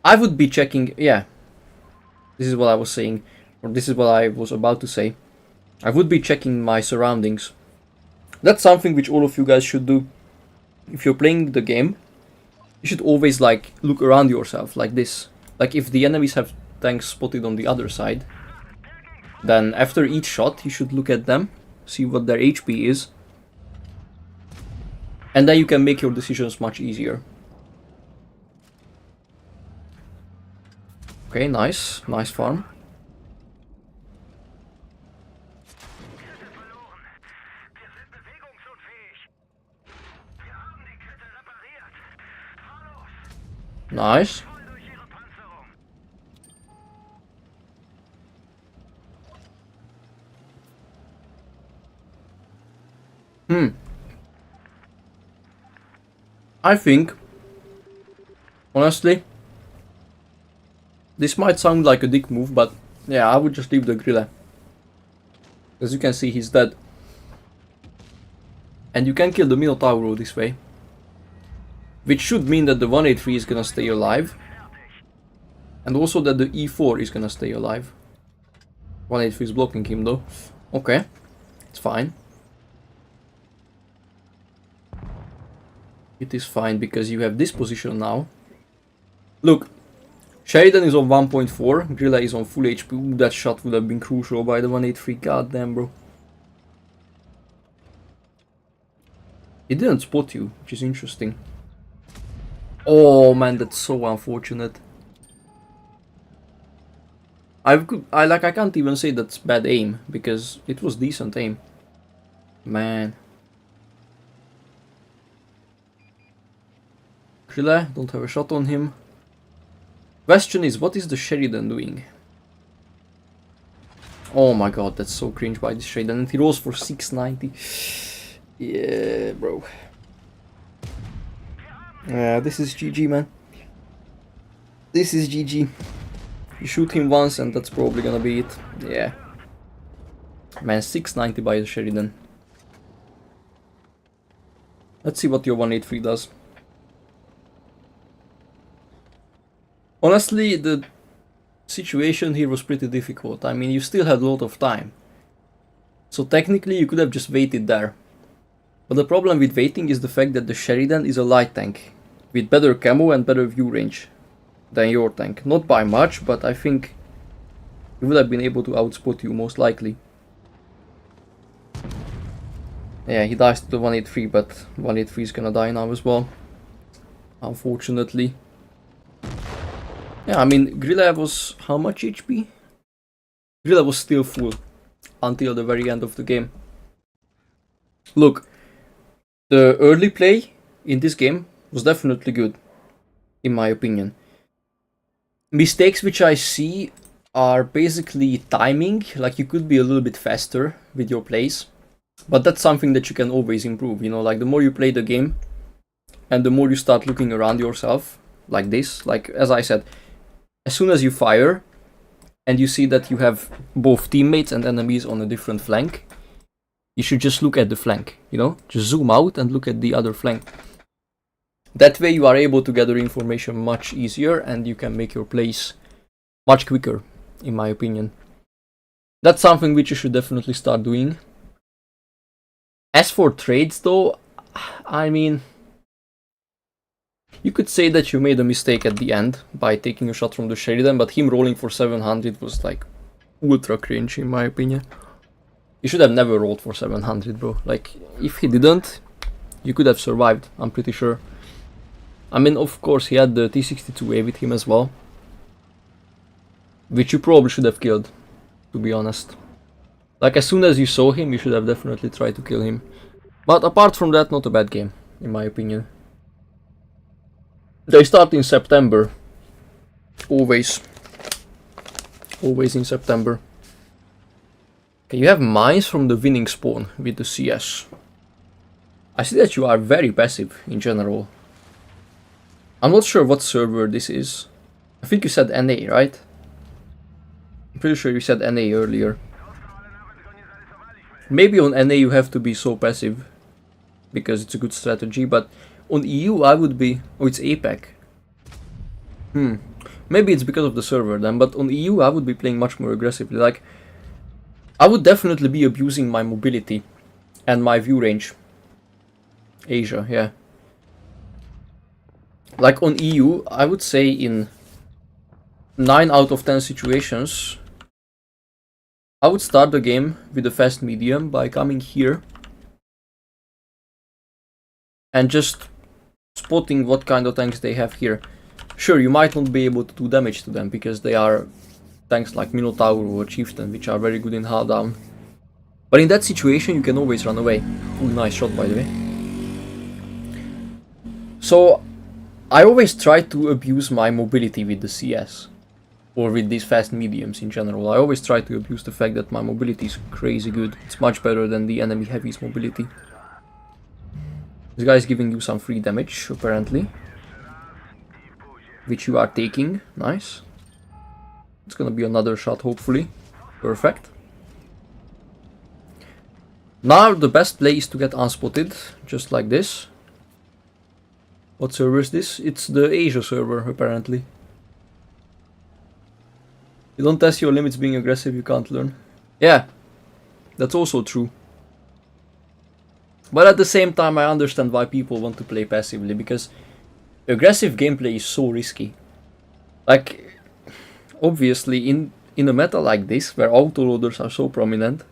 I would be checking... Yeah. This is what I was saying. Or this is what I was about to say. I would be checking my surroundings. That's something which all of you guys should do. If you're playing the game, you should always like look around yourself like this. Like if the enemies have tanks spotted on the other side, then after each shot you should look at them, see what their HP is, and then you can make your decisions much easier. Okay, nice farm. Nice. I think, honestly, this might sound like a dick move, but yeah, I would just leave the Grille. As you can see, he's dead. And you can kill the Minotauro this way. Which should mean that the 183 is gonna stay alive. And also that the E4 is gonna stay alive. 183 is blocking him though. Okay, it's fine. It is fine because you have this position now. Look, Sheridan is on 1.4, Grilla is on full HP. Ooh, that shot would have been crucial by the 183, goddamn bro. It didn't spot you, which is interesting. Oh man, that's so unfortunate. I can't even say that's bad aim, because it was decent aim. Man. Grilla, don't have a shot on him. Question is, what is the Sheridan doing? Oh my god, that's so cringe by this Sheridan. And he rolls for 690. Yeah, bro. Yeah, this is GG, man. This is GG. You shoot him once and that's probably gonna be it. Yeah. Man, 690 by the Sheridan. Let's see what your 183 does. Honestly, the situation here was pretty difficult. I mean, you still had a lot of time. So technically you could have just waited there. But the problem with waiting is the fact that the Sheridan is a light tank with better camo and better view range than your tank. Not by much, but I think he would have been able to outspot you most likely. Yeah, he dies to the 183, but 183 is gonna die now as well, unfortunately. Yeah, I mean, Grilla was how much HP? Grilla was still full until the very end of the game. Look, the early play in this game was definitely good, in my opinion. Mistakes which I see are basically timing, like you could be a little bit faster with your plays. But that's something that you can always improve, you know, like the more you play the game and the more you start looking around yourself, like this, like as I said, as soon as you fire and you see that you have both teammates and enemies on a different flank, you should just look at the flank, you know, just zoom out and look at the other flank. That way you are able to gather information much easier and you can make your plays much quicker, in my opinion. That's something which you should definitely start doing. As for trades though, I mean, you could say that you made a mistake at the end by taking a shot from the Sheridan, but him rolling for 700 was like ultra cringe in my opinion. You should have never rolled for 700, bro. Like, if he didn't, you could have survived, I'm pretty sure. I mean, of course, he had the T62A with him as well, which you probably should have killed, to be honest. Like, as soon as you saw him, you should have definitely tried to kill him. But apart from that, not a bad game, in my opinion. They start in September. Always. Always in September. Okay, you have mines from the winning spawn with the CS. I see that you are very passive in general. I'm not sure what server this is. I think you said NA, right? I'm pretty sure you said NA earlier. Maybe on NA you have to be so passive because it's a good strategy, but on EU I would be... Oh, it's APAC. Maybe it's because of the server then, but on EU I would be playing much more aggressively. Like, I would definitely be abusing my mobility and my view range. Asia, yeah. Like on EU, I would say in 9 out of 10 situations, I would start the game with a fast medium by coming here and just spotting what kind of tanks they have here. Sure, you might not be able to do damage to them because they are tanks like Minotaur or Chieftain, which are very good in hull down. But in that situation you can always run away. Ooh, nice shot by the way. So I always try to abuse my mobility with the CS. Or with these fast mediums in general. I always try to abuse the fact that my mobility is crazy good. It's much better than the enemy heavy's mobility. This guy is giving you some free damage, apparently. Which you are taking. Nice. It's gonna be another shot, hopefully. Perfect. Now the best play is to get unspotted, just like this. What server is this? It's the Asia server, apparently. You don't test your limits being aggressive, you can't learn. Yeah, that's also true. But at the same time, I understand why people want to play passively, because aggressive gameplay is so risky. Like, obviously, in a meta like this, where autoloaders are so prominent,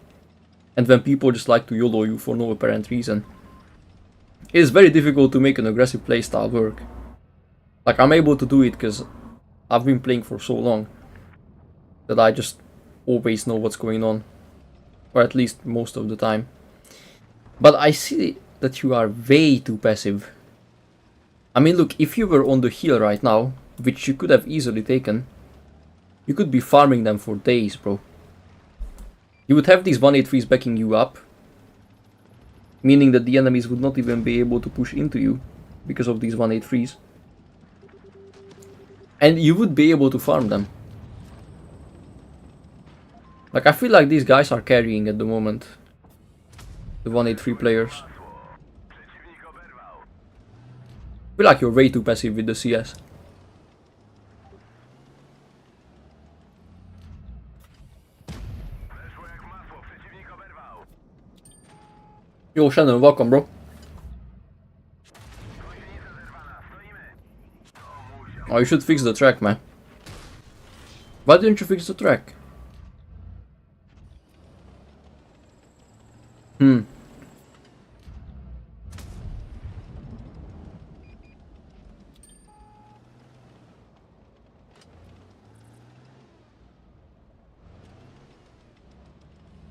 and when people just like to YOLO you for no apparent reason, it is very difficult to make an aggressive playstyle work. Like, I'm able to do it because I've been playing for so long that I just always know what's going on, or at least most of the time. But I see that you are way too passive. I mean, look, if you were on the hill right now, which you could have easily taken, you could be farming them for days, bro. You would have these 183s backing you up, meaning that the enemies would not even be able to push into you because of these 183s. And you would be able to farm them. Like, I feel like these guys are carrying at the moment. The 183 players. I feel like you're way too passive with the CS. Yo, Shannon, welcome, bro. Oh, you should fix the track, man. Why didn't you fix the track?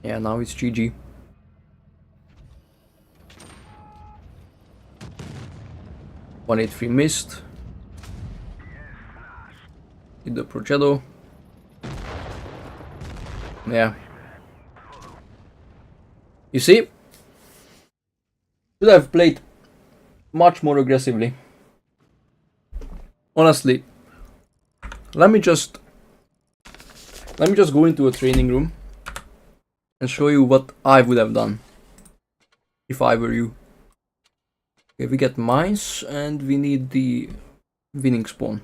Yeah, now it's GG. One 183 missed. Hit the Progetto. Yeah. You see? Should have played much more aggressively. Honestly. Let me just go into a training room and show you what I would have done if I were you. Okay, we get mines and we need the winning spawn.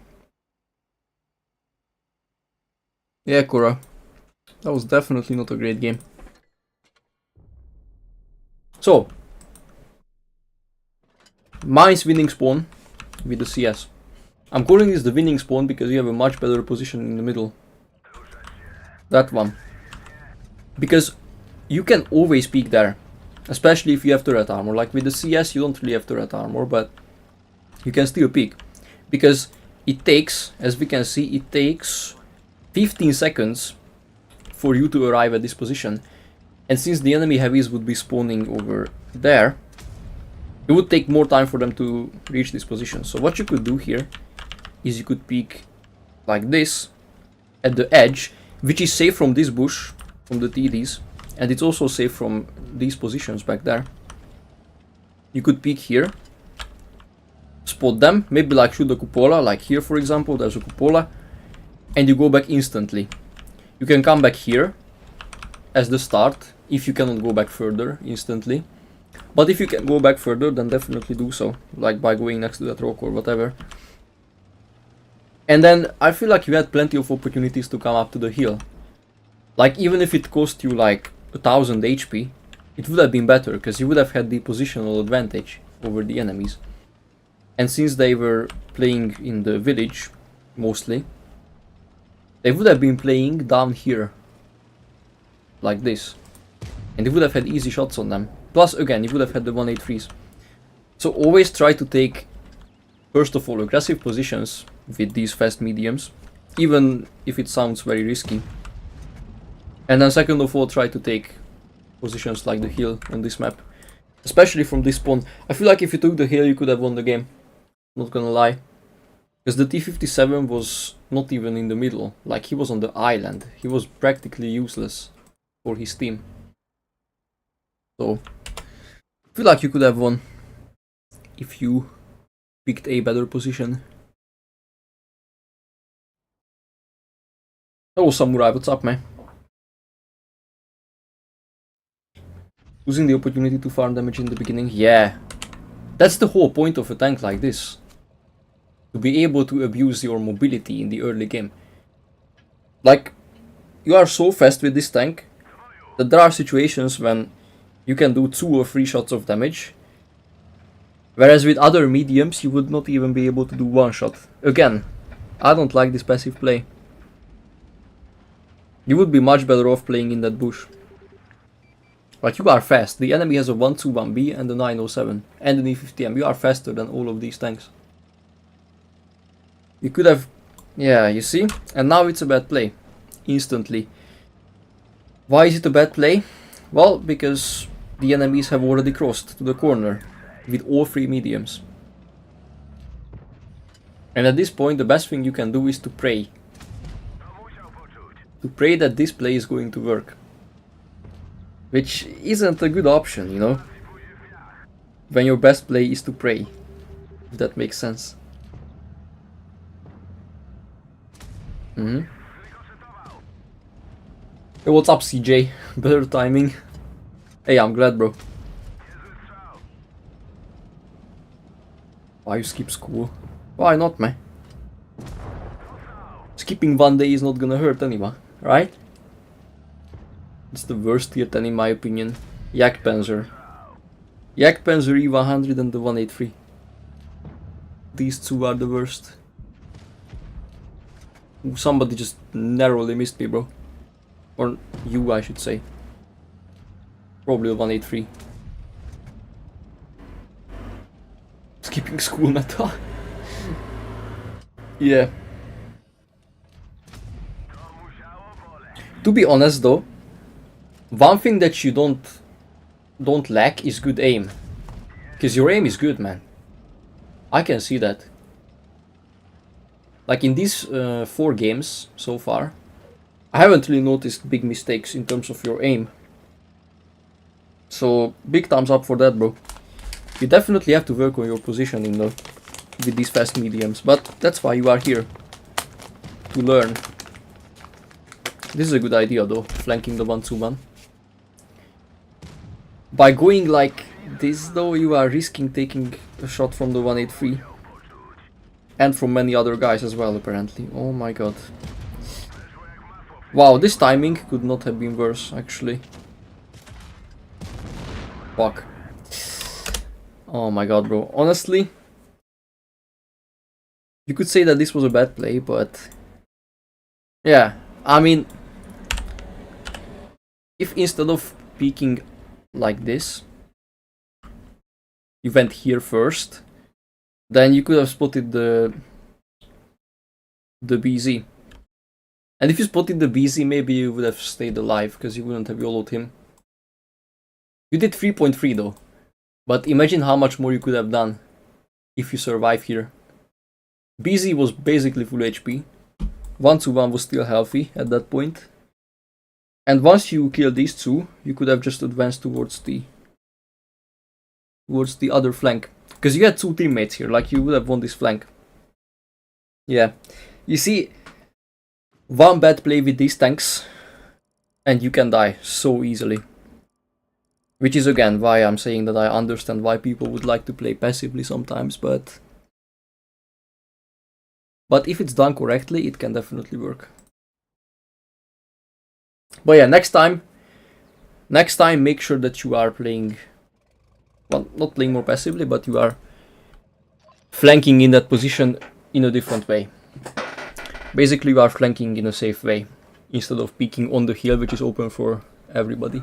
Yeah, Cora. That was definitely not a great game. So, mines winning spawn with the CS. I'm calling this the winning spawn because you have a much better position in the middle. That one. Because you can always peek there. Especially if you have turret armor. Like with the CS you don't really have turret armor, but you can still peek. Because it takes, as we can see, it takes 15 seconds for you to arrive at this position. And since the enemy heavies would be spawning over there, it would take more time for them to reach this position. So what you could do here is you could peek like this at the edge, which is safe from this bush, from the TDs, and it's also safe from these positions back there. You could peek here, spot them, maybe like shoot the cupola, like here for example, there's a cupola, and you go back instantly. You can come back here as the start, if you cannot go back further instantly. But if you can go back further, then definitely do so, like by going next to that rock or whatever. And then I feel like you had plenty of opportunities to come up to the hill. Like even if it cost you like 1000 HP, it would have been better, because you would have had the positional advantage over the enemies. And since they were playing in the village, mostly, they would have been playing down here, like this. And they would have had easy shots on them. Plus, again, you would have had the 183s. So always try to take, first of all, aggressive positions with these fast mediums, even if it sounds very risky. And then second of all, try to take positions like the hill on this map. Especially from this spawn. I feel like if you took the hill, you could have won the game. Not gonna lie. Because the T-57 was not even in the middle. Like, he was on the island. He was practically useless for his team. So, I feel like you could have won if you picked a better position. Oh, Samurai, what's up, man? Losing the opportunity to farm damage in the beginning? Yeah. That's the whole point of a tank like this. To be able to abuse your mobility in the early game. Like, you are so fast with this tank that there are situations when you can do 2 or 3 shots of damage. Whereas with other mediums you would not even be able to do 1 shot. Again, I don't like this passive play. You would be much better off playing in that bush. But you are fast. The enemy has a 121B and a 907 and an E50M. You are faster than all of these tanks. You could have... Yeah, you see? And now it's a bad play. Instantly. Why is it a bad play? Well, because the enemies have already crossed to the corner with all 3 mediums. And at this point, the best thing you can do is to pray. To pray that this play is going to work. Which isn't a good option, you know? When your best play is to pray. If that makes sense. Hey, what's up, CJ? Better timing. Hey, I'm glad, bro. Why you skip school? Why not, man? Skipping one day is not gonna hurt anyone, right? It's the worst tier 10 in my opinion. Jagdpanzer. Jagdpanzer E100 and the 183. These two are the worst. Ooh, somebody just narrowly missed me, bro. Or you, I should say. Probably a 183. Skipping school meta. Yeah. To be honest though, one thing that you don't lack is good aim. Cause your aim is good, man. I can see that. Like in these 4 games so far, I haven't really noticed big mistakes in terms of your aim. So big thumbs up for that, bro. You definitely have to work on your positioning though, with these fast mediums, but that's why you are here. To learn. This is a good idea though, flanking the 1-2-1. By going like this though, you are risking taking a shot from the 183. And from many other guys as well, apparently. Oh my god. Wow, this timing could not have been worse, actually. Fuck. Oh my god, bro. Honestly, you could say that this was a bad play, but... yeah, I mean... if instead of peeking like this, you went here first, then you could have spotted the BZ. And if you spotted the BZ, maybe you would have stayed alive, because you wouldn't have YOLO'd him. You did 3.3 though. But imagine how much more you could have done if you survive here. BZ was basically full HP. 1-2-1 was still healthy at that point. And once you kill these two, you could have just advanced towards the other flank. Because you had 2 teammates here, like you would have won this flank. Yeah. You see, one bad play with these tanks and you can die so easily. Which is again why I'm saying that I understand why people would like to play passively sometimes, but if it's done correctly, it can definitely work. But yeah, next time make sure that you are playing, well, not playing more passively, but you are flanking in that position in a different way. Basically, you are flanking in a safe way, instead of peeking on the hill, which is open for everybody.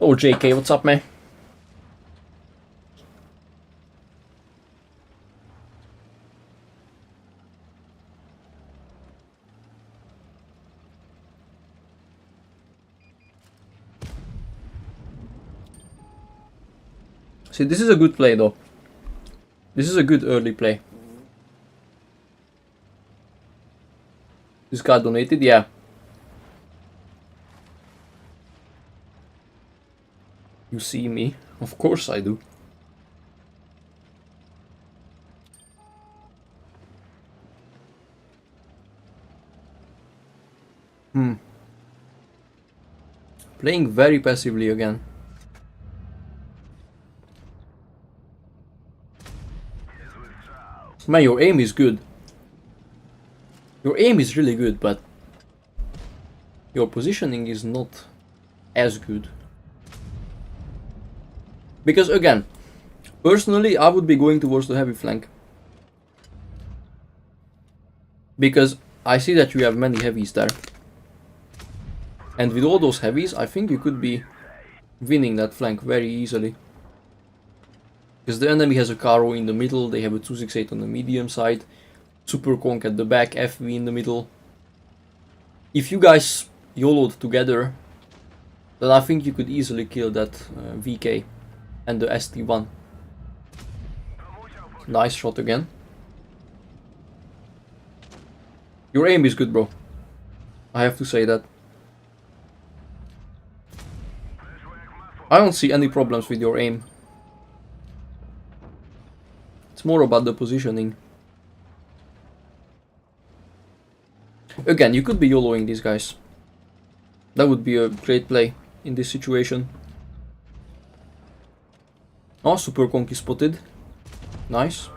Oh, JK, what's up, man? See, this is a good play though. This is a good early play. This guy donated, yeah. You see me? Of course I do. Playing very passively again. Man, your aim is good. Your aim is really good, but your positioning is not as good. Because again, personally, I would be going towards the heavy flank. Because I see that you have many heavies there. And with all those heavies, I think you could be winning that flank very easily. Because the enemy has a Caro in the middle, they have a 268 on the medium side, Super Conk at the back, FV in the middle. If you guys YOLO'd together, then I think you could easily kill that VK and the ST1. Nice shot again. Your aim is good, bro. I have to say that. I don't see any problems with your aim. It's more about the positioning. Again, you could be YOLOing these guys. That would be a great play in this situation. Oh, super conky spotted. Nice.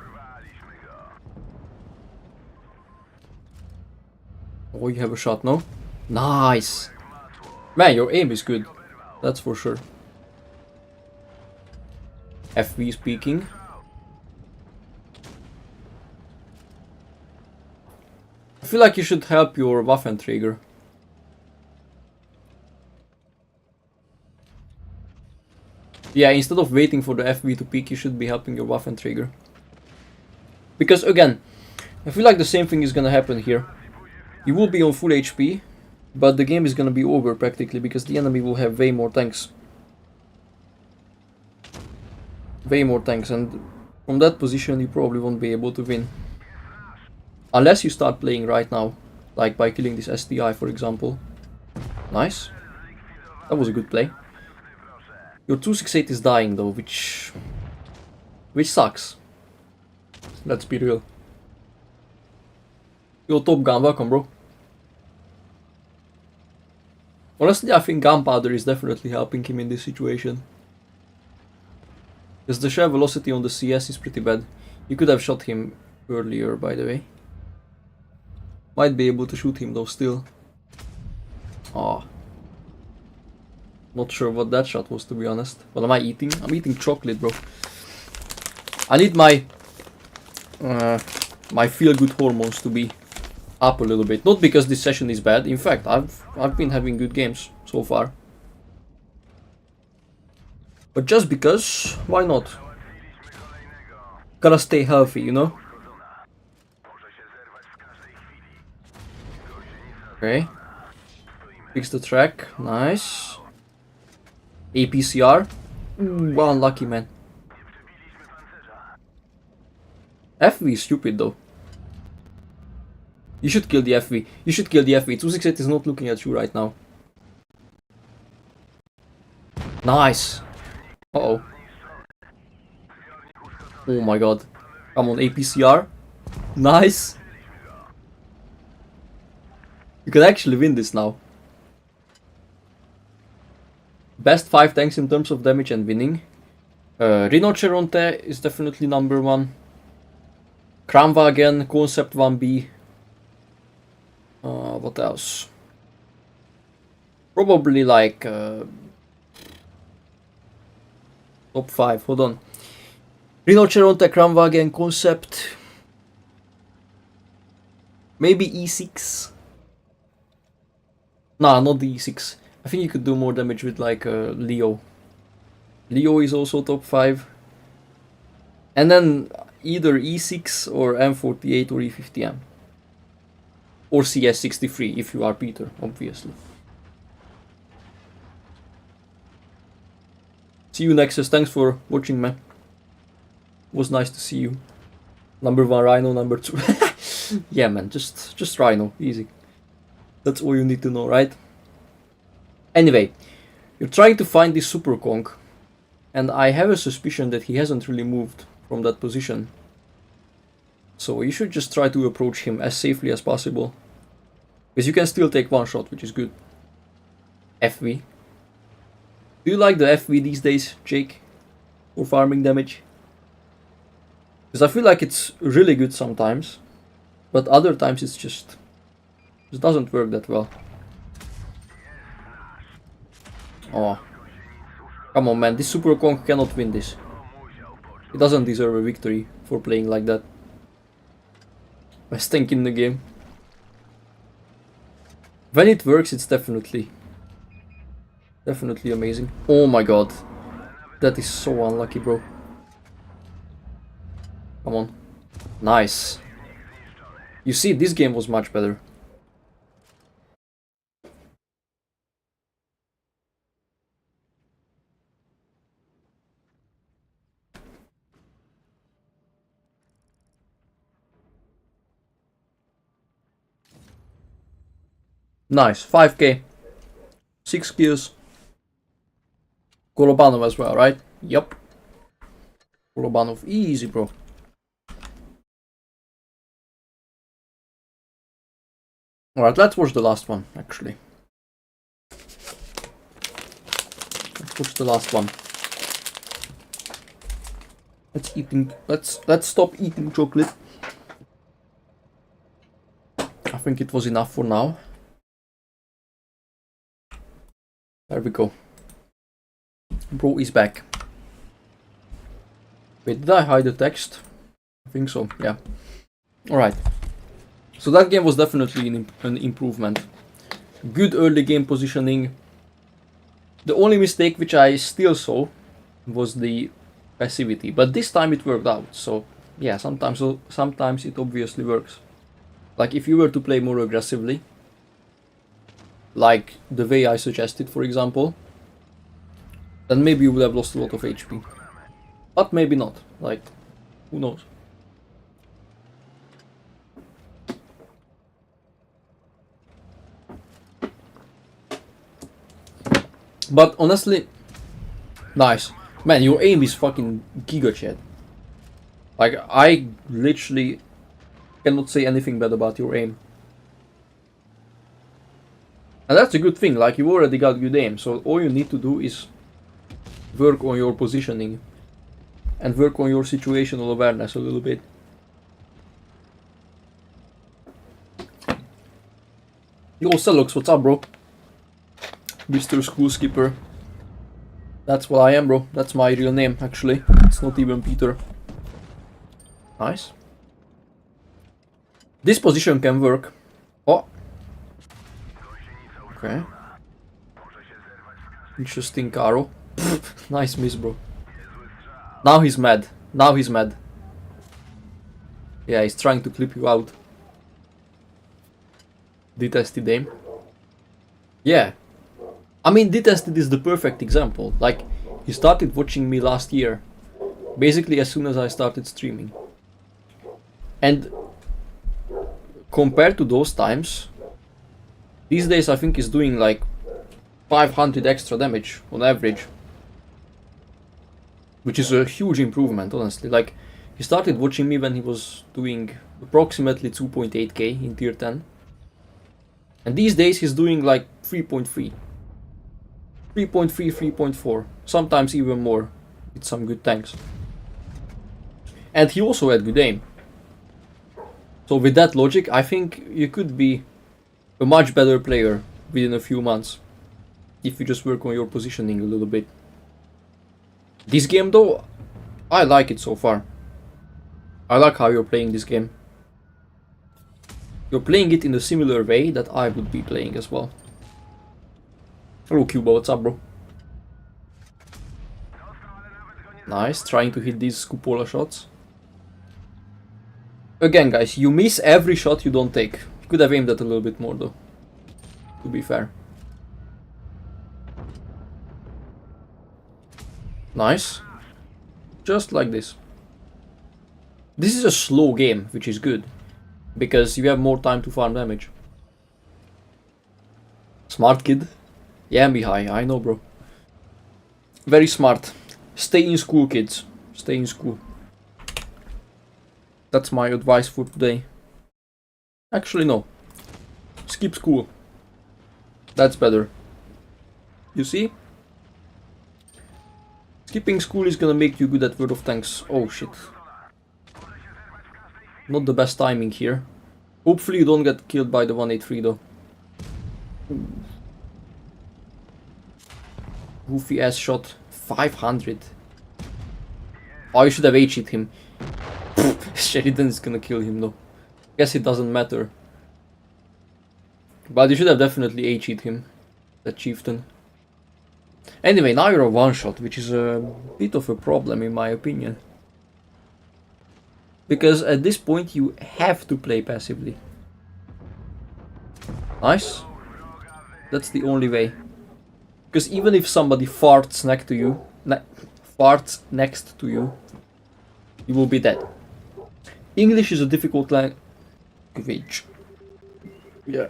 Oh, you have a shot, no? Nice! Man, your aim is good. That's for sure. FV speaking. I feel like you should help your Waffenträger. Yeah, instead of waiting for the FV to peak, you should be helping your Waffenträger. Because again, I feel like the same thing is gonna happen here. You will be on full HP, but the game is gonna be over practically because the enemy will have way more tanks. Way more tanks, and from that position you probably won't be able to win. Unless you start playing right now, like by killing this STI for example. Nice. That was a good play. Your 268 is dying though, which sucks. Let's be real. Yo, Top Gun, welcome, bro. Honestly, I think gunpowder is definitely helping him in this situation. Because the shell velocity on the CS is pretty bad. You could have shot him earlier, by the way. Might be able to shoot him though still. Ah. Not sure what that shot was, to be honest. What am I eating? I'm eating chocolate, bro. I need my my feel-good hormones to be up a little bit. Not because this session is bad. In fact, I've been having good games so far. But just because, why not? Gotta stay healthy, you know? Okay. Fix the track. Nice. APCR. Ooh, unlucky, man. FV is stupid though. You should kill the FV. You should kill the FV. 268 is not looking at you right now. Nice. Uh-oh. Oh my god. Come on, APCR. Nice. You can actually win this now. Best 5 tanks in terms of damage and winning. Rinoceronte is definitely number 1. Kramwagen, Concept 1B. What else? Probably like top 5. Hold on. Rinoceronte, Kramwagen, Concept. Maybe E6. Nah, not the E6. I think you could do more damage with like Leo. Leo is also top 5. And then either E6 or M48 or E50M. Or CS63 if you are Peter, obviously. See you Nexus, thanks for watching, man. Was nice to see you. Number 1 Rhino, number 2. Yeah, man, just Rhino, easy. That's all you need to know, right? Anyway, you're trying to find this Super Kong, and I have a suspicion that he hasn't really moved from that position. So you should just try to approach him as safely as possible. Because you can still take one shot, which is good. FV. Do you like the FV these days, Jake? For farming damage? Because I feel like it's really good sometimes, but other times it just doesn't work that well. Oh. Come on, man, this Super Kong cannot win this. He doesn't deserve a victory for playing like that. Best tank in the game. When it works, it's definitely amazing. Oh my god. That is so unlucky, bro. Come on. Nice. You see, this game was much better. Nice, 5k. 6 kills. Golobanov as well, right? Yup. Golobanov, easy, bro. Alright, let's watch the last one, actually. Let's watch the last one. Let's stop eating chocolate. I think it was enough for now. There we go. Bro is back. Wait, did I hide the text? I think so, yeah. Alright. So that game was definitely an improvement. Good early game positioning. The only mistake which I still saw was the passivity, but this time it worked out. So yeah, sometimes it obviously works. Like if you were to play more aggressively, like the way I suggested, for example, then maybe you would have lost a lot of HP. But maybe not. Like, who knows? But honestly, nice. Man, your aim is fucking giga, Chad. Like, I literally cannot say anything bad about your aim. And that's a good thing, like you already got good aim, so all you need to do is work on your positioning and work on your situational awareness a little bit. Yo, Celox, what's up, bro? Mr. School Skipper. That's what I am, bro. That's my real name, actually. It's not even Peter. Nice. This position can work. Oh. Okay. Interesting, Caro. Nice miss, bro. Now he's mad. Now he's mad. Yeah, he's trying to clip you out. Detested aim. Yeah. I mean, Detested is the perfect example. Like, he started watching me last year. Basically as soon as I started streaming. And compared to those times, these days I think he's doing like 500 extra damage on average. Which is a huge improvement, honestly. Like, he started watching me when he was doing approximately 2.8k in tier 10. And these days he's doing like 3.3. 3.3, 3.4. Sometimes even more. With some good tanks. And he also had good aim. So with that logic, I think you could be a much better player within a few months. If you just work on your positioning a little bit. This game though, I like it so far. I like how you're playing this game. You're playing it in a similar way that I would be playing as well. Hello Cuba, what's up, bro? Nice, trying to hit these cupola shots. Again guys, you miss every shot you don't take. You could have aimed at a little bit more though, to be fair. Nice. Just like this. This is a slow game, which is good. Because you have more time to farm damage. Smart kid. Yeah, Mihai, I know, bro. Very smart. Stay in school, kids. Stay in school. That's my advice for today. Actually, no. Skip school. That's better. You see? Skipping school is gonna make you good at World of Tanks. Oh shit. Not the best timing here. Hopefully you don't get killed by the 183 though. Goofy ass shot. 500. Oh, you should have H-hit him. Sheridan is gonna kill him though. Guess it doesn't matter. But you should have definitely H-hit him. That chieftain. Anyway, now you're a one-shot, which is a bit of a problem in my opinion. Because at this point you have to play passively. Nice. That's the only way. Because even if somebody farts next to you, you will be dead. English is a difficult language. Yeah.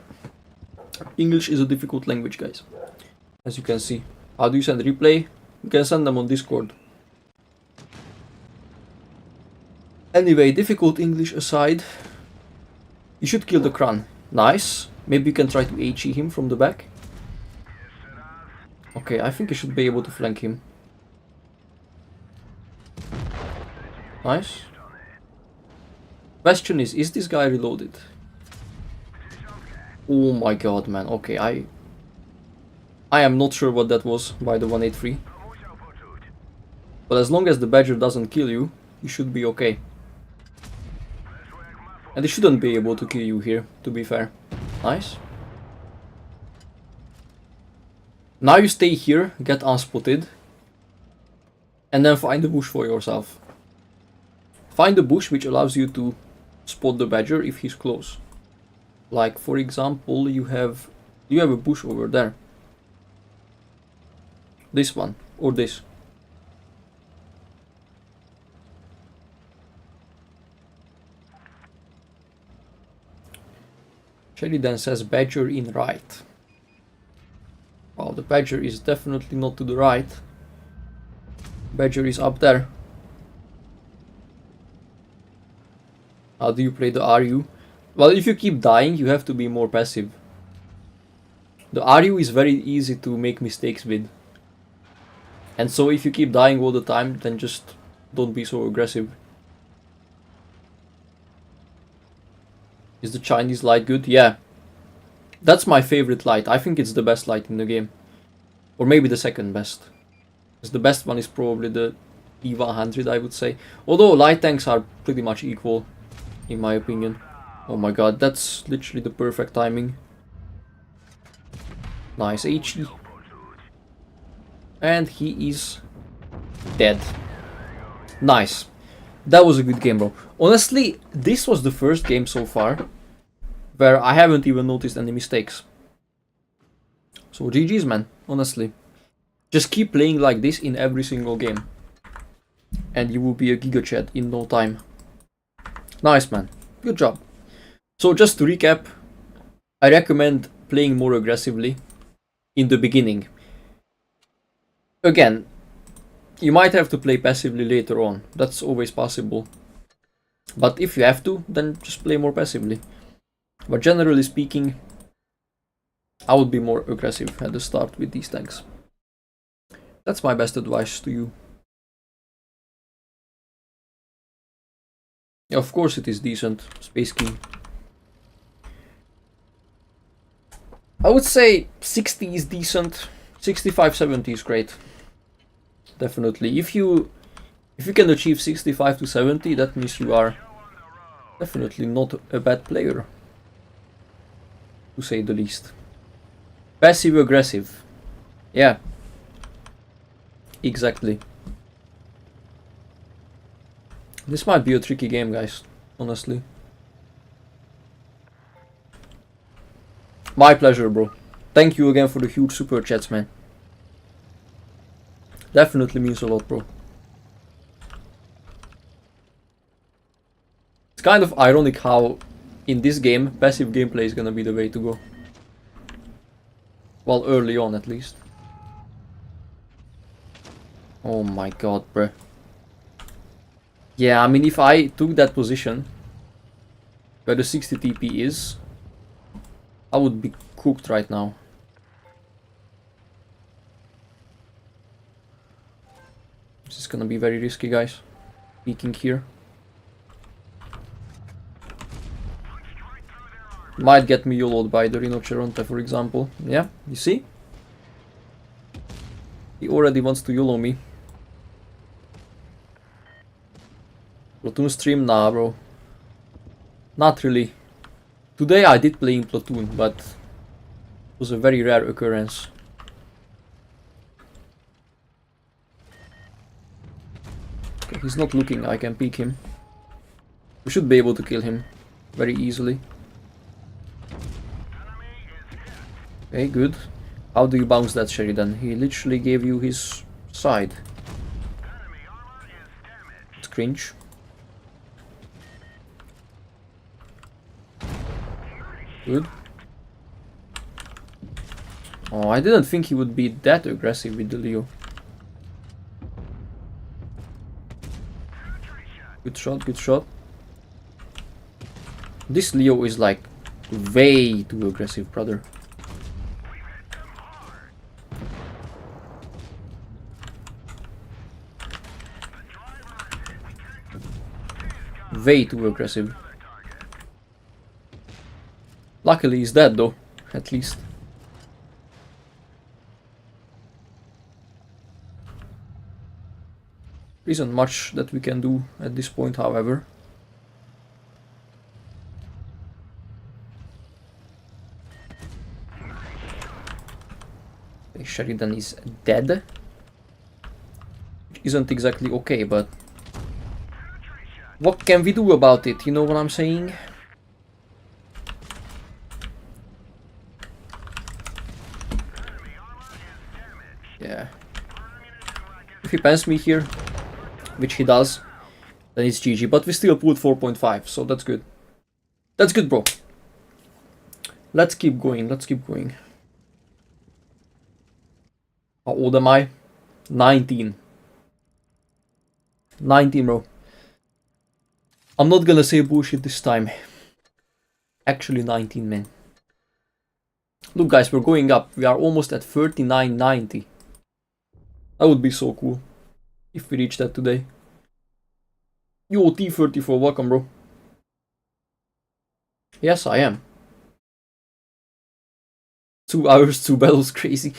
English is a difficult language, guys. As you can see. How do you send replay? You can send them on Discord. Anyway, difficult English aside, you should kill the Kran. Nice. Maybe you can try to HE him from the back. Okay, I think you should be able to flank him. Nice. Question is this guy reloaded? Oh my god, man. Okay, I am not sure what that was by the 183. But as long as the Badger doesn't kill you, you should be okay. And he shouldn't be able to kill you here, to be fair. Nice. Now you stay here, get unspotted. And then find the bush for yourself. Find the bush which allows you to spot the Badger if he's close. Like, for example, you have a bush over there. This one, or this. Sheridan says Badger in right. Well, the Badger is definitely not to the right. Badger is up there. How do you play the RU? Well, if you keep dying, you have to be more passive. The RU is very easy to make mistakes with. And so if you keep dying all the time, then just don't be so aggressive. Is the Chinese light good? Yeah. That's my favorite light. I think it's the best light in the game. Or maybe the second best. Because the best one is probably the E100, I would say. Although light tanks are pretty much equal, in my opinion. Oh my god, that's literally the perfect timing. Nice HE. And he is dead. Nice. That was a good game, bro. Honestly, this was the first game so far where I haven't even noticed any mistakes. So GG's, man, honestly. Just keep playing like this in every single game. And you will be a Giga Chad in no time. Nice, man. Good job. So just to recap, I recommend playing more aggressively in the beginning. Again, you might have to play passively later on. That's always possible. But if you have to, then just play more passively. But generally speaking, I would be more aggressive at the start with these tanks. That's my best advice to you. Yeah, of course it is decent, Space King. I would say 60 is decent, 65-70 is great. Definitely. If you can achieve 65 to 70, that means you are definitely not a bad player, to say the least. Passive aggressive. Yeah. Exactly. This might be a tricky game, guys, honestly. My pleasure, bro. Thank you again for the huge super chats, man. Definitely means a lot, bro. It's kind of ironic how in this game passive gameplay is gonna be the way to go. Well, early on at least. Oh my god, bruh. Yeah, I mean, if I took that position where the 60 TP is, I would be cooked right now. This is gonna be very risky, guys. Peeking here. Might get me YOLO'd by the Rhinoceronte, for example. Yeah, you see? He already wants to YOLO me. Platoon stream? Nah, bro. Not really. Today I did play in Platoon, but it was a very rare occurrence. Okay, he's not looking, I can peek him. We should be able to kill him very easily. Okay, good. How do you bounce that, Sheridan? He literally gave you his side. It's cringe. Good. Oh, I didn't think he would be that aggressive with the Leo. Good shot, good shot. This Leo is like way too aggressive, brother. Way too aggressive. Luckily he's dead though, at least. There isn't much that we can do at this point, however. Okay, Sheridan is dead. Which isn't exactly okay, but what can we do about it? You know what I'm saying? Yeah. If he pans me here, which he does, then it's GG. But we still pulled 4.5, so that's good. That's good, bro. Let's keep going, let's keep going. How old am I? 19. 19, bro. I'm not gonna say bullshit this time. Actually 19, man. Look guys, we're going up. We are almost at 39.90. That would be so cool if we reach that today. WoT 34, welcome bro. Yes, I am. 2 hours, 2 battles, crazy.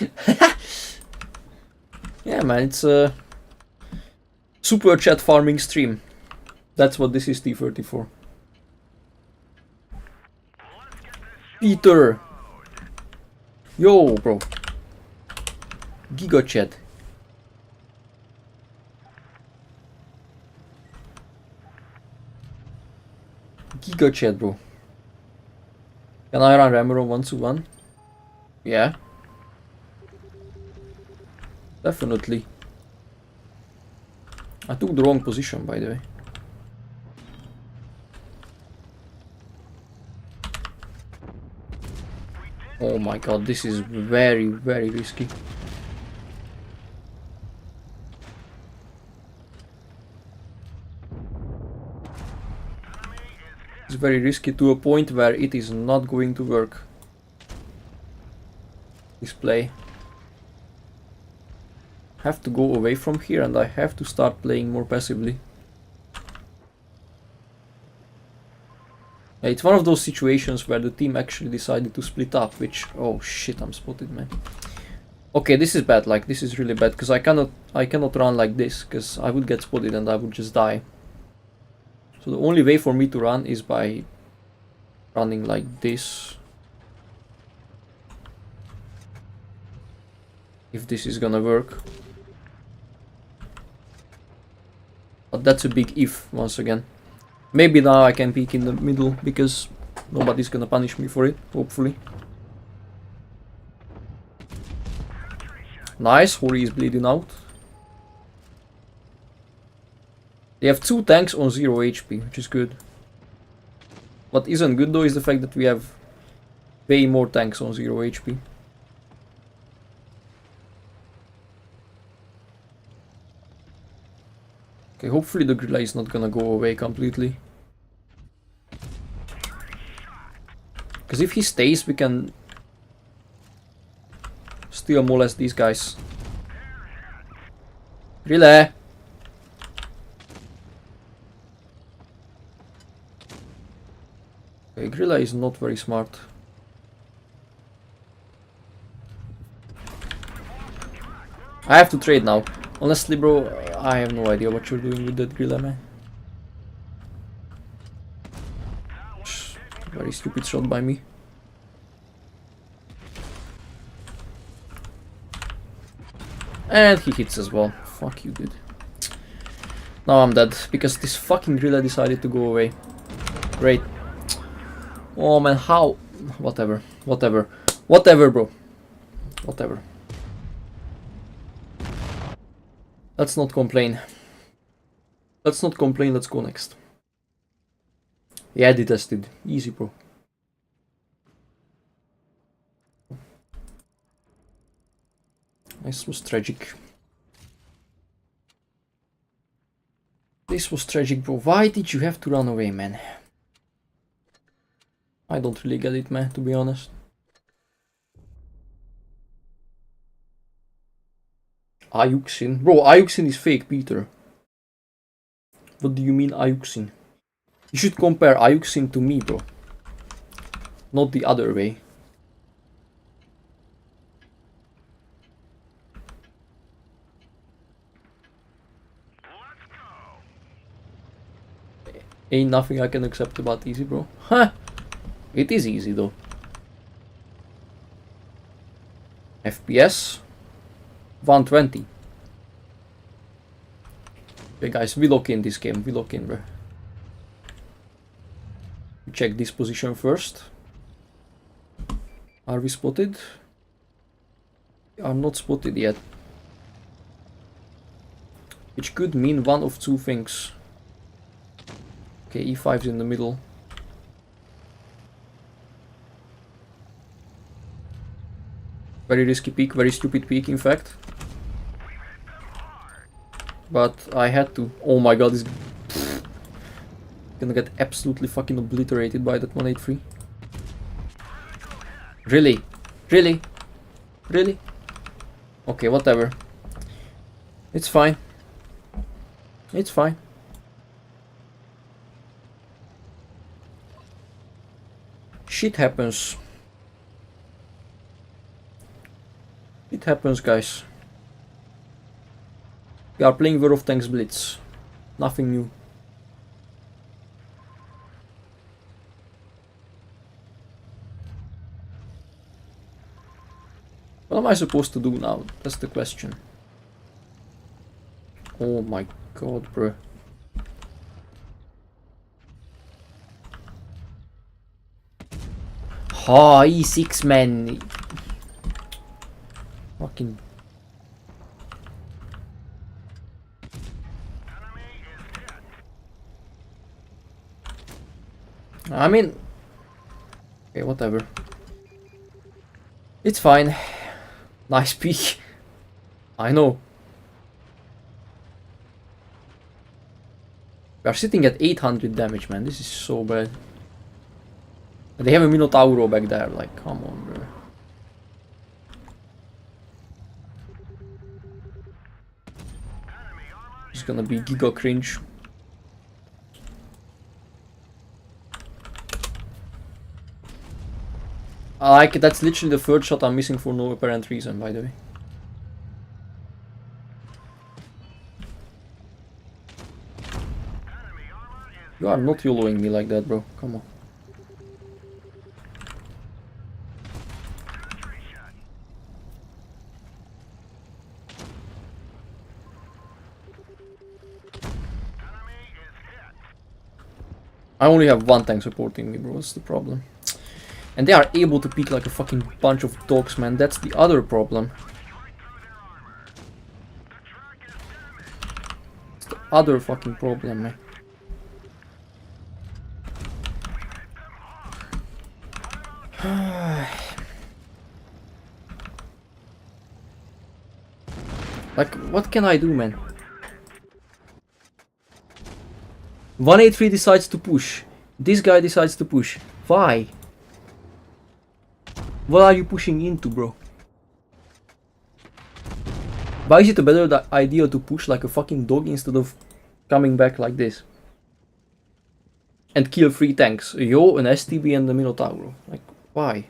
Yeah man, it's a super chat farming stream. That's what this is, T34. Peter! Yo, bro. Giga chat. Giga chat, bro. Can I run Ramiro 1-1? Yeah. Definitely. I took the wrong position, by the way. Oh my god, this is very, very risky. It's very risky to a point where it is not going to work. This play. I have to go away from here and I have to start playing more passively. Yeah, it's one of those situations where the team actually decided to split up, which... Oh shit, I'm spotted, man. Okay, this is bad, like this is really bad, because I cannot run like this, because I would get spotted and I would just die. So the only way for me to run is by running like this. If this is gonna work. But that's a big if, once again. Maybe now I can peek in the middle, because nobody's gonna punish me for it, hopefully. Nice, Hori is bleeding out. They have 2 tanks on 0 HP, which is good. What isn't good though is the fact that we have way more tanks on 0 HP. Okay, hopefully the gorilla is not gonna go away completely. Because if he stays, we can still molest these guys. Relay! Okay, gorilla is not very smart. I have to trade now. Honestly, bro, I have no idea what you're doing with that gorilla, man. Very stupid shot by me. And he hits as well. Fuck you, dude. Now I'm dead, because this fucking gorilla decided to go away. Great. Oh man, how? Whatever. Whatever. Whatever, bro. Whatever. Let's not complain. Let's not complain, let's go next. Yeah, detested. Easy, bro. This was tragic. This was tragic, bro. Why did you have to run away, man? I don't really get it, man, to be honest. Ayuxin. Bro, Ayuxin is fake, Peter. What do you mean, Ayuxin? You should compare Ayuxin to me, bro. Not the other way. Ain't nothing I can accept about easy, bro. Huh? It is easy, though. FPS 120. Okay, guys, we lock in this game. We lock in, bro. Check this position first. Are we spotted? We are not spotted yet. Which could mean one of two things. Okay, E5's in the middle. Very risky peek, very stupid peek, in fact. But I had to. Oh my god, this gonna get absolutely fucking obliterated by that 183. Really? Really? Really? Okay, whatever. It's fine. It's fine. Shit happens. It happens, guys. We are playing World of Tanks Blitz. Nothing new. What am I supposed to do now? That's the question. Oh my god, bro. Ha, E6, man. Fucking. I mean. Okay, whatever. It's fine. Nice peek. I know. We are sitting at 800 damage, man. This is so bad. And they have a Minotauro back there. Like, come on, bro. It's gonna be giga cringe. I like it. That's literally the third shot I'm missing for no apparent reason, by the way. You are not YOLOing me like that, bro. Come on. I only have one tank supporting me, bro. What's the problem? And they are able to peek like a fucking bunch of dogs, man. That's the other problem. It's the other fucking problem, man. Like, what can I do, man? 183 decides to push. This guy decides to push. Why? What are you pushing into, bro? Why is it a better idea to push like a fucking dog instead of coming back like this? And kill 3 tanks. Yo, an STB and the Minotauro. Like, why?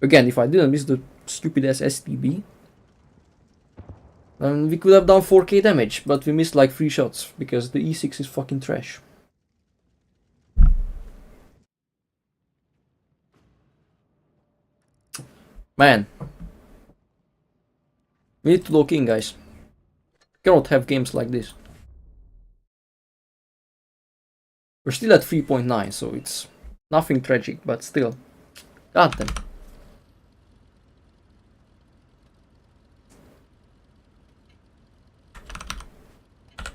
Again, if I didn't miss the stupid ass STB, we could have done 4k damage, but we missed like 3 shots, because the E6 is fucking trash. Man. We need to lock in, guys. Cannot have games like this. We're still at 3.9, so it's nothing tragic, but still. God damn.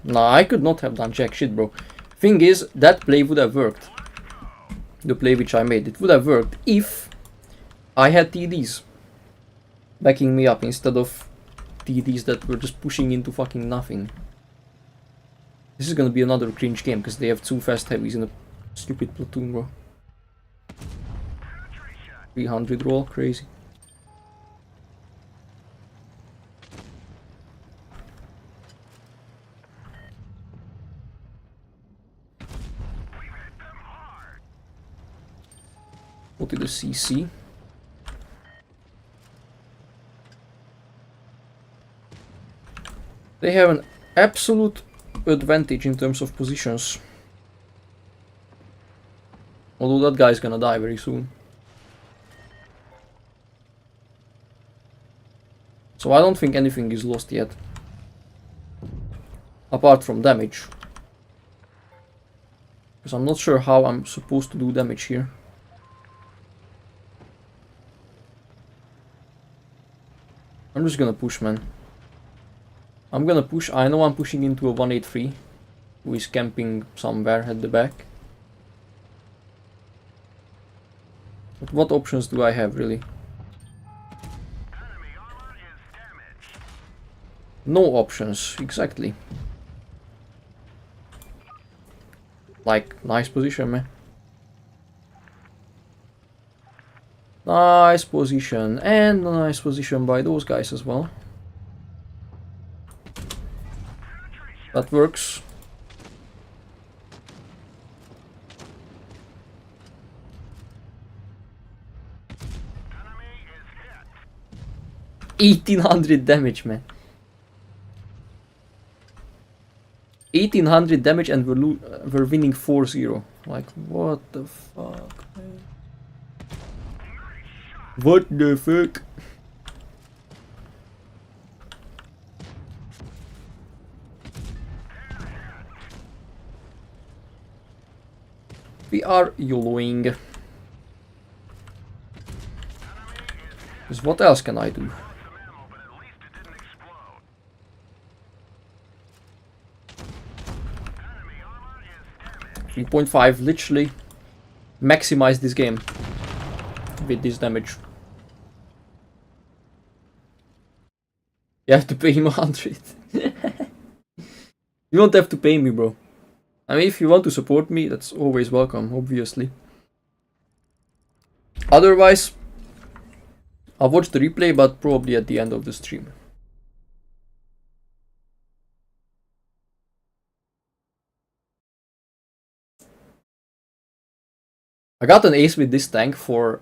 Nah, I could not have done jack shit, bro. Thing is, that play would have worked. The play which I made, it would have worked if I had TDs. backing me up instead of TDs that were just pushing into fucking nothing. This is gonna be another cringe game because they have 2 fast heavies in a stupid platoon, bro. 300 roll, crazy. Go to the CC. They have an absolute advantage in terms of positions. Although that guy's gonna die very soon. So I don't think anything is lost yet. Apart from damage. Because I'm not sure how I'm supposed to do damage here. I'm just gonna push, man. I'm gonna push. I know I'm pushing into a 183 who is camping somewhere at the back. But what options do I have, really? No options, exactly. Like, nice position, man. Nice position, and a nice position by those guys as well. That works. Enemy is hit. 1800 damage, man. 1800 damage and we're winning 4-0. Like, what the fuck, man? What the fuck? We are YOLOing. Because what else can I do? 3.5, literally maximize this game with this damage. You have to pay him 100. You don't have to pay me, bro. I mean, if you want to support me, that's always welcome, obviously. Otherwise, I'll watch the replay, but probably at the end of the stream. I got an ace with this tank for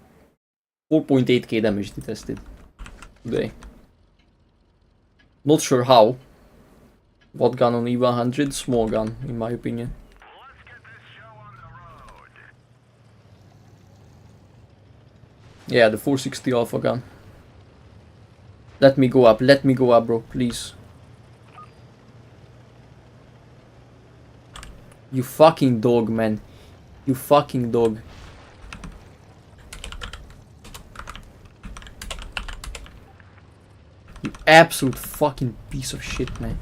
4.8k damage detested today. Not sure how. What gun on E100? Small gun, in my opinion. Let's get this show on the road. Yeah, the 460 Alpha gun. Let me go up, bro, please. You fucking dog, man. You fucking dog. You absolute fucking piece of shit, man.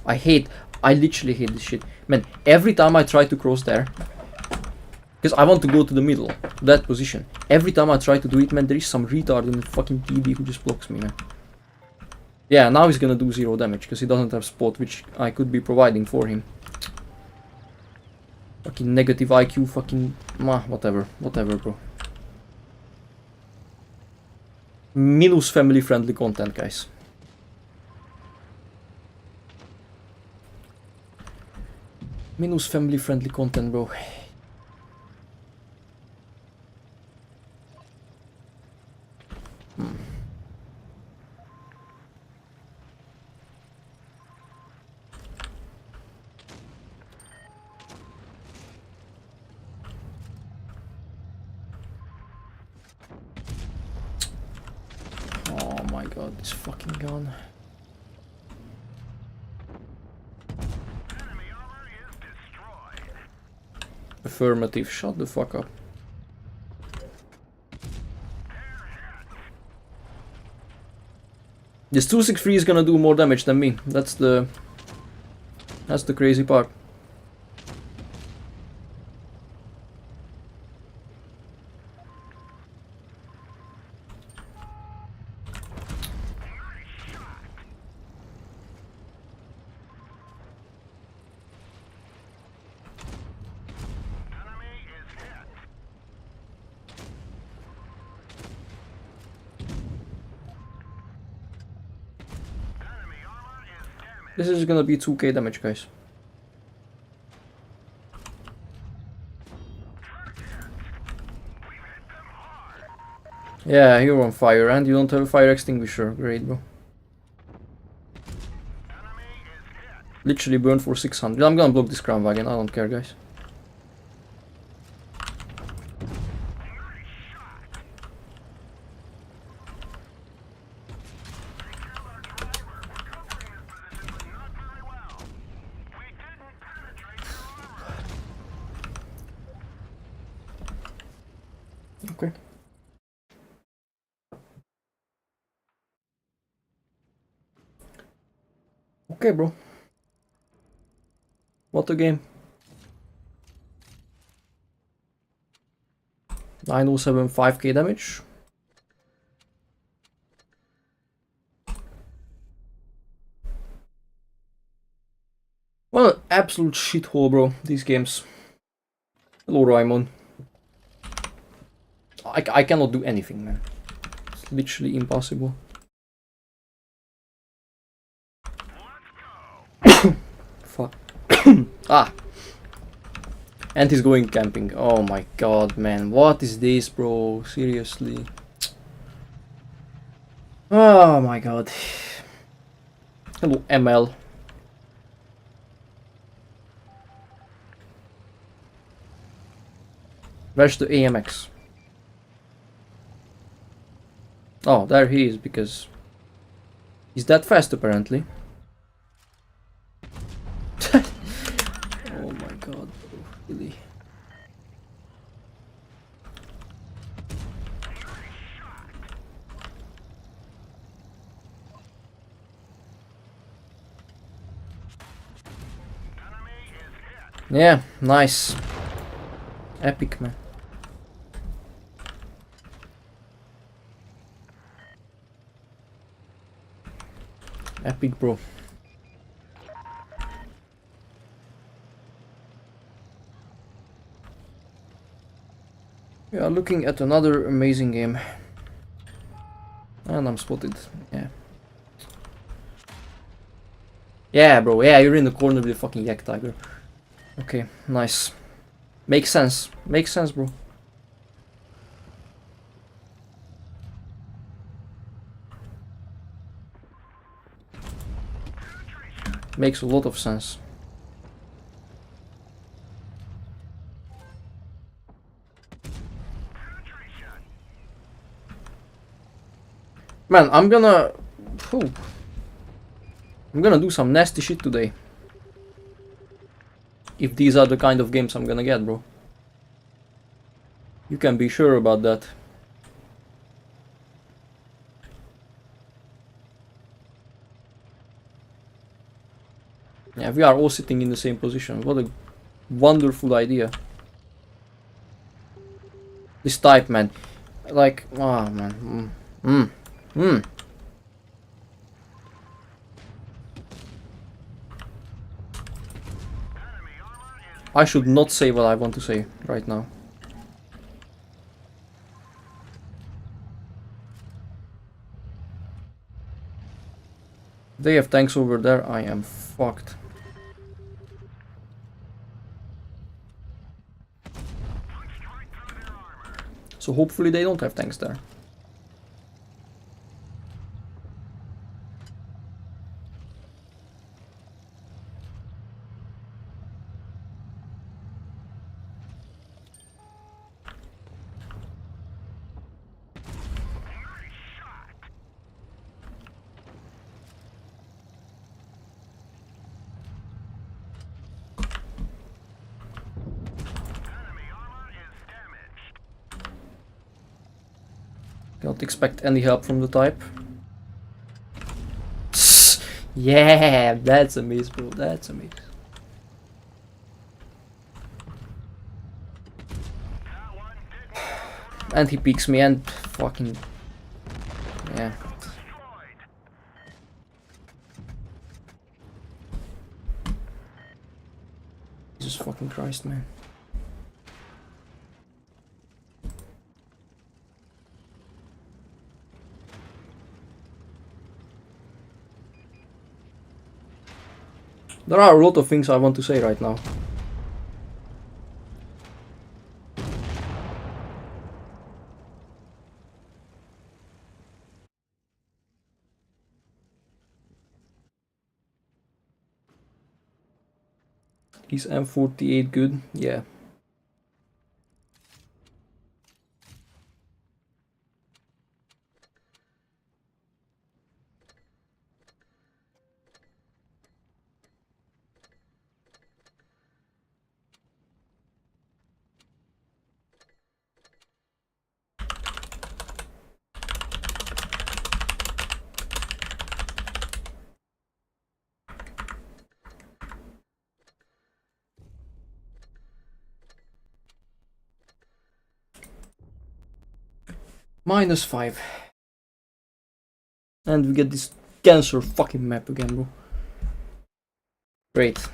I literally hate this shit. Man, every time I try to cross there, because I want to go to the middle, that position. Every time I try to do it, man, there is some retard in the fucking TD who just blocks me, man. Yeah, now he's gonna do 0 damage, because he doesn't have spot, which I could be providing for him. Fucking negative IQ, fucking... whatever, bro. Minus family friendly content, guys. Minus family friendly content, bro. Oh my god, this fucking gun. Enemy armor is destroyed. Affirmative, shut the fuck up. This 263 is gonna do more damage than me. That's the crazy part. This is gonna be 2k damage, guys. Yeah, you're on fire and you don't have a fire extinguisher. Great, bro. Literally burned for 600. I'm gonna block this crown wagon. I don't care, guys. Okay. Okay, bro. What a game. 907 5k damage. Well, absolute shithole, bro. These games. Hello, Raimon. I cannot do anything, man. It's literally impossible. Fuck. Ah. And he's going camping. Oh my god, man. What is this, bro? Seriously. Oh my god. Hello, ML. Where's the AMX? Oh, there he is, because he's that fast apparently. Oh my god, bro. Really. Yeah, nice. Epic, man. Epic, bro. We are looking at another amazing game. And I'm spotted. Yeah. Yeah, bro. Yeah, you're in the corner with the fucking yak tiger. Okay, nice. Makes sense. Makes sense, bro. Makes a lot of sense. Man, I'm gonna do some nasty shit today. If these are the kind of games I'm gonna get, bro. You can be sure about that. Yeah, we are all sitting in the same position. What a wonderful idea. This type, man. Like, oh man. I should not say what I want to say right now. They have tanks over there, I am fucked. So hopefully they don't have tanks there. Cannot expect any help from the type. Yeah, that's a miss, bro. That's a miss. And he peeks me and fucking... Yeah. Jesus fucking Christ, man. There are a lot of things I want to say right now. Is M48 good? Yeah. -5. And we get this cancer fucking map again, bro. Great.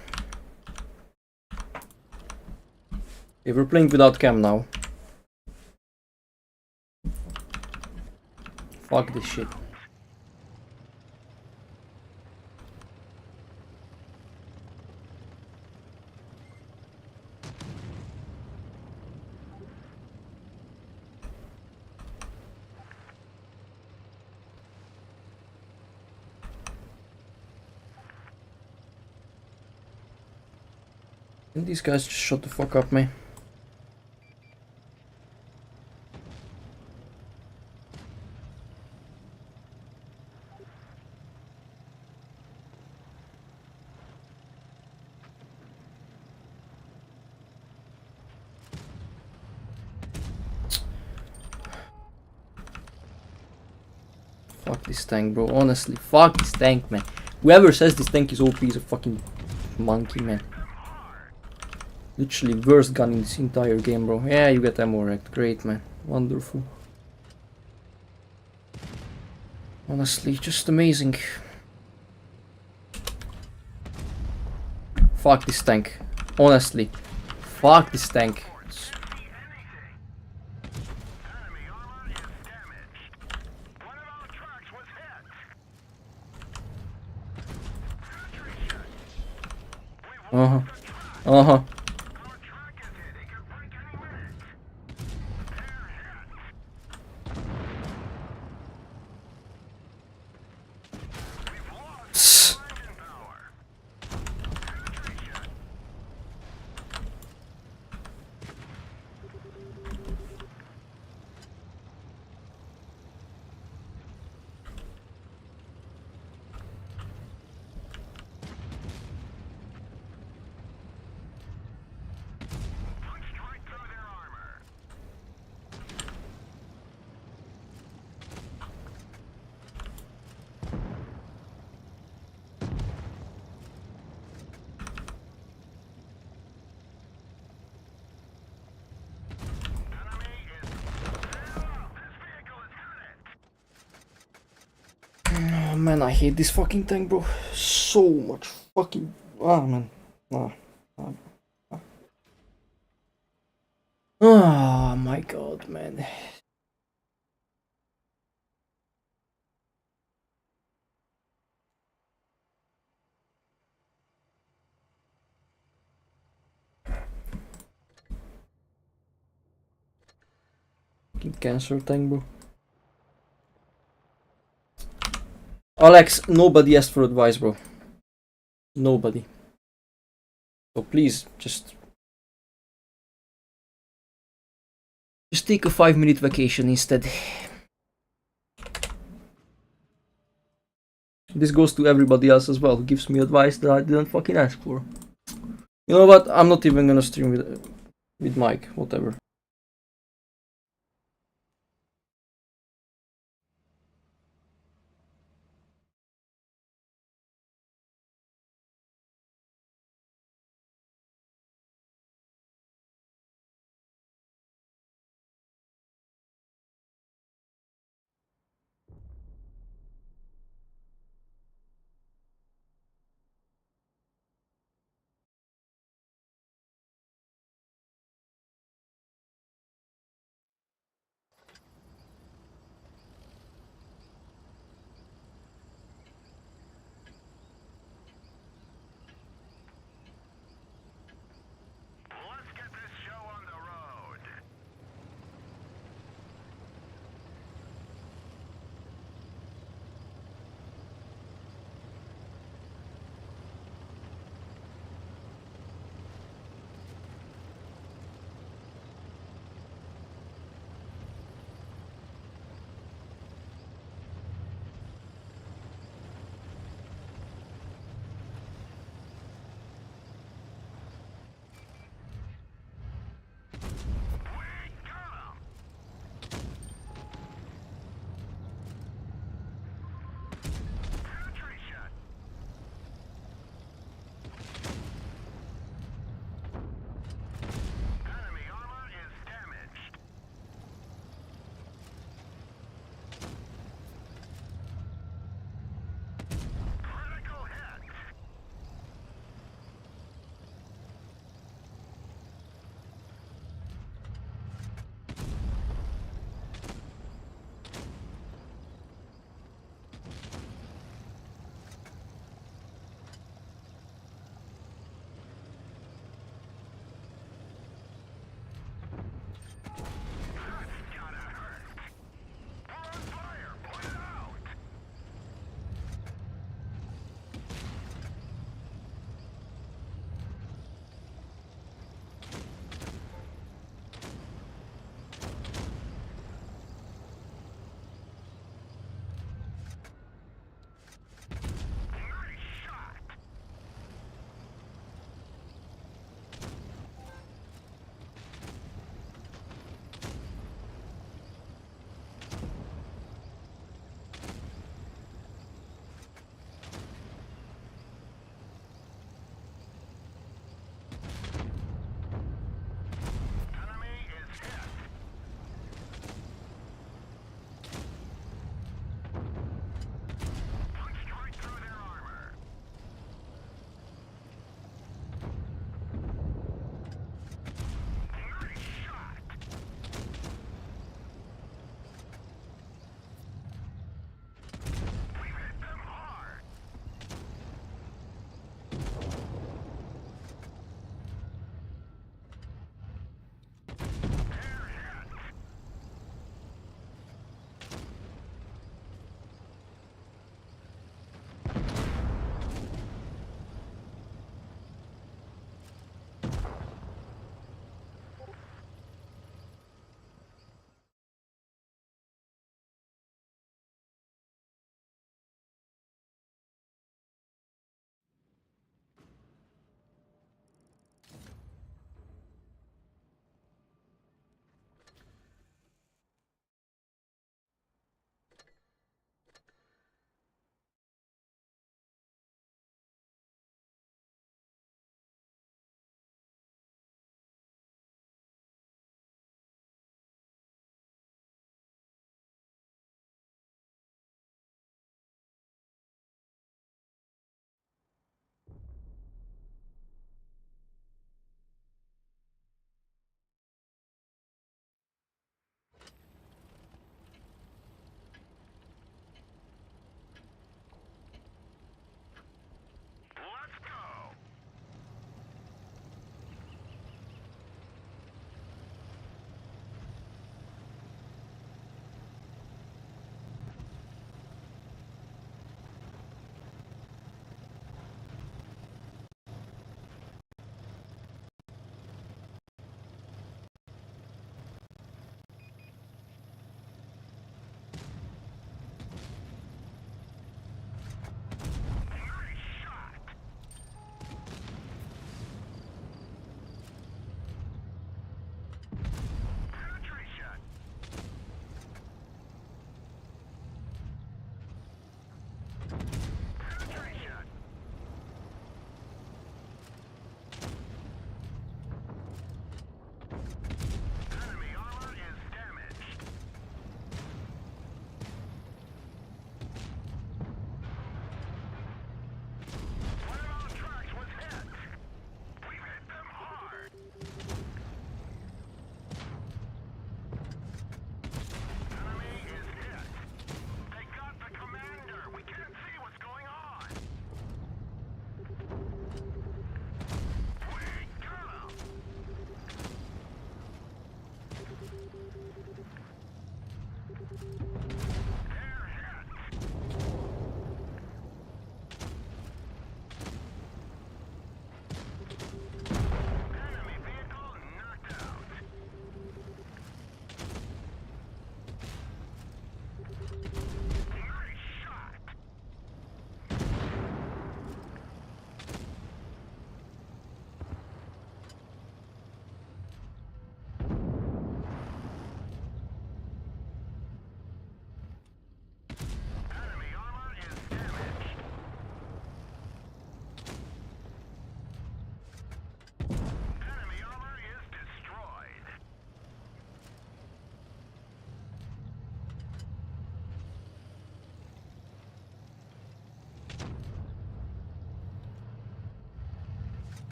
Okay, we're playing without cam now. Fuck this shit. And these guys just shut the fuck up, man. Fuck this tank, bro. Honestly, fuck this tank, man. Whoever says this tank is OP is a fucking monkey, man. Literally worst gun in this entire game, bro. Yeah, you get ammo wrecked. Great, man. Wonderful. Honestly, just amazing. Fuck this tank. Honestly. Fuck this tank. Enemy armor is damaged. One of our trucks was hit. Sentry shot. We Uh-huh. won the truck. Uh-huh. Our truck is hit. It could break any minute. They're hit. We've lost engine power. Sentry shot. Punched right through their armor. Enemy is this vehicle is hit. Oh man, I hate this fucking tank, bro. So much fucking. Ah, man. Ah. Ah. Ah. Oh my god, man. Fucking cancer tank, bro. Alex, nobody asked for advice, bro. Nobody. So please, just take a 5-minute vacation instead. This goes to everybody else as well who gives me advice that I didn't fucking ask for. You know what? I'm not even gonna stream with Mike, whatever.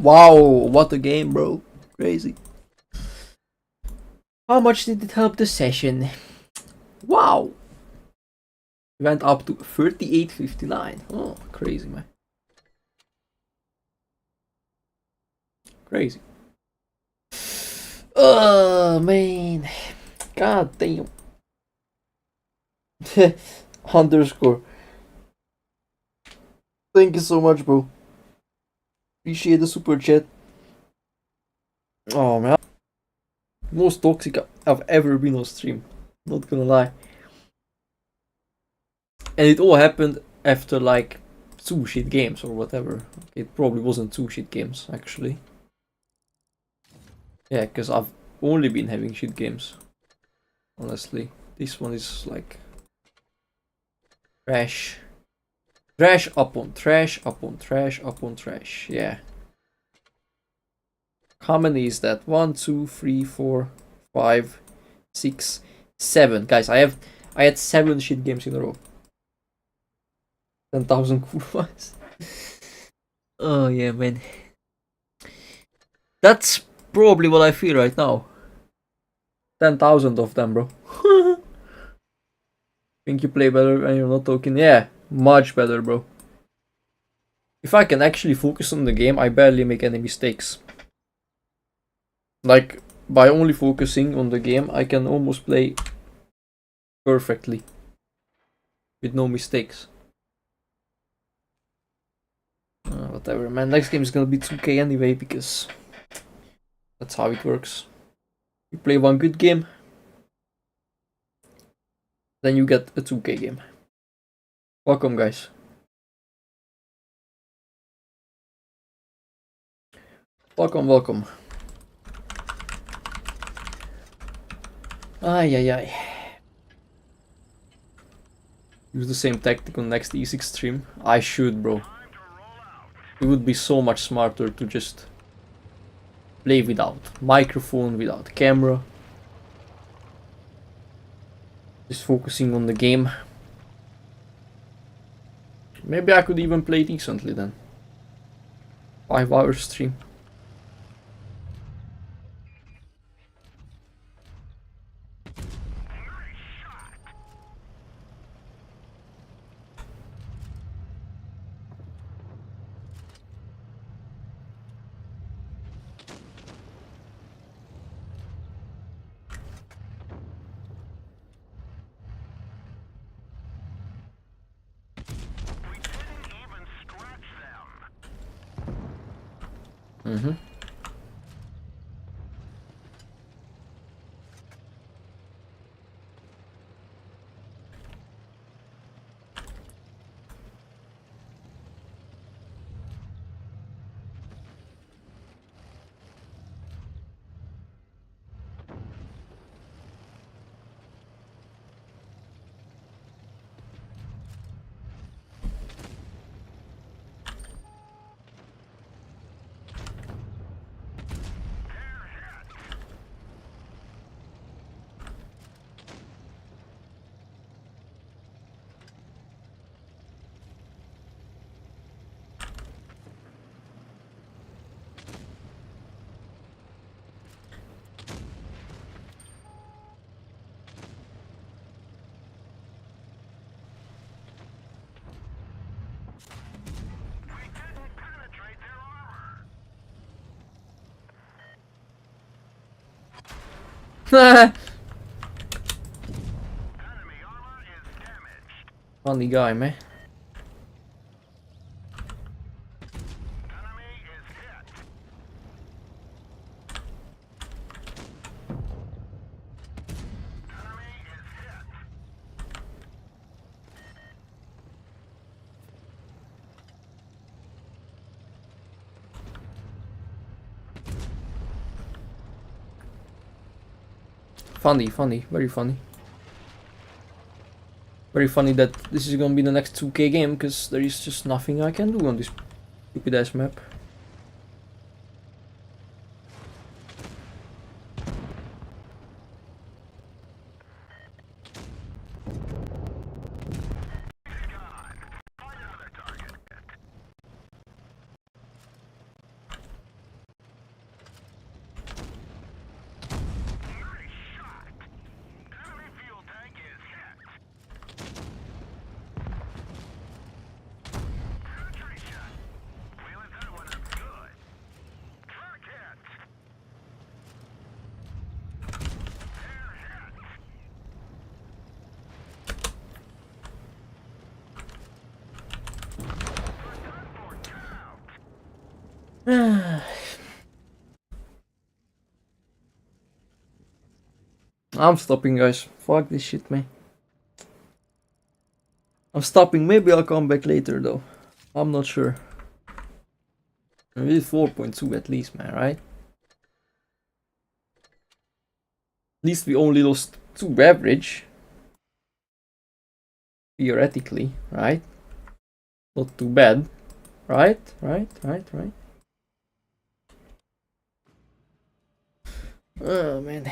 Wow, what a game, bro. Crazy. How much did it help the session? Wow. Went up to 38.59. Oh, crazy, man. Crazy. Oh, man. God damn. Underscore. Thank you so much, bro. Appreciate the super chat. Oh, man. Most toxic I've ever been on stream. Not gonna lie. And it all happened after like 2 shit games or whatever. It probably wasn't 2 shit games, actually. Yeah, because I've only been having shit games. Honestly. This one is like trash. Trash upon trash upon trash upon trash. Yeah. How many is that? 1, 2, 3, 4, 5, 6, 7. Guys, I had 7 shit games in a row. 10,000 kurvas. Oh yeah, man. That's probably what I feel right now. 10,000 of them, bro. Think you play better when you're not talking? Yeah, much better, bro. If I can actually focus on the game, I barely make any mistakes. Like, by only focusing on the game, I can almost play perfectly. With no mistakes. Whatever, man. Next game is gonna be 2K anyway, because that's how it works. You play one good game, then you get a 2K game. Welcome, guys. Welcome, welcome. Ay, ay, ay. Use the same tactic on next E6 stream. I should, bro. It would be so much smarter to just play without microphone, without camera. Just focusing on the game. Maybe I could even play decently then. 5 hour stream. Mm-hmm. Funny guy, man. Funny, funny, very funny. Very funny that this is gonna be the next 2K game, because there is just nothing I can do on this stupid ass map. I'm stopping, guys. Fuck this shit, man. I'm stopping. Maybe I'll come back later, though. I'm not sure. It's 4.2 at least, man, right? At least we only lost 2 average. Theoretically, right? Not too bad. Right? Oh, man.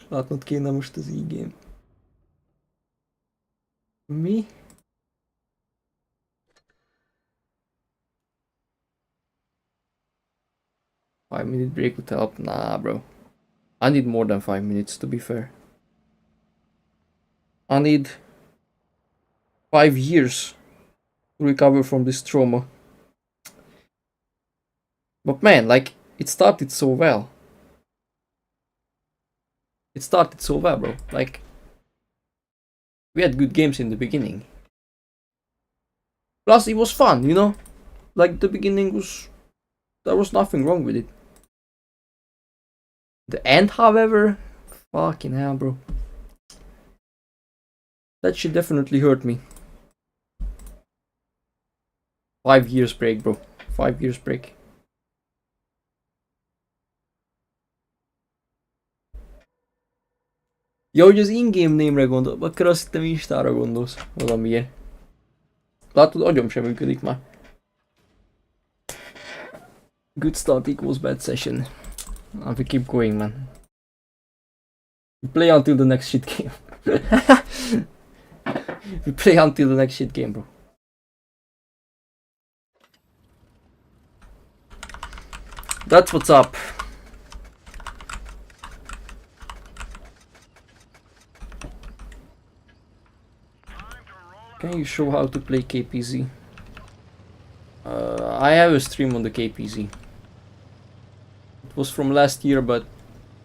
Látnod kéne most az igém. Mi? Five-minute break would help? Nah, bro. I need more than 5 minutes, to be fair. I need 5 years to recover from this trauma. But man, like, it started so well. It started so well, bro. Like, we had good games in the beginning. Plus, it was fun, you know? Like, the beginning was... There was nothing wrong with it. The end, however... Fucking hell, bro. That shit definitely hurt me. 5 years break, bro. 5 years break. Ja, hogy az in-game name-re gondol, akkor azt hittem Instára gondolsz valamiért. Látod, agyam sem működik már. Good start equals bad session. We keep going, man. We play until the next shit game. We play until the next shit game, bro. That's what's up. Can you show how to play KPZ? I have a stream on the KPZ. It was from last year, but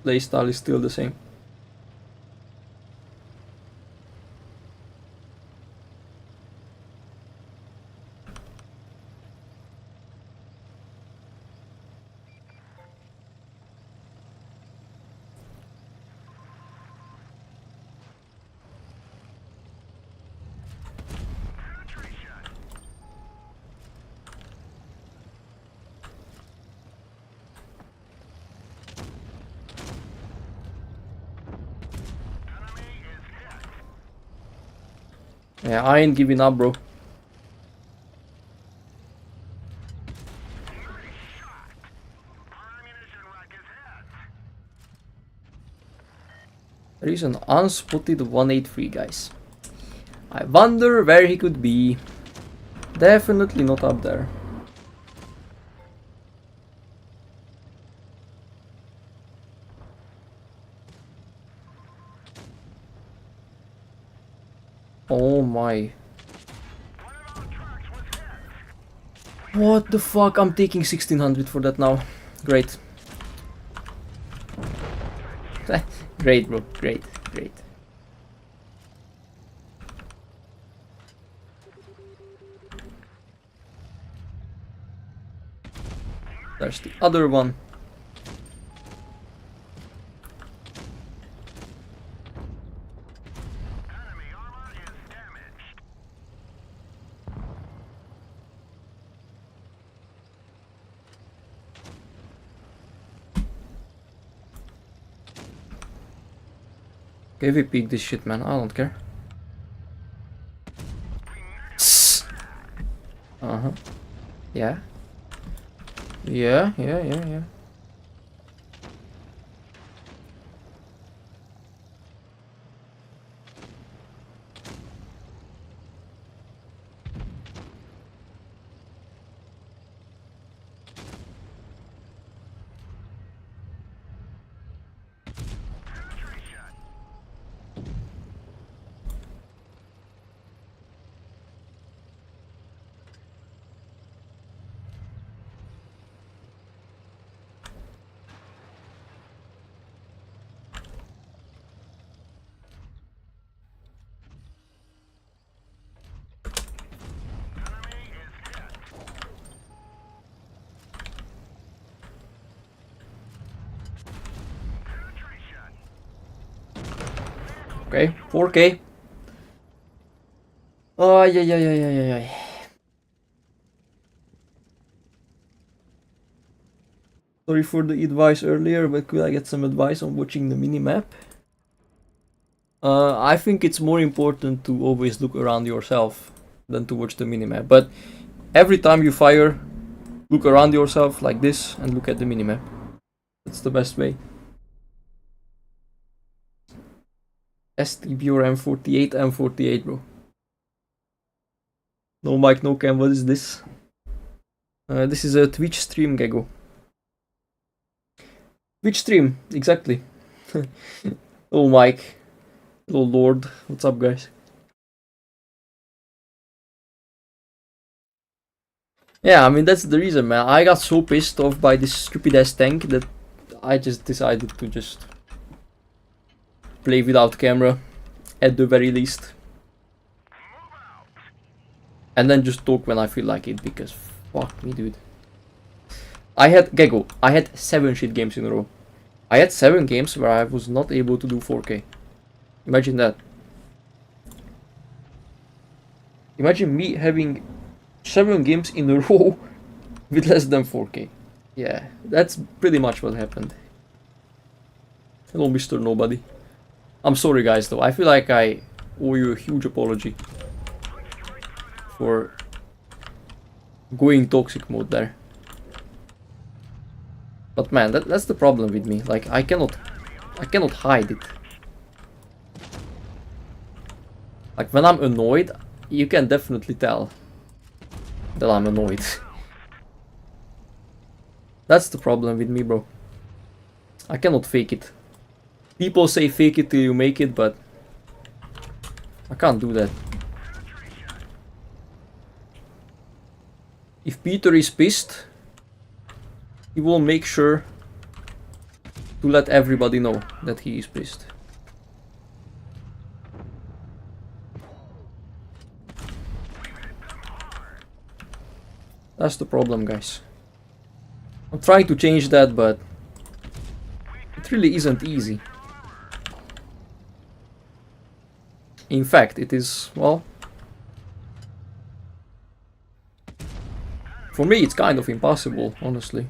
playstyle is still the same. Yeah, I ain't giving up, bro. There is an unspotted 183, guys. I wonder where he could be. Definitely not up there. Oh my. What the fuck? I'm taking 1600 for that now. Great. Great, bro. Great. There's the other one. Okay, we peek this shit, man. I don't care. Uh-huh. Yeah. Yeah. Okay, 4K. Oh, yeah. Sorry for the advice earlier, but could I get some advice on watching the minimap? I think it's more important to always look around yourself than to watch the minimap. But every time you fire, look around yourself like this and look at the minimap. That's the best way. STB or M48, M48, bro. No mic, no cam, what is this? This is a Twitch stream, Gego. Twitch stream, exactly. Oh, Mike. Oh, Lord. What's up, guys? Yeah, I mean, that's the reason, man. I got so pissed off by this stupid ass tank that I just decided to just play without camera at the very least. And then just talk when I feel like it, because fuck me, dude. I had 7 shit games in a row. I had 7 games where I was not able to do 4K. Imagine that. Imagine me having 7 games in a row with less than 4K. Yeah, that's pretty much what happened. Hello, Mr. Nobody. I'm sorry, guys, though. I feel like I owe you a huge apology for going toxic mode there. But man, that's the problem with me. Like, I cannot hide it. Like, when I'm annoyed, you can definitely tell that I'm annoyed. That's the problem with me, bro. I cannot fake it. People say fake it till you make it, but I can't do that. If Peter is pissed, he will make sure to let everybody know that he is pissed. That's the problem, guys. I'm trying to change that, but it really isn't easy. In fact, it is, well, for me it's kind of impossible, honestly,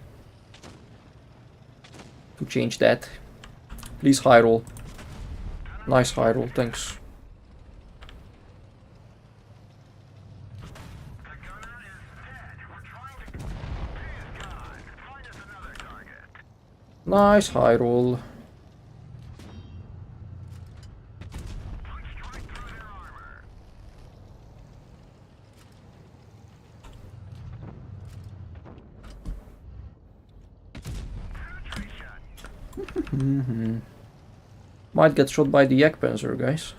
to change that. Please high roll. Nice high roll, thanks. Nice high roll. Might get shot by the Yak Panzer, guys.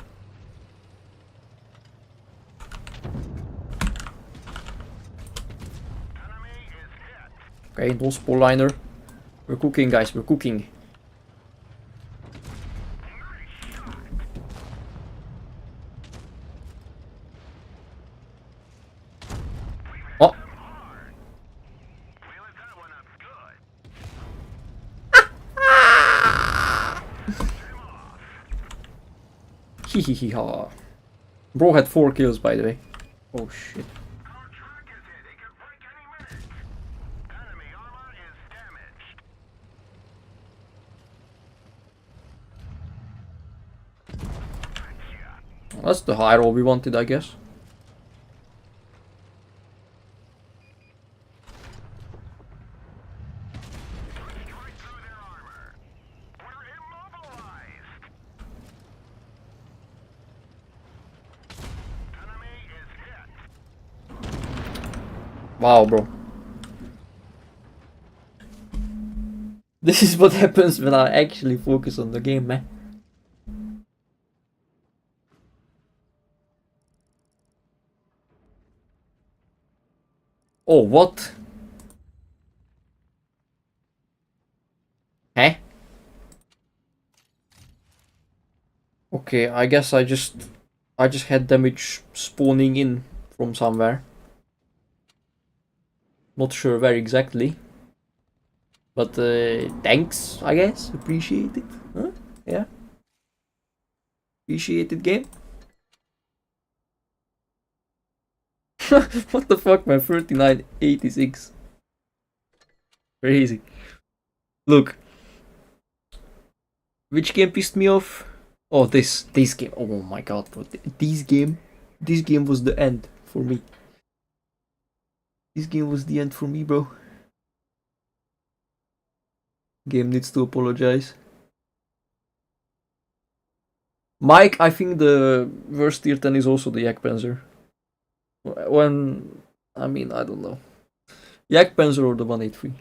Okay, no spoil liner. We're cooking, guys, we're cooking. Oh! Heheheha. Bro had 4 kills, by the way. Oh shit. That's the high roll we wanted, I guess. Wow, bro. This is what happens when I actually focus on the game, man. Oh, what? Huh? Okay, I guess I just had damage spawning in from somewhere. Not sure where exactly. But thanks, I guess. Appreciate it. Huh? Yeah. Appreciated game. What the fuck, man? 39.86. Crazy. Look. Which game pissed me off? Oh, this game. Oh my god, bro. This game was the end for me. This game was the end for me, bro. Game needs to apologize. Mike, I think the worst tier 10 is also the Yak Panzer. I don't know. Yak Panzer or the 183.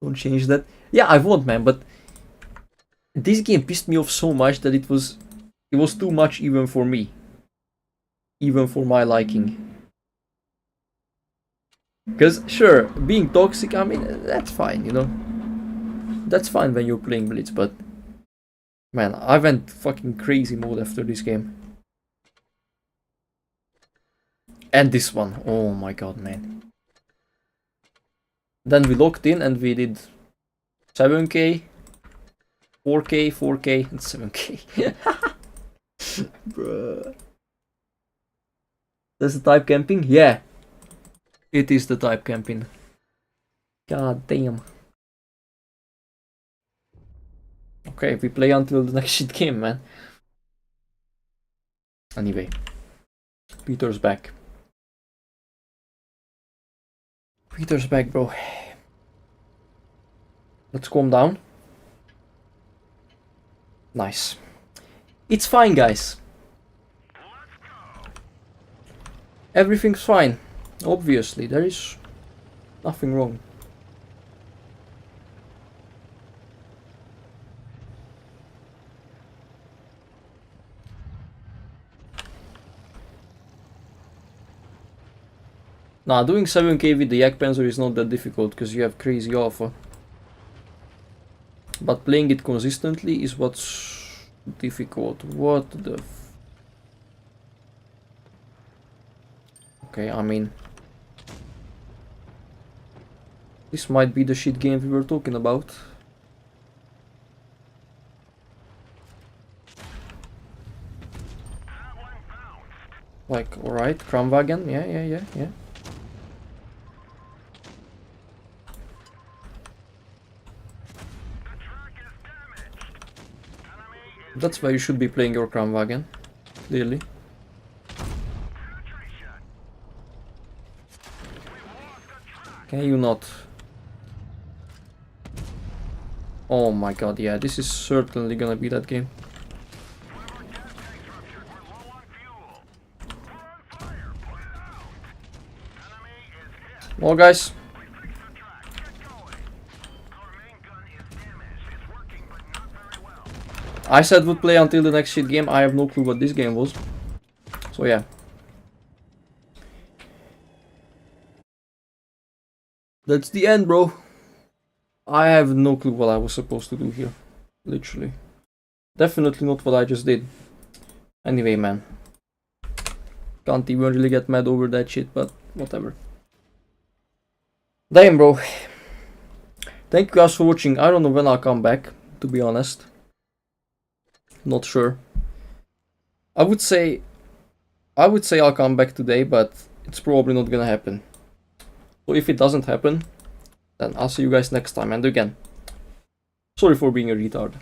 Don't change that. Yeah, I won't, man, but this game pissed me off so much that it was too much even for me. Even for my liking. Because, sure, being toxic, I mean, that's fine, you know. That's fine when you're playing Blitz, but man, I went fucking crazy mode after this game. And this one, oh my god, man. Then we locked in and we did 7k, 4k, 4k, and 7k. Bruh. That's the type camping? Yeah. It is the type camping. God damn. Okay, we play until the next shit game, man. Anyway. Peter's back. Peter's back, bro. Let's calm down. Nice. It's fine, guys. Everything's fine. Obviously, there is nothing wrong. Nah, doing 7k with the Yak Panzer is not that difficult because you have crazy alpha. But playing it consistently is what's difficult. What the Okay, I mean, this might be the shit game we were talking about. Like, alright, Kramwagen, yeah. That's why you should be playing your Kramwagen, clearly. Can you not? Oh my god, yeah, this is certainly gonna be that game. Well, guys. I said we'd play until the next shit game. I have no clue what this game was. So yeah. That's the end, bro. I have no clue what I was supposed to do here. Literally. Definitely not what I just did. Anyway, man. Can't even really get mad over that shit, but whatever. Damn, bro. Thank you guys for watching. I don't know when I'll come back, to be honest. Not sure. I would say I'll come back today, but it's probably not gonna happen. So if it doesn't happen, then I'll see you guys next time. And again, sorry for being a retard.